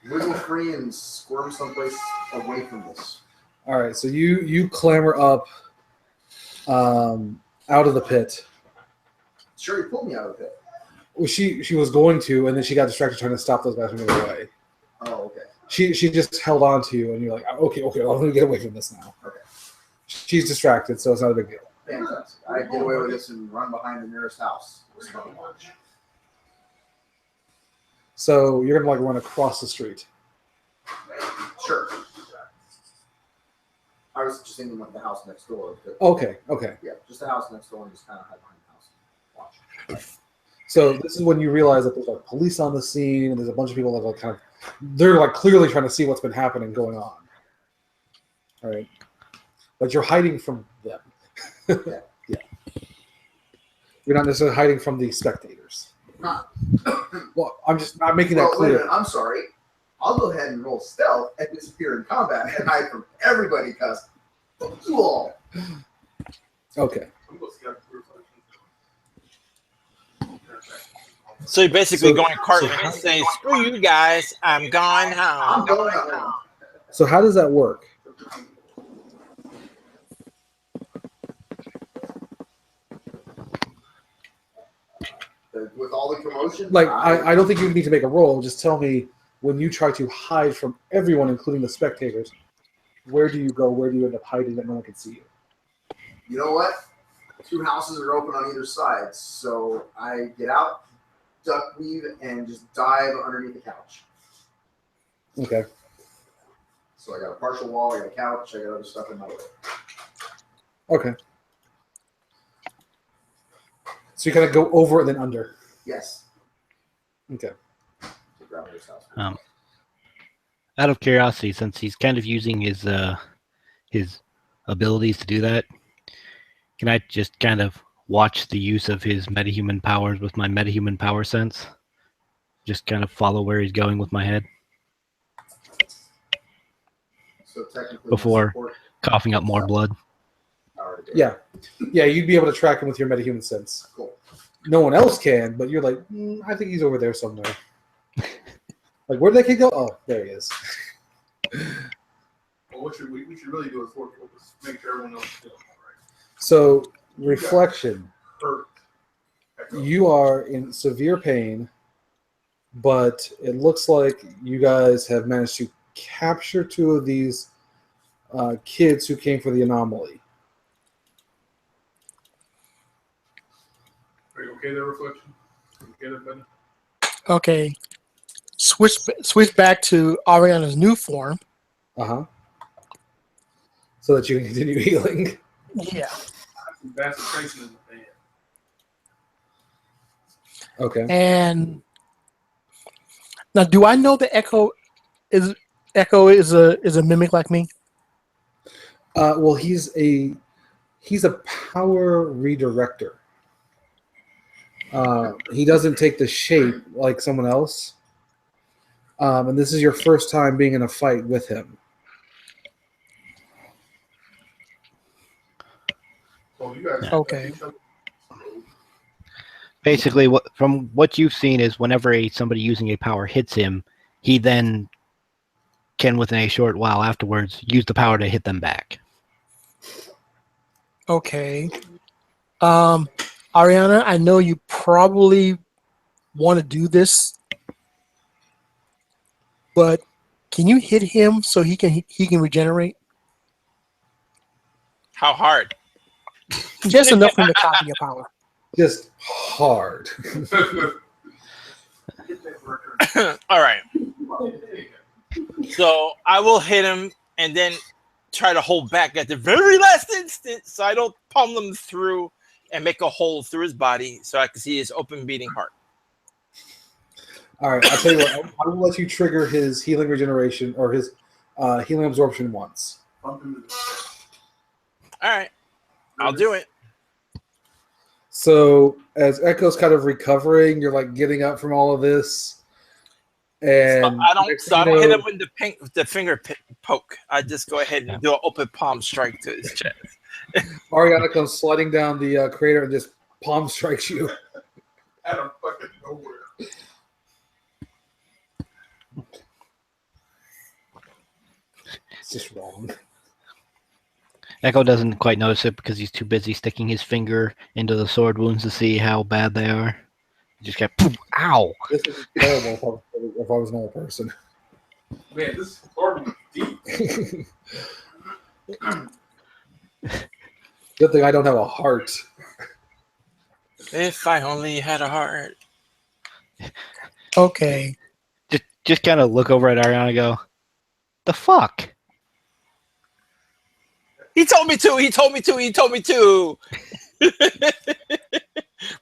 Wiggle free and squirm someplace away from this. All right. So you clamber up out of the pit. Sure, you pulled me out of the pit. Well, she was going to, and then she got distracted trying to stop those guys from moving away. Oh, okay. She just held on to you, and you're like, okay, I'm gonna get away from this now. Okay. She's distracted, so it's not a big deal. Fantastic. I get away with this and run behind the nearest house. It's fun to watch. So you're gonna like run across the street. Sure. I was just thinking like the house next door. But Okay. yeah, just the house next door and just kind of hide behind the house. Watch. So this is when you realize that there's like police on the scene and there's a bunch of people that are kind of they're like clearly trying to see what's been happening going on. All right. But you're hiding from them. Yeah. You're not necessarily hiding from the spectators. Well, I'm making that Well, wait a clear. minute, I'm sorry. I'll go ahead and roll stealth and disappear in combat and hide from everybody because fuck you all. Okay. So you're basically So- going Cartman and saying, "Screw you guys, I'm gone I'm home." going home. So how does that work? With all the commotion, Like I don't think you need to make a roll. Just tell me when you try to hide from everyone, including the spectators. Where do you go? Where do you end up hiding that no one can see you? you know what? 2 houses are open on either side, so I get out, duck weave, and just dive underneath the couch. Okay. So I got a partial wall, I got a couch, I got other stuff in my way. Okay. So you kind of go over and then under. Yes. Okay. To grandmother's house. Out of curiosity, since he's kind of using his abilities to do that, can I just kind of watch the use of his metahuman powers with my metahuman power sense? Just kind of follow where he's going with my head, So technically, Before- my support coughing up more blood. power to do it. Yeah, you'd be able to track him with your metahuman sense. Cool. No one else can, but you're like, I think he's over there somewhere. Like, where did that kid go? Oh, there he is. Well, we should really do is make sure everyone else feels all right. So, reflection. Hurt. Echo. You are in severe pain, but it looks like you guys have managed to capture 2 of these kids who came for the anomaly. Are you okay there, reflection? You okay there, buddy? Okay. Switch back to Ariana's new form. Uh-huh. So that you can continue healing. Yeah. Some bastard tracing in the band. Okay. And now, do I know that Echo is a mimic like me? Well, he's a power redirector. He doesn't take the shape like someone else. And this is your first time being in a fight with him. So you guys Okay. Basically, from what you've seen is whenever somebody using a power hits him, he then can, within a short while afterwards, use the power to hit them back. Okay. Ariana, I know you probably want to do this, but can you hit him so he can regenerate? How hard? Just enough for him to copy your power. Just hard. All right. So I will hit him and then try to hold back at the very last instant so I don't pummel him through and make a hole through his body so I can see his open beating heart. All right, I'll tell you what. I will let you trigger his healing regeneration or his healing absorption once. All right. I'll do it. So as Echo's kind of recovering, you're like getting up from all of this, and I don't next thing you hit know, him with the finger poke. I just go ahead and do an open palm strike to his chest. Ariana comes sliding down the crater and just palm strikes you. Out of fucking nowhere. It's just wrong. Echo doesn't quite notice it because he's too busy sticking his finger into the sword wounds to see how bad they are. He just got poof, ow! This is terrible if I was an old person. Man, this is horrible deep. Good thing I don't have a heart. If I only had a heart. Okay. Just kind of look over at Ariana and go, the fuck? He told me to. He told me to. He told me to.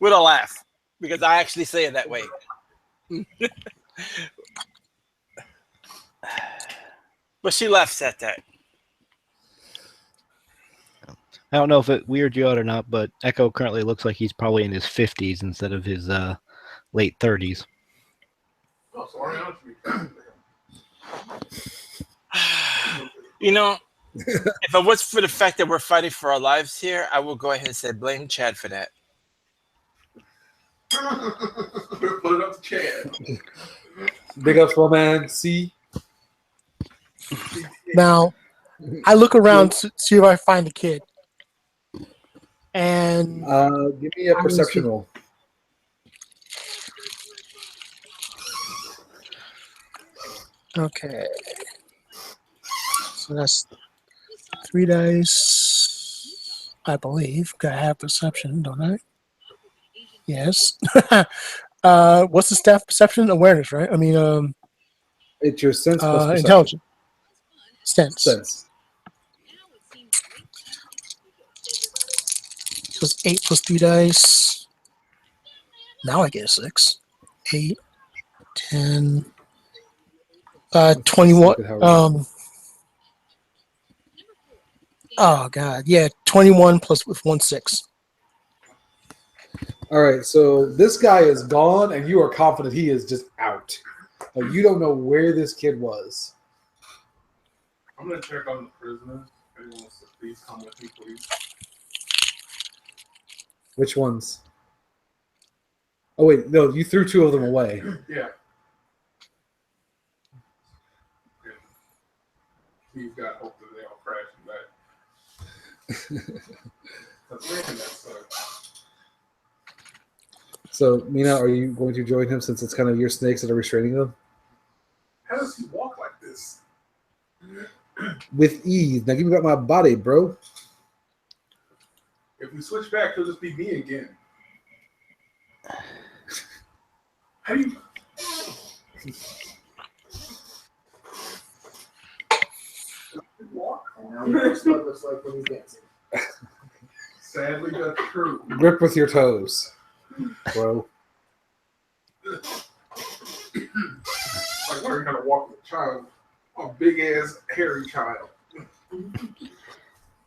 With a laugh, because I actually say it that way. But she laughs at that. I don't know if it weirded you out or not, but Echo currently looks like he's probably in his 50s instead of his late 30s. Oh, so Ariana should be friends with him. You know, if it was for the fact that we're fighting for our lives here, I will go ahead and say blame Chad for that. Put it up to Chad. Big ups, my man. See? Now, I look around to see if I find the kid. And Give me a perception roll. okay. So that's 3 dice, I believe. I have perception, don't I? Yes. What's the staff perception? Awareness, right? I mean, It's your sense plus perception. intelligence. Sense. So it's 8 plus 3 dice. Now I get a 6. 8, 10, 21. Oh god, yeah, 21 plus with 1 6. All right, so this guy is gone, and you are confident he is just out. Like, you don't know where this kid was. I'm gonna check on the prisoners. If anyone wants to please come with me, please. Which ones? Oh wait, no, you threw 2 of them away. Yeah. He's got hope that they all crash back. That's man, that sucks. So, Mina, are you going to join him since it's kind of your snakes that are restraining them? How does he walk like this? With ease. Now give me back my body, bro. If we switch back, he'll just be me again. How do you? Walk. And now we know what Slug looks like when he's dancing. Sadly, that's true. Grip with your toes, bro. Like learning how to walk with a child, a big ass hairy child.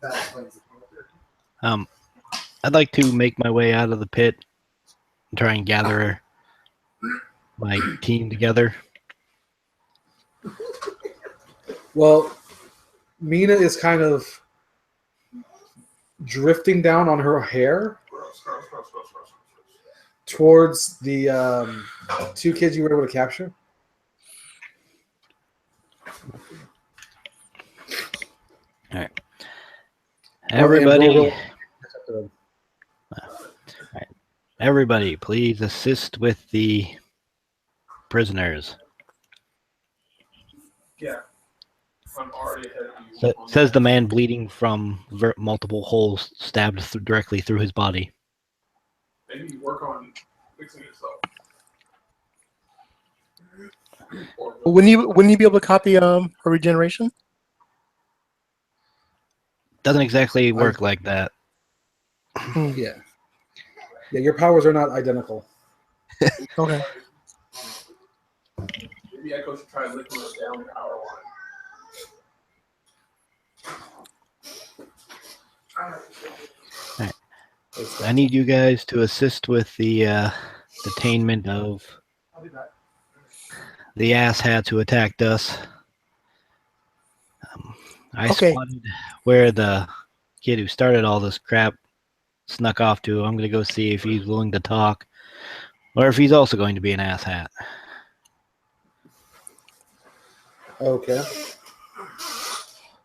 That explains it. I'd like to make my way out of the pit and try and gather my team together. Well, Mina is kind of drifting down on her hair towards the 2 kids you were able to capture. All right. Everybody, everybody, please assist with the prisoners. Yeah. I'm already ahead of you. Says the man bleeding from multiple holes stabbed directly through his body. Maybe work on fixing yourself. Wouldn't you be able to copy her regeneration? Doesn't exactly work like that. Yeah. Yeah, your powers are not identical. Okay. Maybe Echo should try licking us down the power line. I need you guys to assist with the detainment of I'll be back. the asshats who attacked us. I Okay. spotted where the kid who started all this crap snuck off to. I'm going to go see if he's willing to talk or if he's also going to be an asshat. Okay.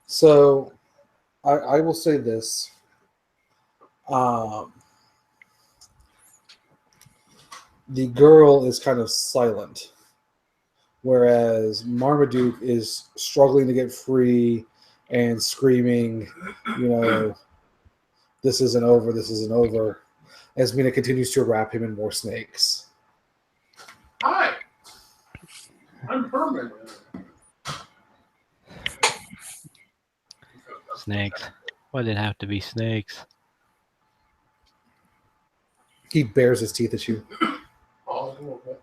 So, I will say this. The girl is kind of silent, whereas Marmaduke is struggling to get free and screaming, This isn't over. This isn't over. As Mina continues to wrap him in more snakes. Hi. I'm Herman. Snakes. Why did it have to be snakes? He bares his teeth at you. Oh, a little bit.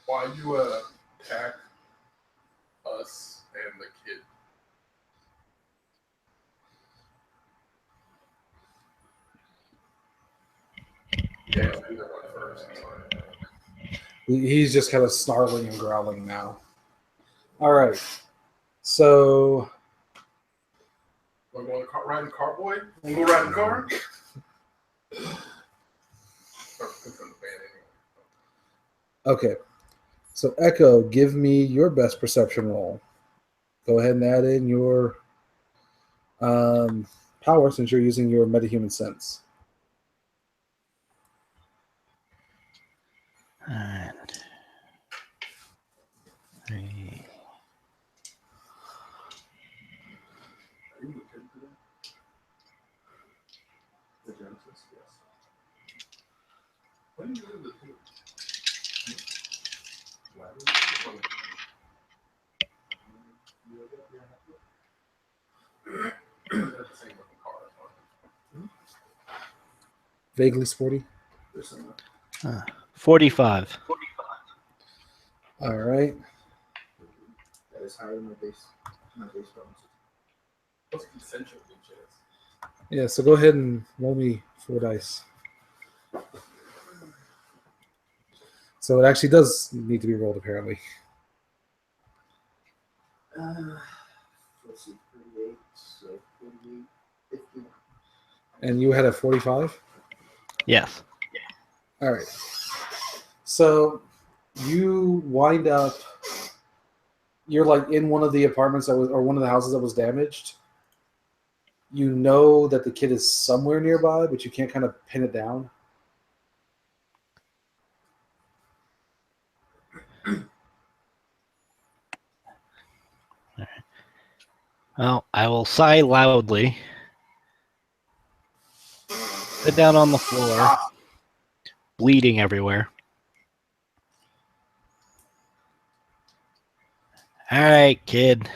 Why you attack us and the kid? Yeah, I'll be the one first. He's just kind of snarling and growling now. All right. So Want to go on the car, ride in the car, boy? Want to go ride in the car? okay. So Echo, give me your best perception roll. Go ahead and add in your power since you're using your metahuman sense. Alright. 3. The Genesis, yes. What do you do with the two? Vaguely sporty. 45. All right. That is higher than my base bonus. What's consensual bitches? Yeah, so go ahead and roll me 4 dice. So it actually does need to be rolled, apparently. Let's see, 38, so 48, 51. And you had a 45? Yes. All right. So you wind up, you're like in one of the apartments that was, or one of the houses that was damaged. You know that the kid is somewhere nearby, but you can't kind of pin it down. Well, I will sigh loudly. Sit down on the floor, bleeding everywhere. All right, kid.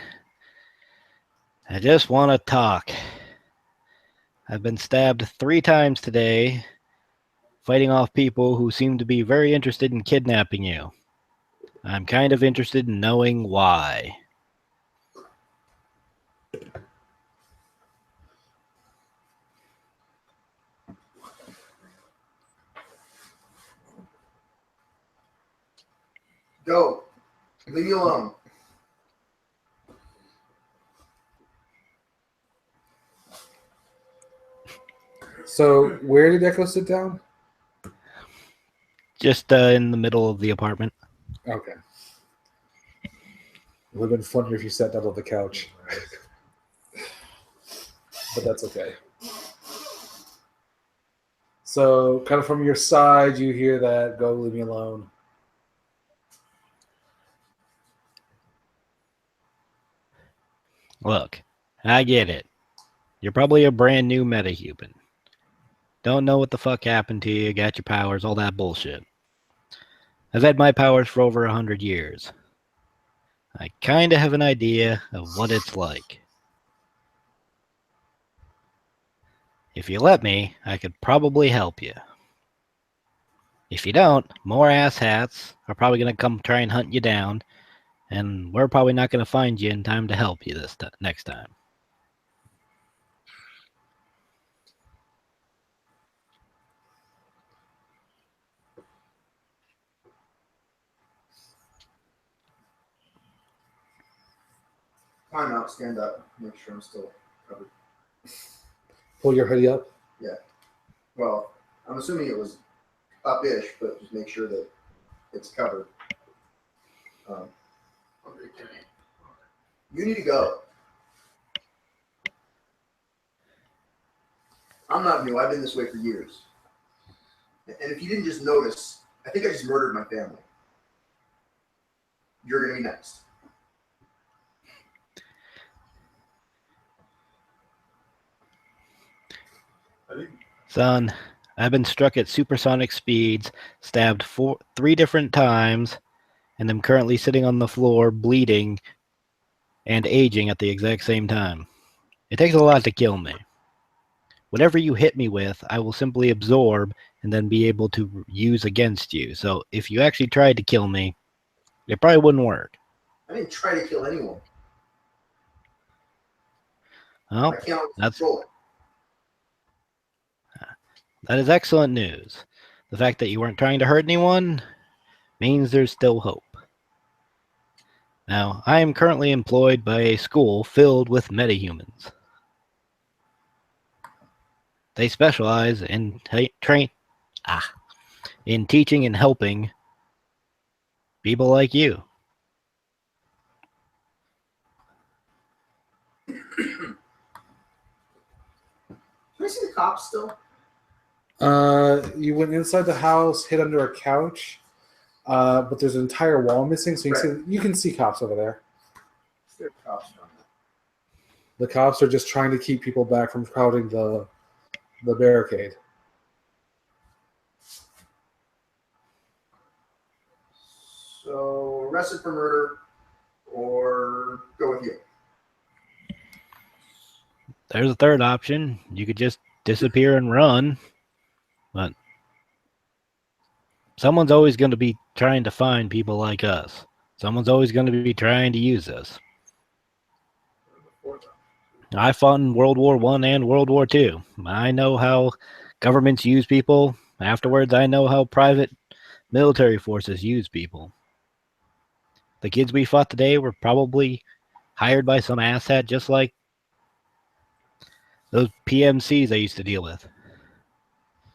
I just want to talk. I've been stabbed 3 times today, fighting off people who seem to be very interested in kidnapping you. I'm kind of interested in knowing why. Go. Leave me alone. So where did Echo sit down? Just in the middle of the apartment. Okay. It would have been funnier if you sat down on the couch. But that's okay. So kind of from your side, you hear that, go leave me alone. Look, I get it. You're probably a brand new metahuman. Don't know what the fuck happened to you, got your powers, all that bullshit. I've had my powers for over 100 years. I kinda have an idea of what it's like. If you let me, I could probably help you. If you don't, more asshats are probably gonna come try and hunt you down, and we're probably not gonna find you in time to help you next time. Time out, stand up, make sure I'm still covered. Pull your hoodie up. Well, I'm assuming it was up-ish, but just make sure that it's covered. You need to go. I'm not new. I've been this way for years. And if you didn't just notice, I think I just murdered my family. You're going to be next. I didn't. Son, I've been struck at supersonic speeds, stabbed 3 different times, and am currently sitting on the floor, bleeding and aging at the exact same time. It takes a lot to kill me. Whatever you hit me with, I will simply absorb and then be able to use against you. So if you actually tried to kill me, it probably wouldn't work. I didn't try to kill anyone. Well, I can't always that's control it. that is excellent news. The fact that you weren't trying to hurt anyone means there's still hope. Now, I am currently employed by a school filled with metahumans. They specialize in in teaching and helping people like you. Can I see the cops still? You went inside the house, hid under a couch, but there's an entire wall missing, so you can see cops over there. Is there cops on that? The cops are just trying to keep people back from crowding the barricade. So arrested for murder, or go with you. There's a third option. You could just disappear and run, but someone's always going to be trying to find people like us. Someone's always going to be trying to use us. I fought in World War I and World War II. I know how governments use people. Afterwards, I know how private military forces use people. The kids we fought today were probably hired by some asshat, just like those PMCs I used to deal with.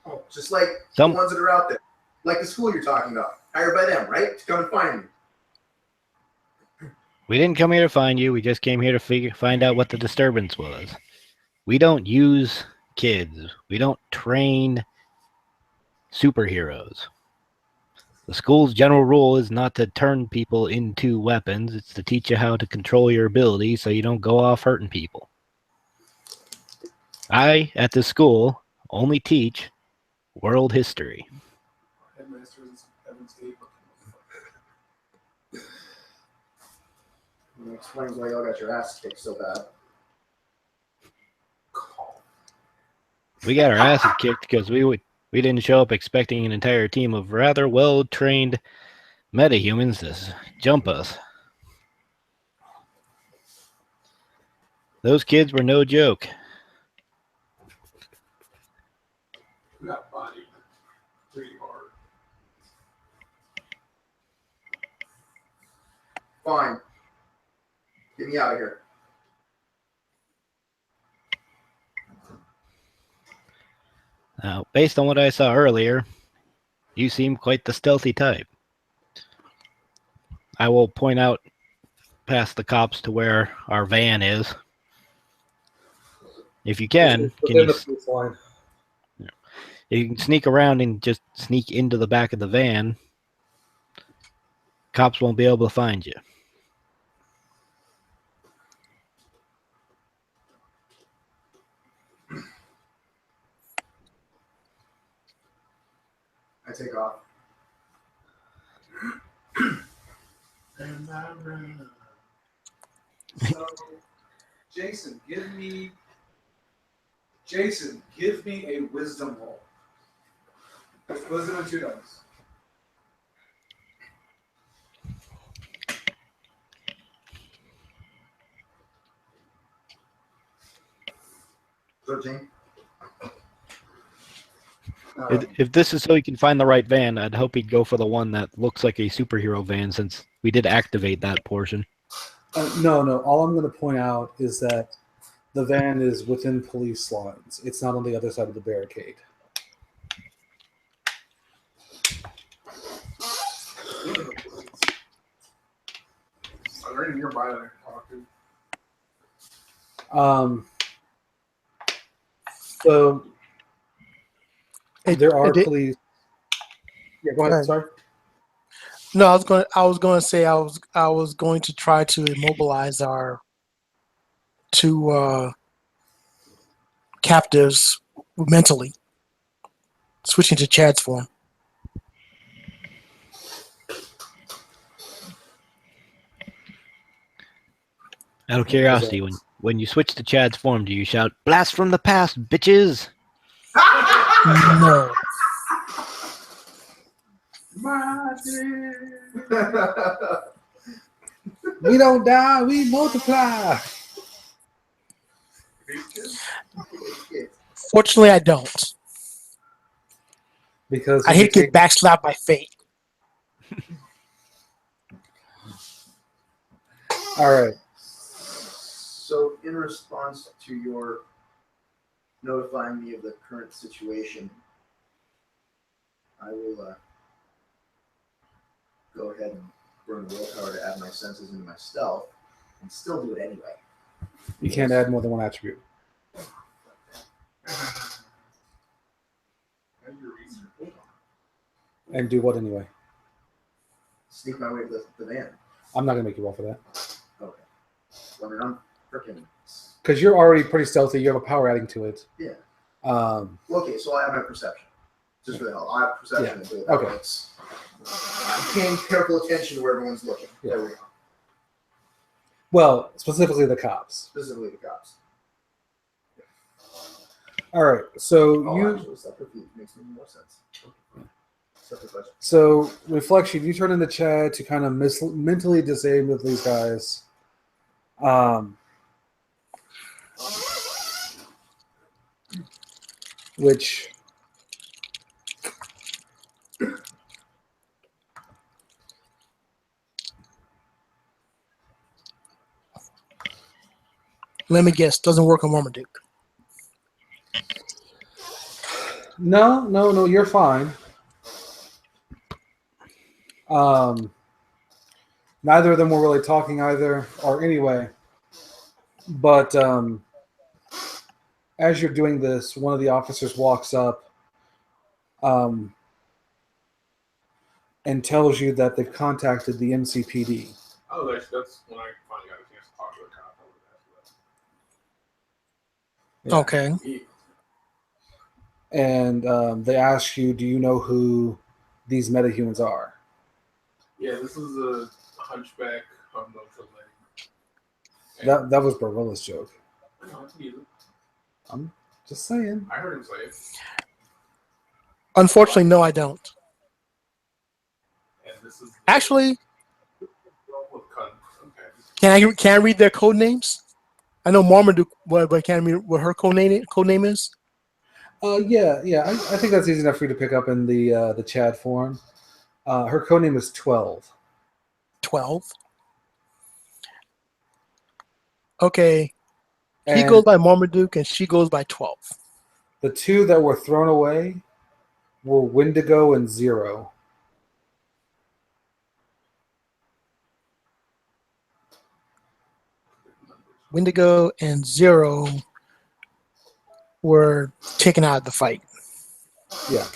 Oh, just like Some- the ones that are out there. Like the school you're talking about. Hired by them, right? To come and find you. We didn't come here to find you. We just came here to find out what the disturbance was. We don't use kids. We don't train superheroes. The school's general rule is not to turn people into weapons. It's to teach you how to control your abilities so you don't go off hurting people. I, at this school, only teach world history. Headmaster is Evans Gate. And it explains why y'all got your ass kicked so bad. We got our asses kicked because we didn't show up expecting an entire team of rather well-trained metahumans to jump us. Those kids were no joke. We got bodied pretty hard. Fine. Get me out of here. Now, based on what I saw earlier, you seem quite the stealthy type. I will point out past the cops to where our van is. If you can Within the police line. you can sneak around and just sneak into the back of the van. Cops won't be able to find you. I take off. And I ran. So, Jason, give me a wisdom roll. Wisdom and 2 dice. If this is so you can find the right van, I'd hope he'd go for the one that looks like a superhero van, since we did activate that portion. No. All I'm going to point out is that the van is within police lines. It's not on the other side of the barricade. Are there any nearby that I can talk to? So there are did- police. Yeah, go ahead. Right. Sorry. No, I was going to say I was going to try to immobilize our 2 captives mentally. Switching to Chad's form. Out of curiosity, when you switch to Chad's form, do you shout "Blast from the past, bitches"? No. We don't die, we multiply. Fortunately, I don't. Because I hate to get backslapped by fate. All right. So, in response to your notifying me of the current situation, I will go ahead and burn willpower to add my senses into my stealth, and still do it anyway. You can't add more than one attribute. And do what anyway? Sneak my way to the van. I'm not gonna make you roll for that. Okay. I mean, I'm freaking. Because you're already pretty stealthy. You have a power adding to it. Yeah. Um, Okay, so I have my perception. Just for the hell, I have perception. Yeah. Okay. I'm paying careful attention where everyone's looking. Yeah. There we go. well, specifically the cops. Specifically the cops. All right. So Oh, you. actually, subterfuge makes more sense. Subterfuge. So reflection. You turn into Chad to kind of mentally disable these guys. Which. Let me guess. Doesn't work on Marmaduke. No, you're fine. Neither of them were really talking either, or anyway. But as you're doing this, one of the officers walks up and tells you that they've contacted the MCPD. Oh, that's when I finally got a chance to talk to the cop. I would ask Yeah. Okay. And they ask you, do you know who these metahumans are? Yeah, this is a hunchback on the leg. That was Barilla's joke. I know, it's neither. I'm just saying. I heard him say it. Unfortunately, no, I don't. And this is Actually, okay. can I read their code names? I know Marmaduke, but can I read what her code name is? Yeah. I think that's easy enough for you to pick up in the Chad form. Her codename is 12. 12. Okay. He And goes by Marmaduke and she goes by 12. the two that were thrown away were Wendigo and Zero. Wendigo and Zero were taken out of the fight. Yeah.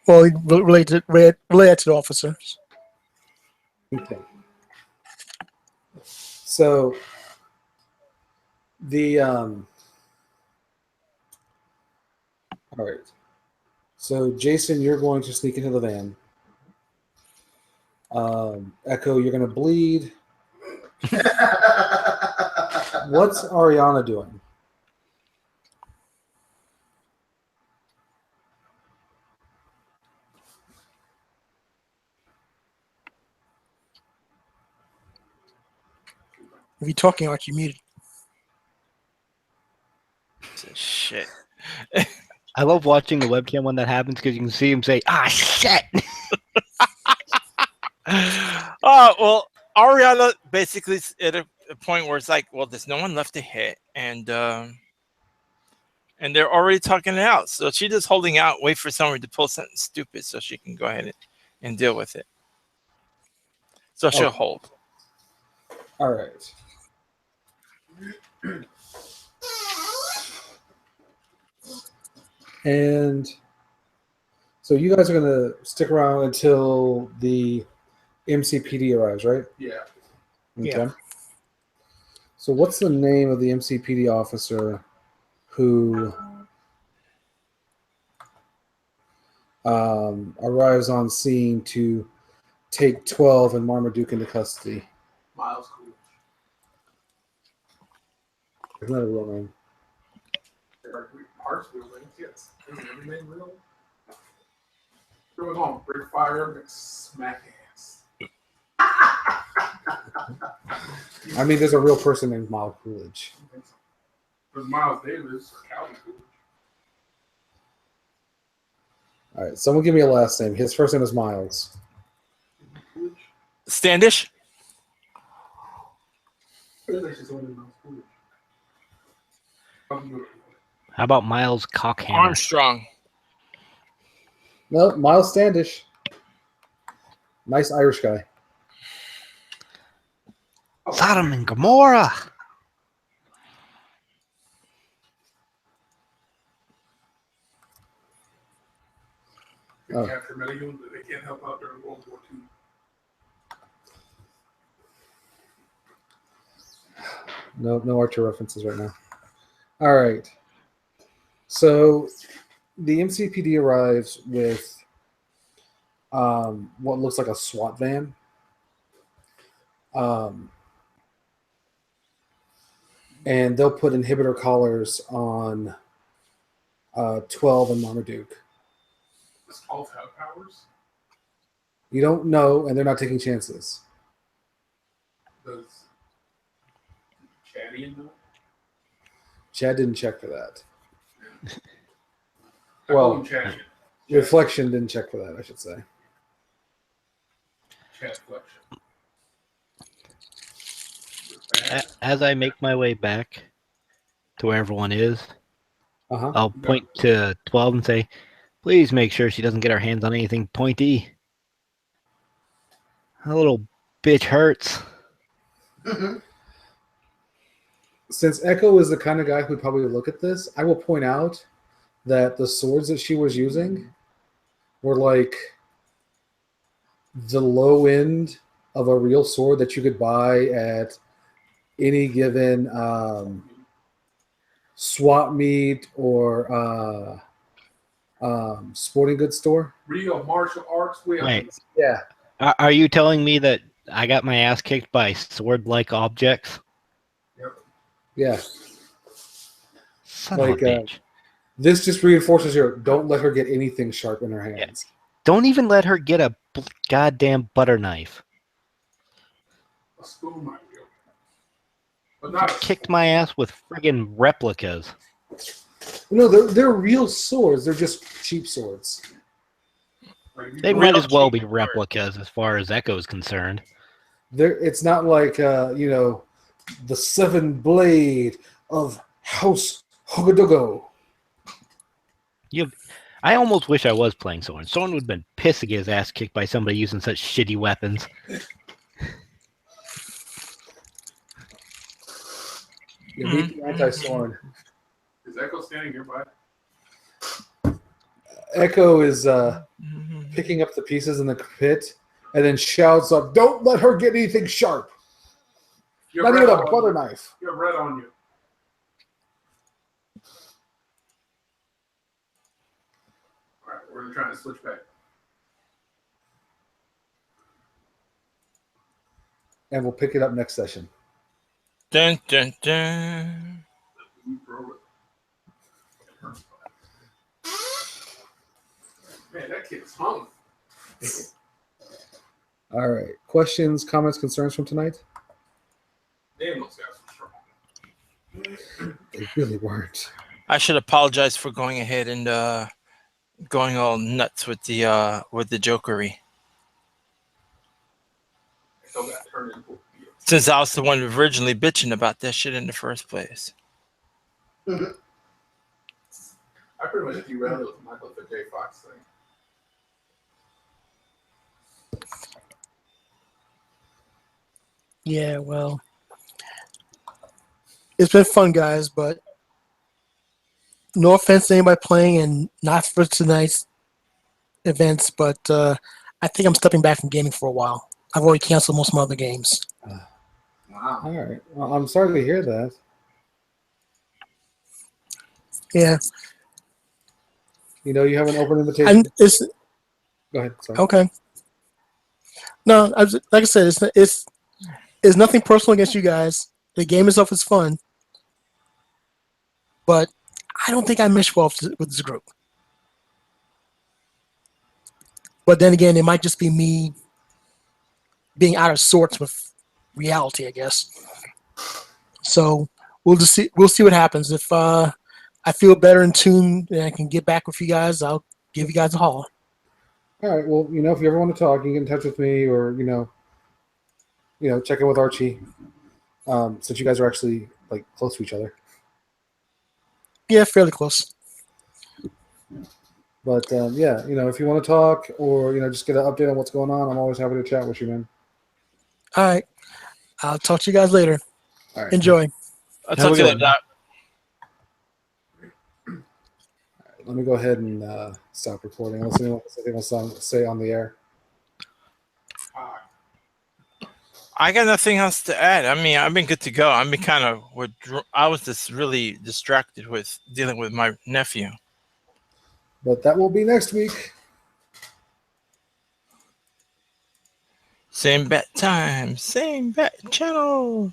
Well, related to the officers. Okay. So all right. So Jason, you're going to sneak into the van. Echo, you're going to bleed. What's Ariana doing? If you're talking, aren't you muted? Shit. I love watching the webcam when that happens because you can see him say, "Ah, shit." Oh well, Ariana basically a point where it's like, well, there's no one left to hit, and they're already talking it out. So she's just holding out, wait for someone to pull something stupid so she can go ahead and deal with it. So she'll Okay. hold. All right. And so you guys are going to stick around until the MCPD arrives, right? Yeah. Okay. Yeah. So what's the name of the MCPD officer who arrives on scene to take 12 and Marmaduke into custody? Miles Coolidge. Isn't that a real name? Parts real names, yes. Isn't every name real? Going on, break fire, and smack ass. I mean, there's a real person named Miles Coolidge. There's Miles Davis or Calvin Coolidge. All right, someone give me a last name. His first name is Miles. Coolidge? Standish? There's actually someone named Miles Coolidge. How about Miles Cockhammer? Armstrong. No, Miles Standish. Nice Irish guy. Sodom and Gomorrah. They Oh. capture Medellin, but they can't help out during World War II. No Archer references right now. All right. So the MCPD arrives with what looks like a SWAT van. And they'll put inhibitor collars on 12 and Marmaduke. Does 12 have powers? You don't know, and they're not taking chances. Does Chadian know? Chad didn't check for that. I Well- call him Chadian. Reflection didn't check for that, I should say. Chad Flexion. As I make my way back to where everyone is, Uh-huh. I'll point to 12 and say, please make sure she doesn't get her hands on anything pointy. That little bitch hurts. Since Echo is the kind of guy who'd probably look at this, I will point out that the swords that she was using were like the low end of a real sword that you could buy at any given swap meet or sporting goods store. Real martial arts weapons. Wait. Yeah. Are you telling me that I got my ass kicked by sword-like objects? Yeah. Son Like, of a bitch. This just reinforces your don't let her get anything sharp in her hands. Don't even let her get a goddamn butter knife. A spoon might be okay. But not a Kicked my ass with friggin' replicas. No, they're real swords. They're just cheap swords. like you They go- might as well be replicas as far as Echo is concerned. It's not like the seven blade of House Hogadogo. I almost wish I was playing Soren. Soren would have been pissed to get his ass kicked by somebody using such shitty weapons. You meet the anti-Soren. Is Echo standing nearby? Echo is picking up the pieces in the pit and then shouts up, "Don't let her get anything sharp. You Not have even red a on butter you. knife." You have red on you. All right, we're trying to switch back. And we'll pick it up next session. Dun, dun, dun. We throw it. Man, that kid's hung. All right. Questions, comments, concerns from tonight? Damn, those guys were strong. They really weren't. I should apologize for going ahead and going all nuts with the jokery. Echo got turned into a bitch. Since I was the one originally bitching about that shit in the first place. I pretty much derailed it with Michael the J. Fox thing. Yeah, well, it's been fun, guys, but no offense to anybody playing and not for tonight's events, but I think I'm stepping back from gaming for a while. I've already canceled most of my other games. Wow. All right. Well, I'm sorry to hear that. Yeah, You know, you have an open invitation. and it's Go ahead. Sorry. okay. No, like I said, it's nothing personal against you guys. The game itself is fun, but I don't think I mesh well with this group. But then again, it might just be me being out of sorts with reality, I guess. So we'll see what happens. If I feel better in tune and I can get back with you guys, I'll give you guys a holler. All right. Well, you know, if you ever want to talk, you can get in touch with me, or you know, check in with Archie. Since you guys are actually like close to each other. Yeah, fairly close. But yeah, you know, if you want to talk or you know just get an update on what's going on, I'm always happy to chat with you, man. All right. I'll talk to you guys later. All right. Enjoy. I'll Have talk a to you good later, one. Doc. Let me go ahead and stop recording. Unless anyone has anything else to say on the air. I got nothing else to add. I mean, I've been good to go. I've been kind of I was just really distracted with dealing with my nephew. But that will be next week. Same bat time, same bat channel.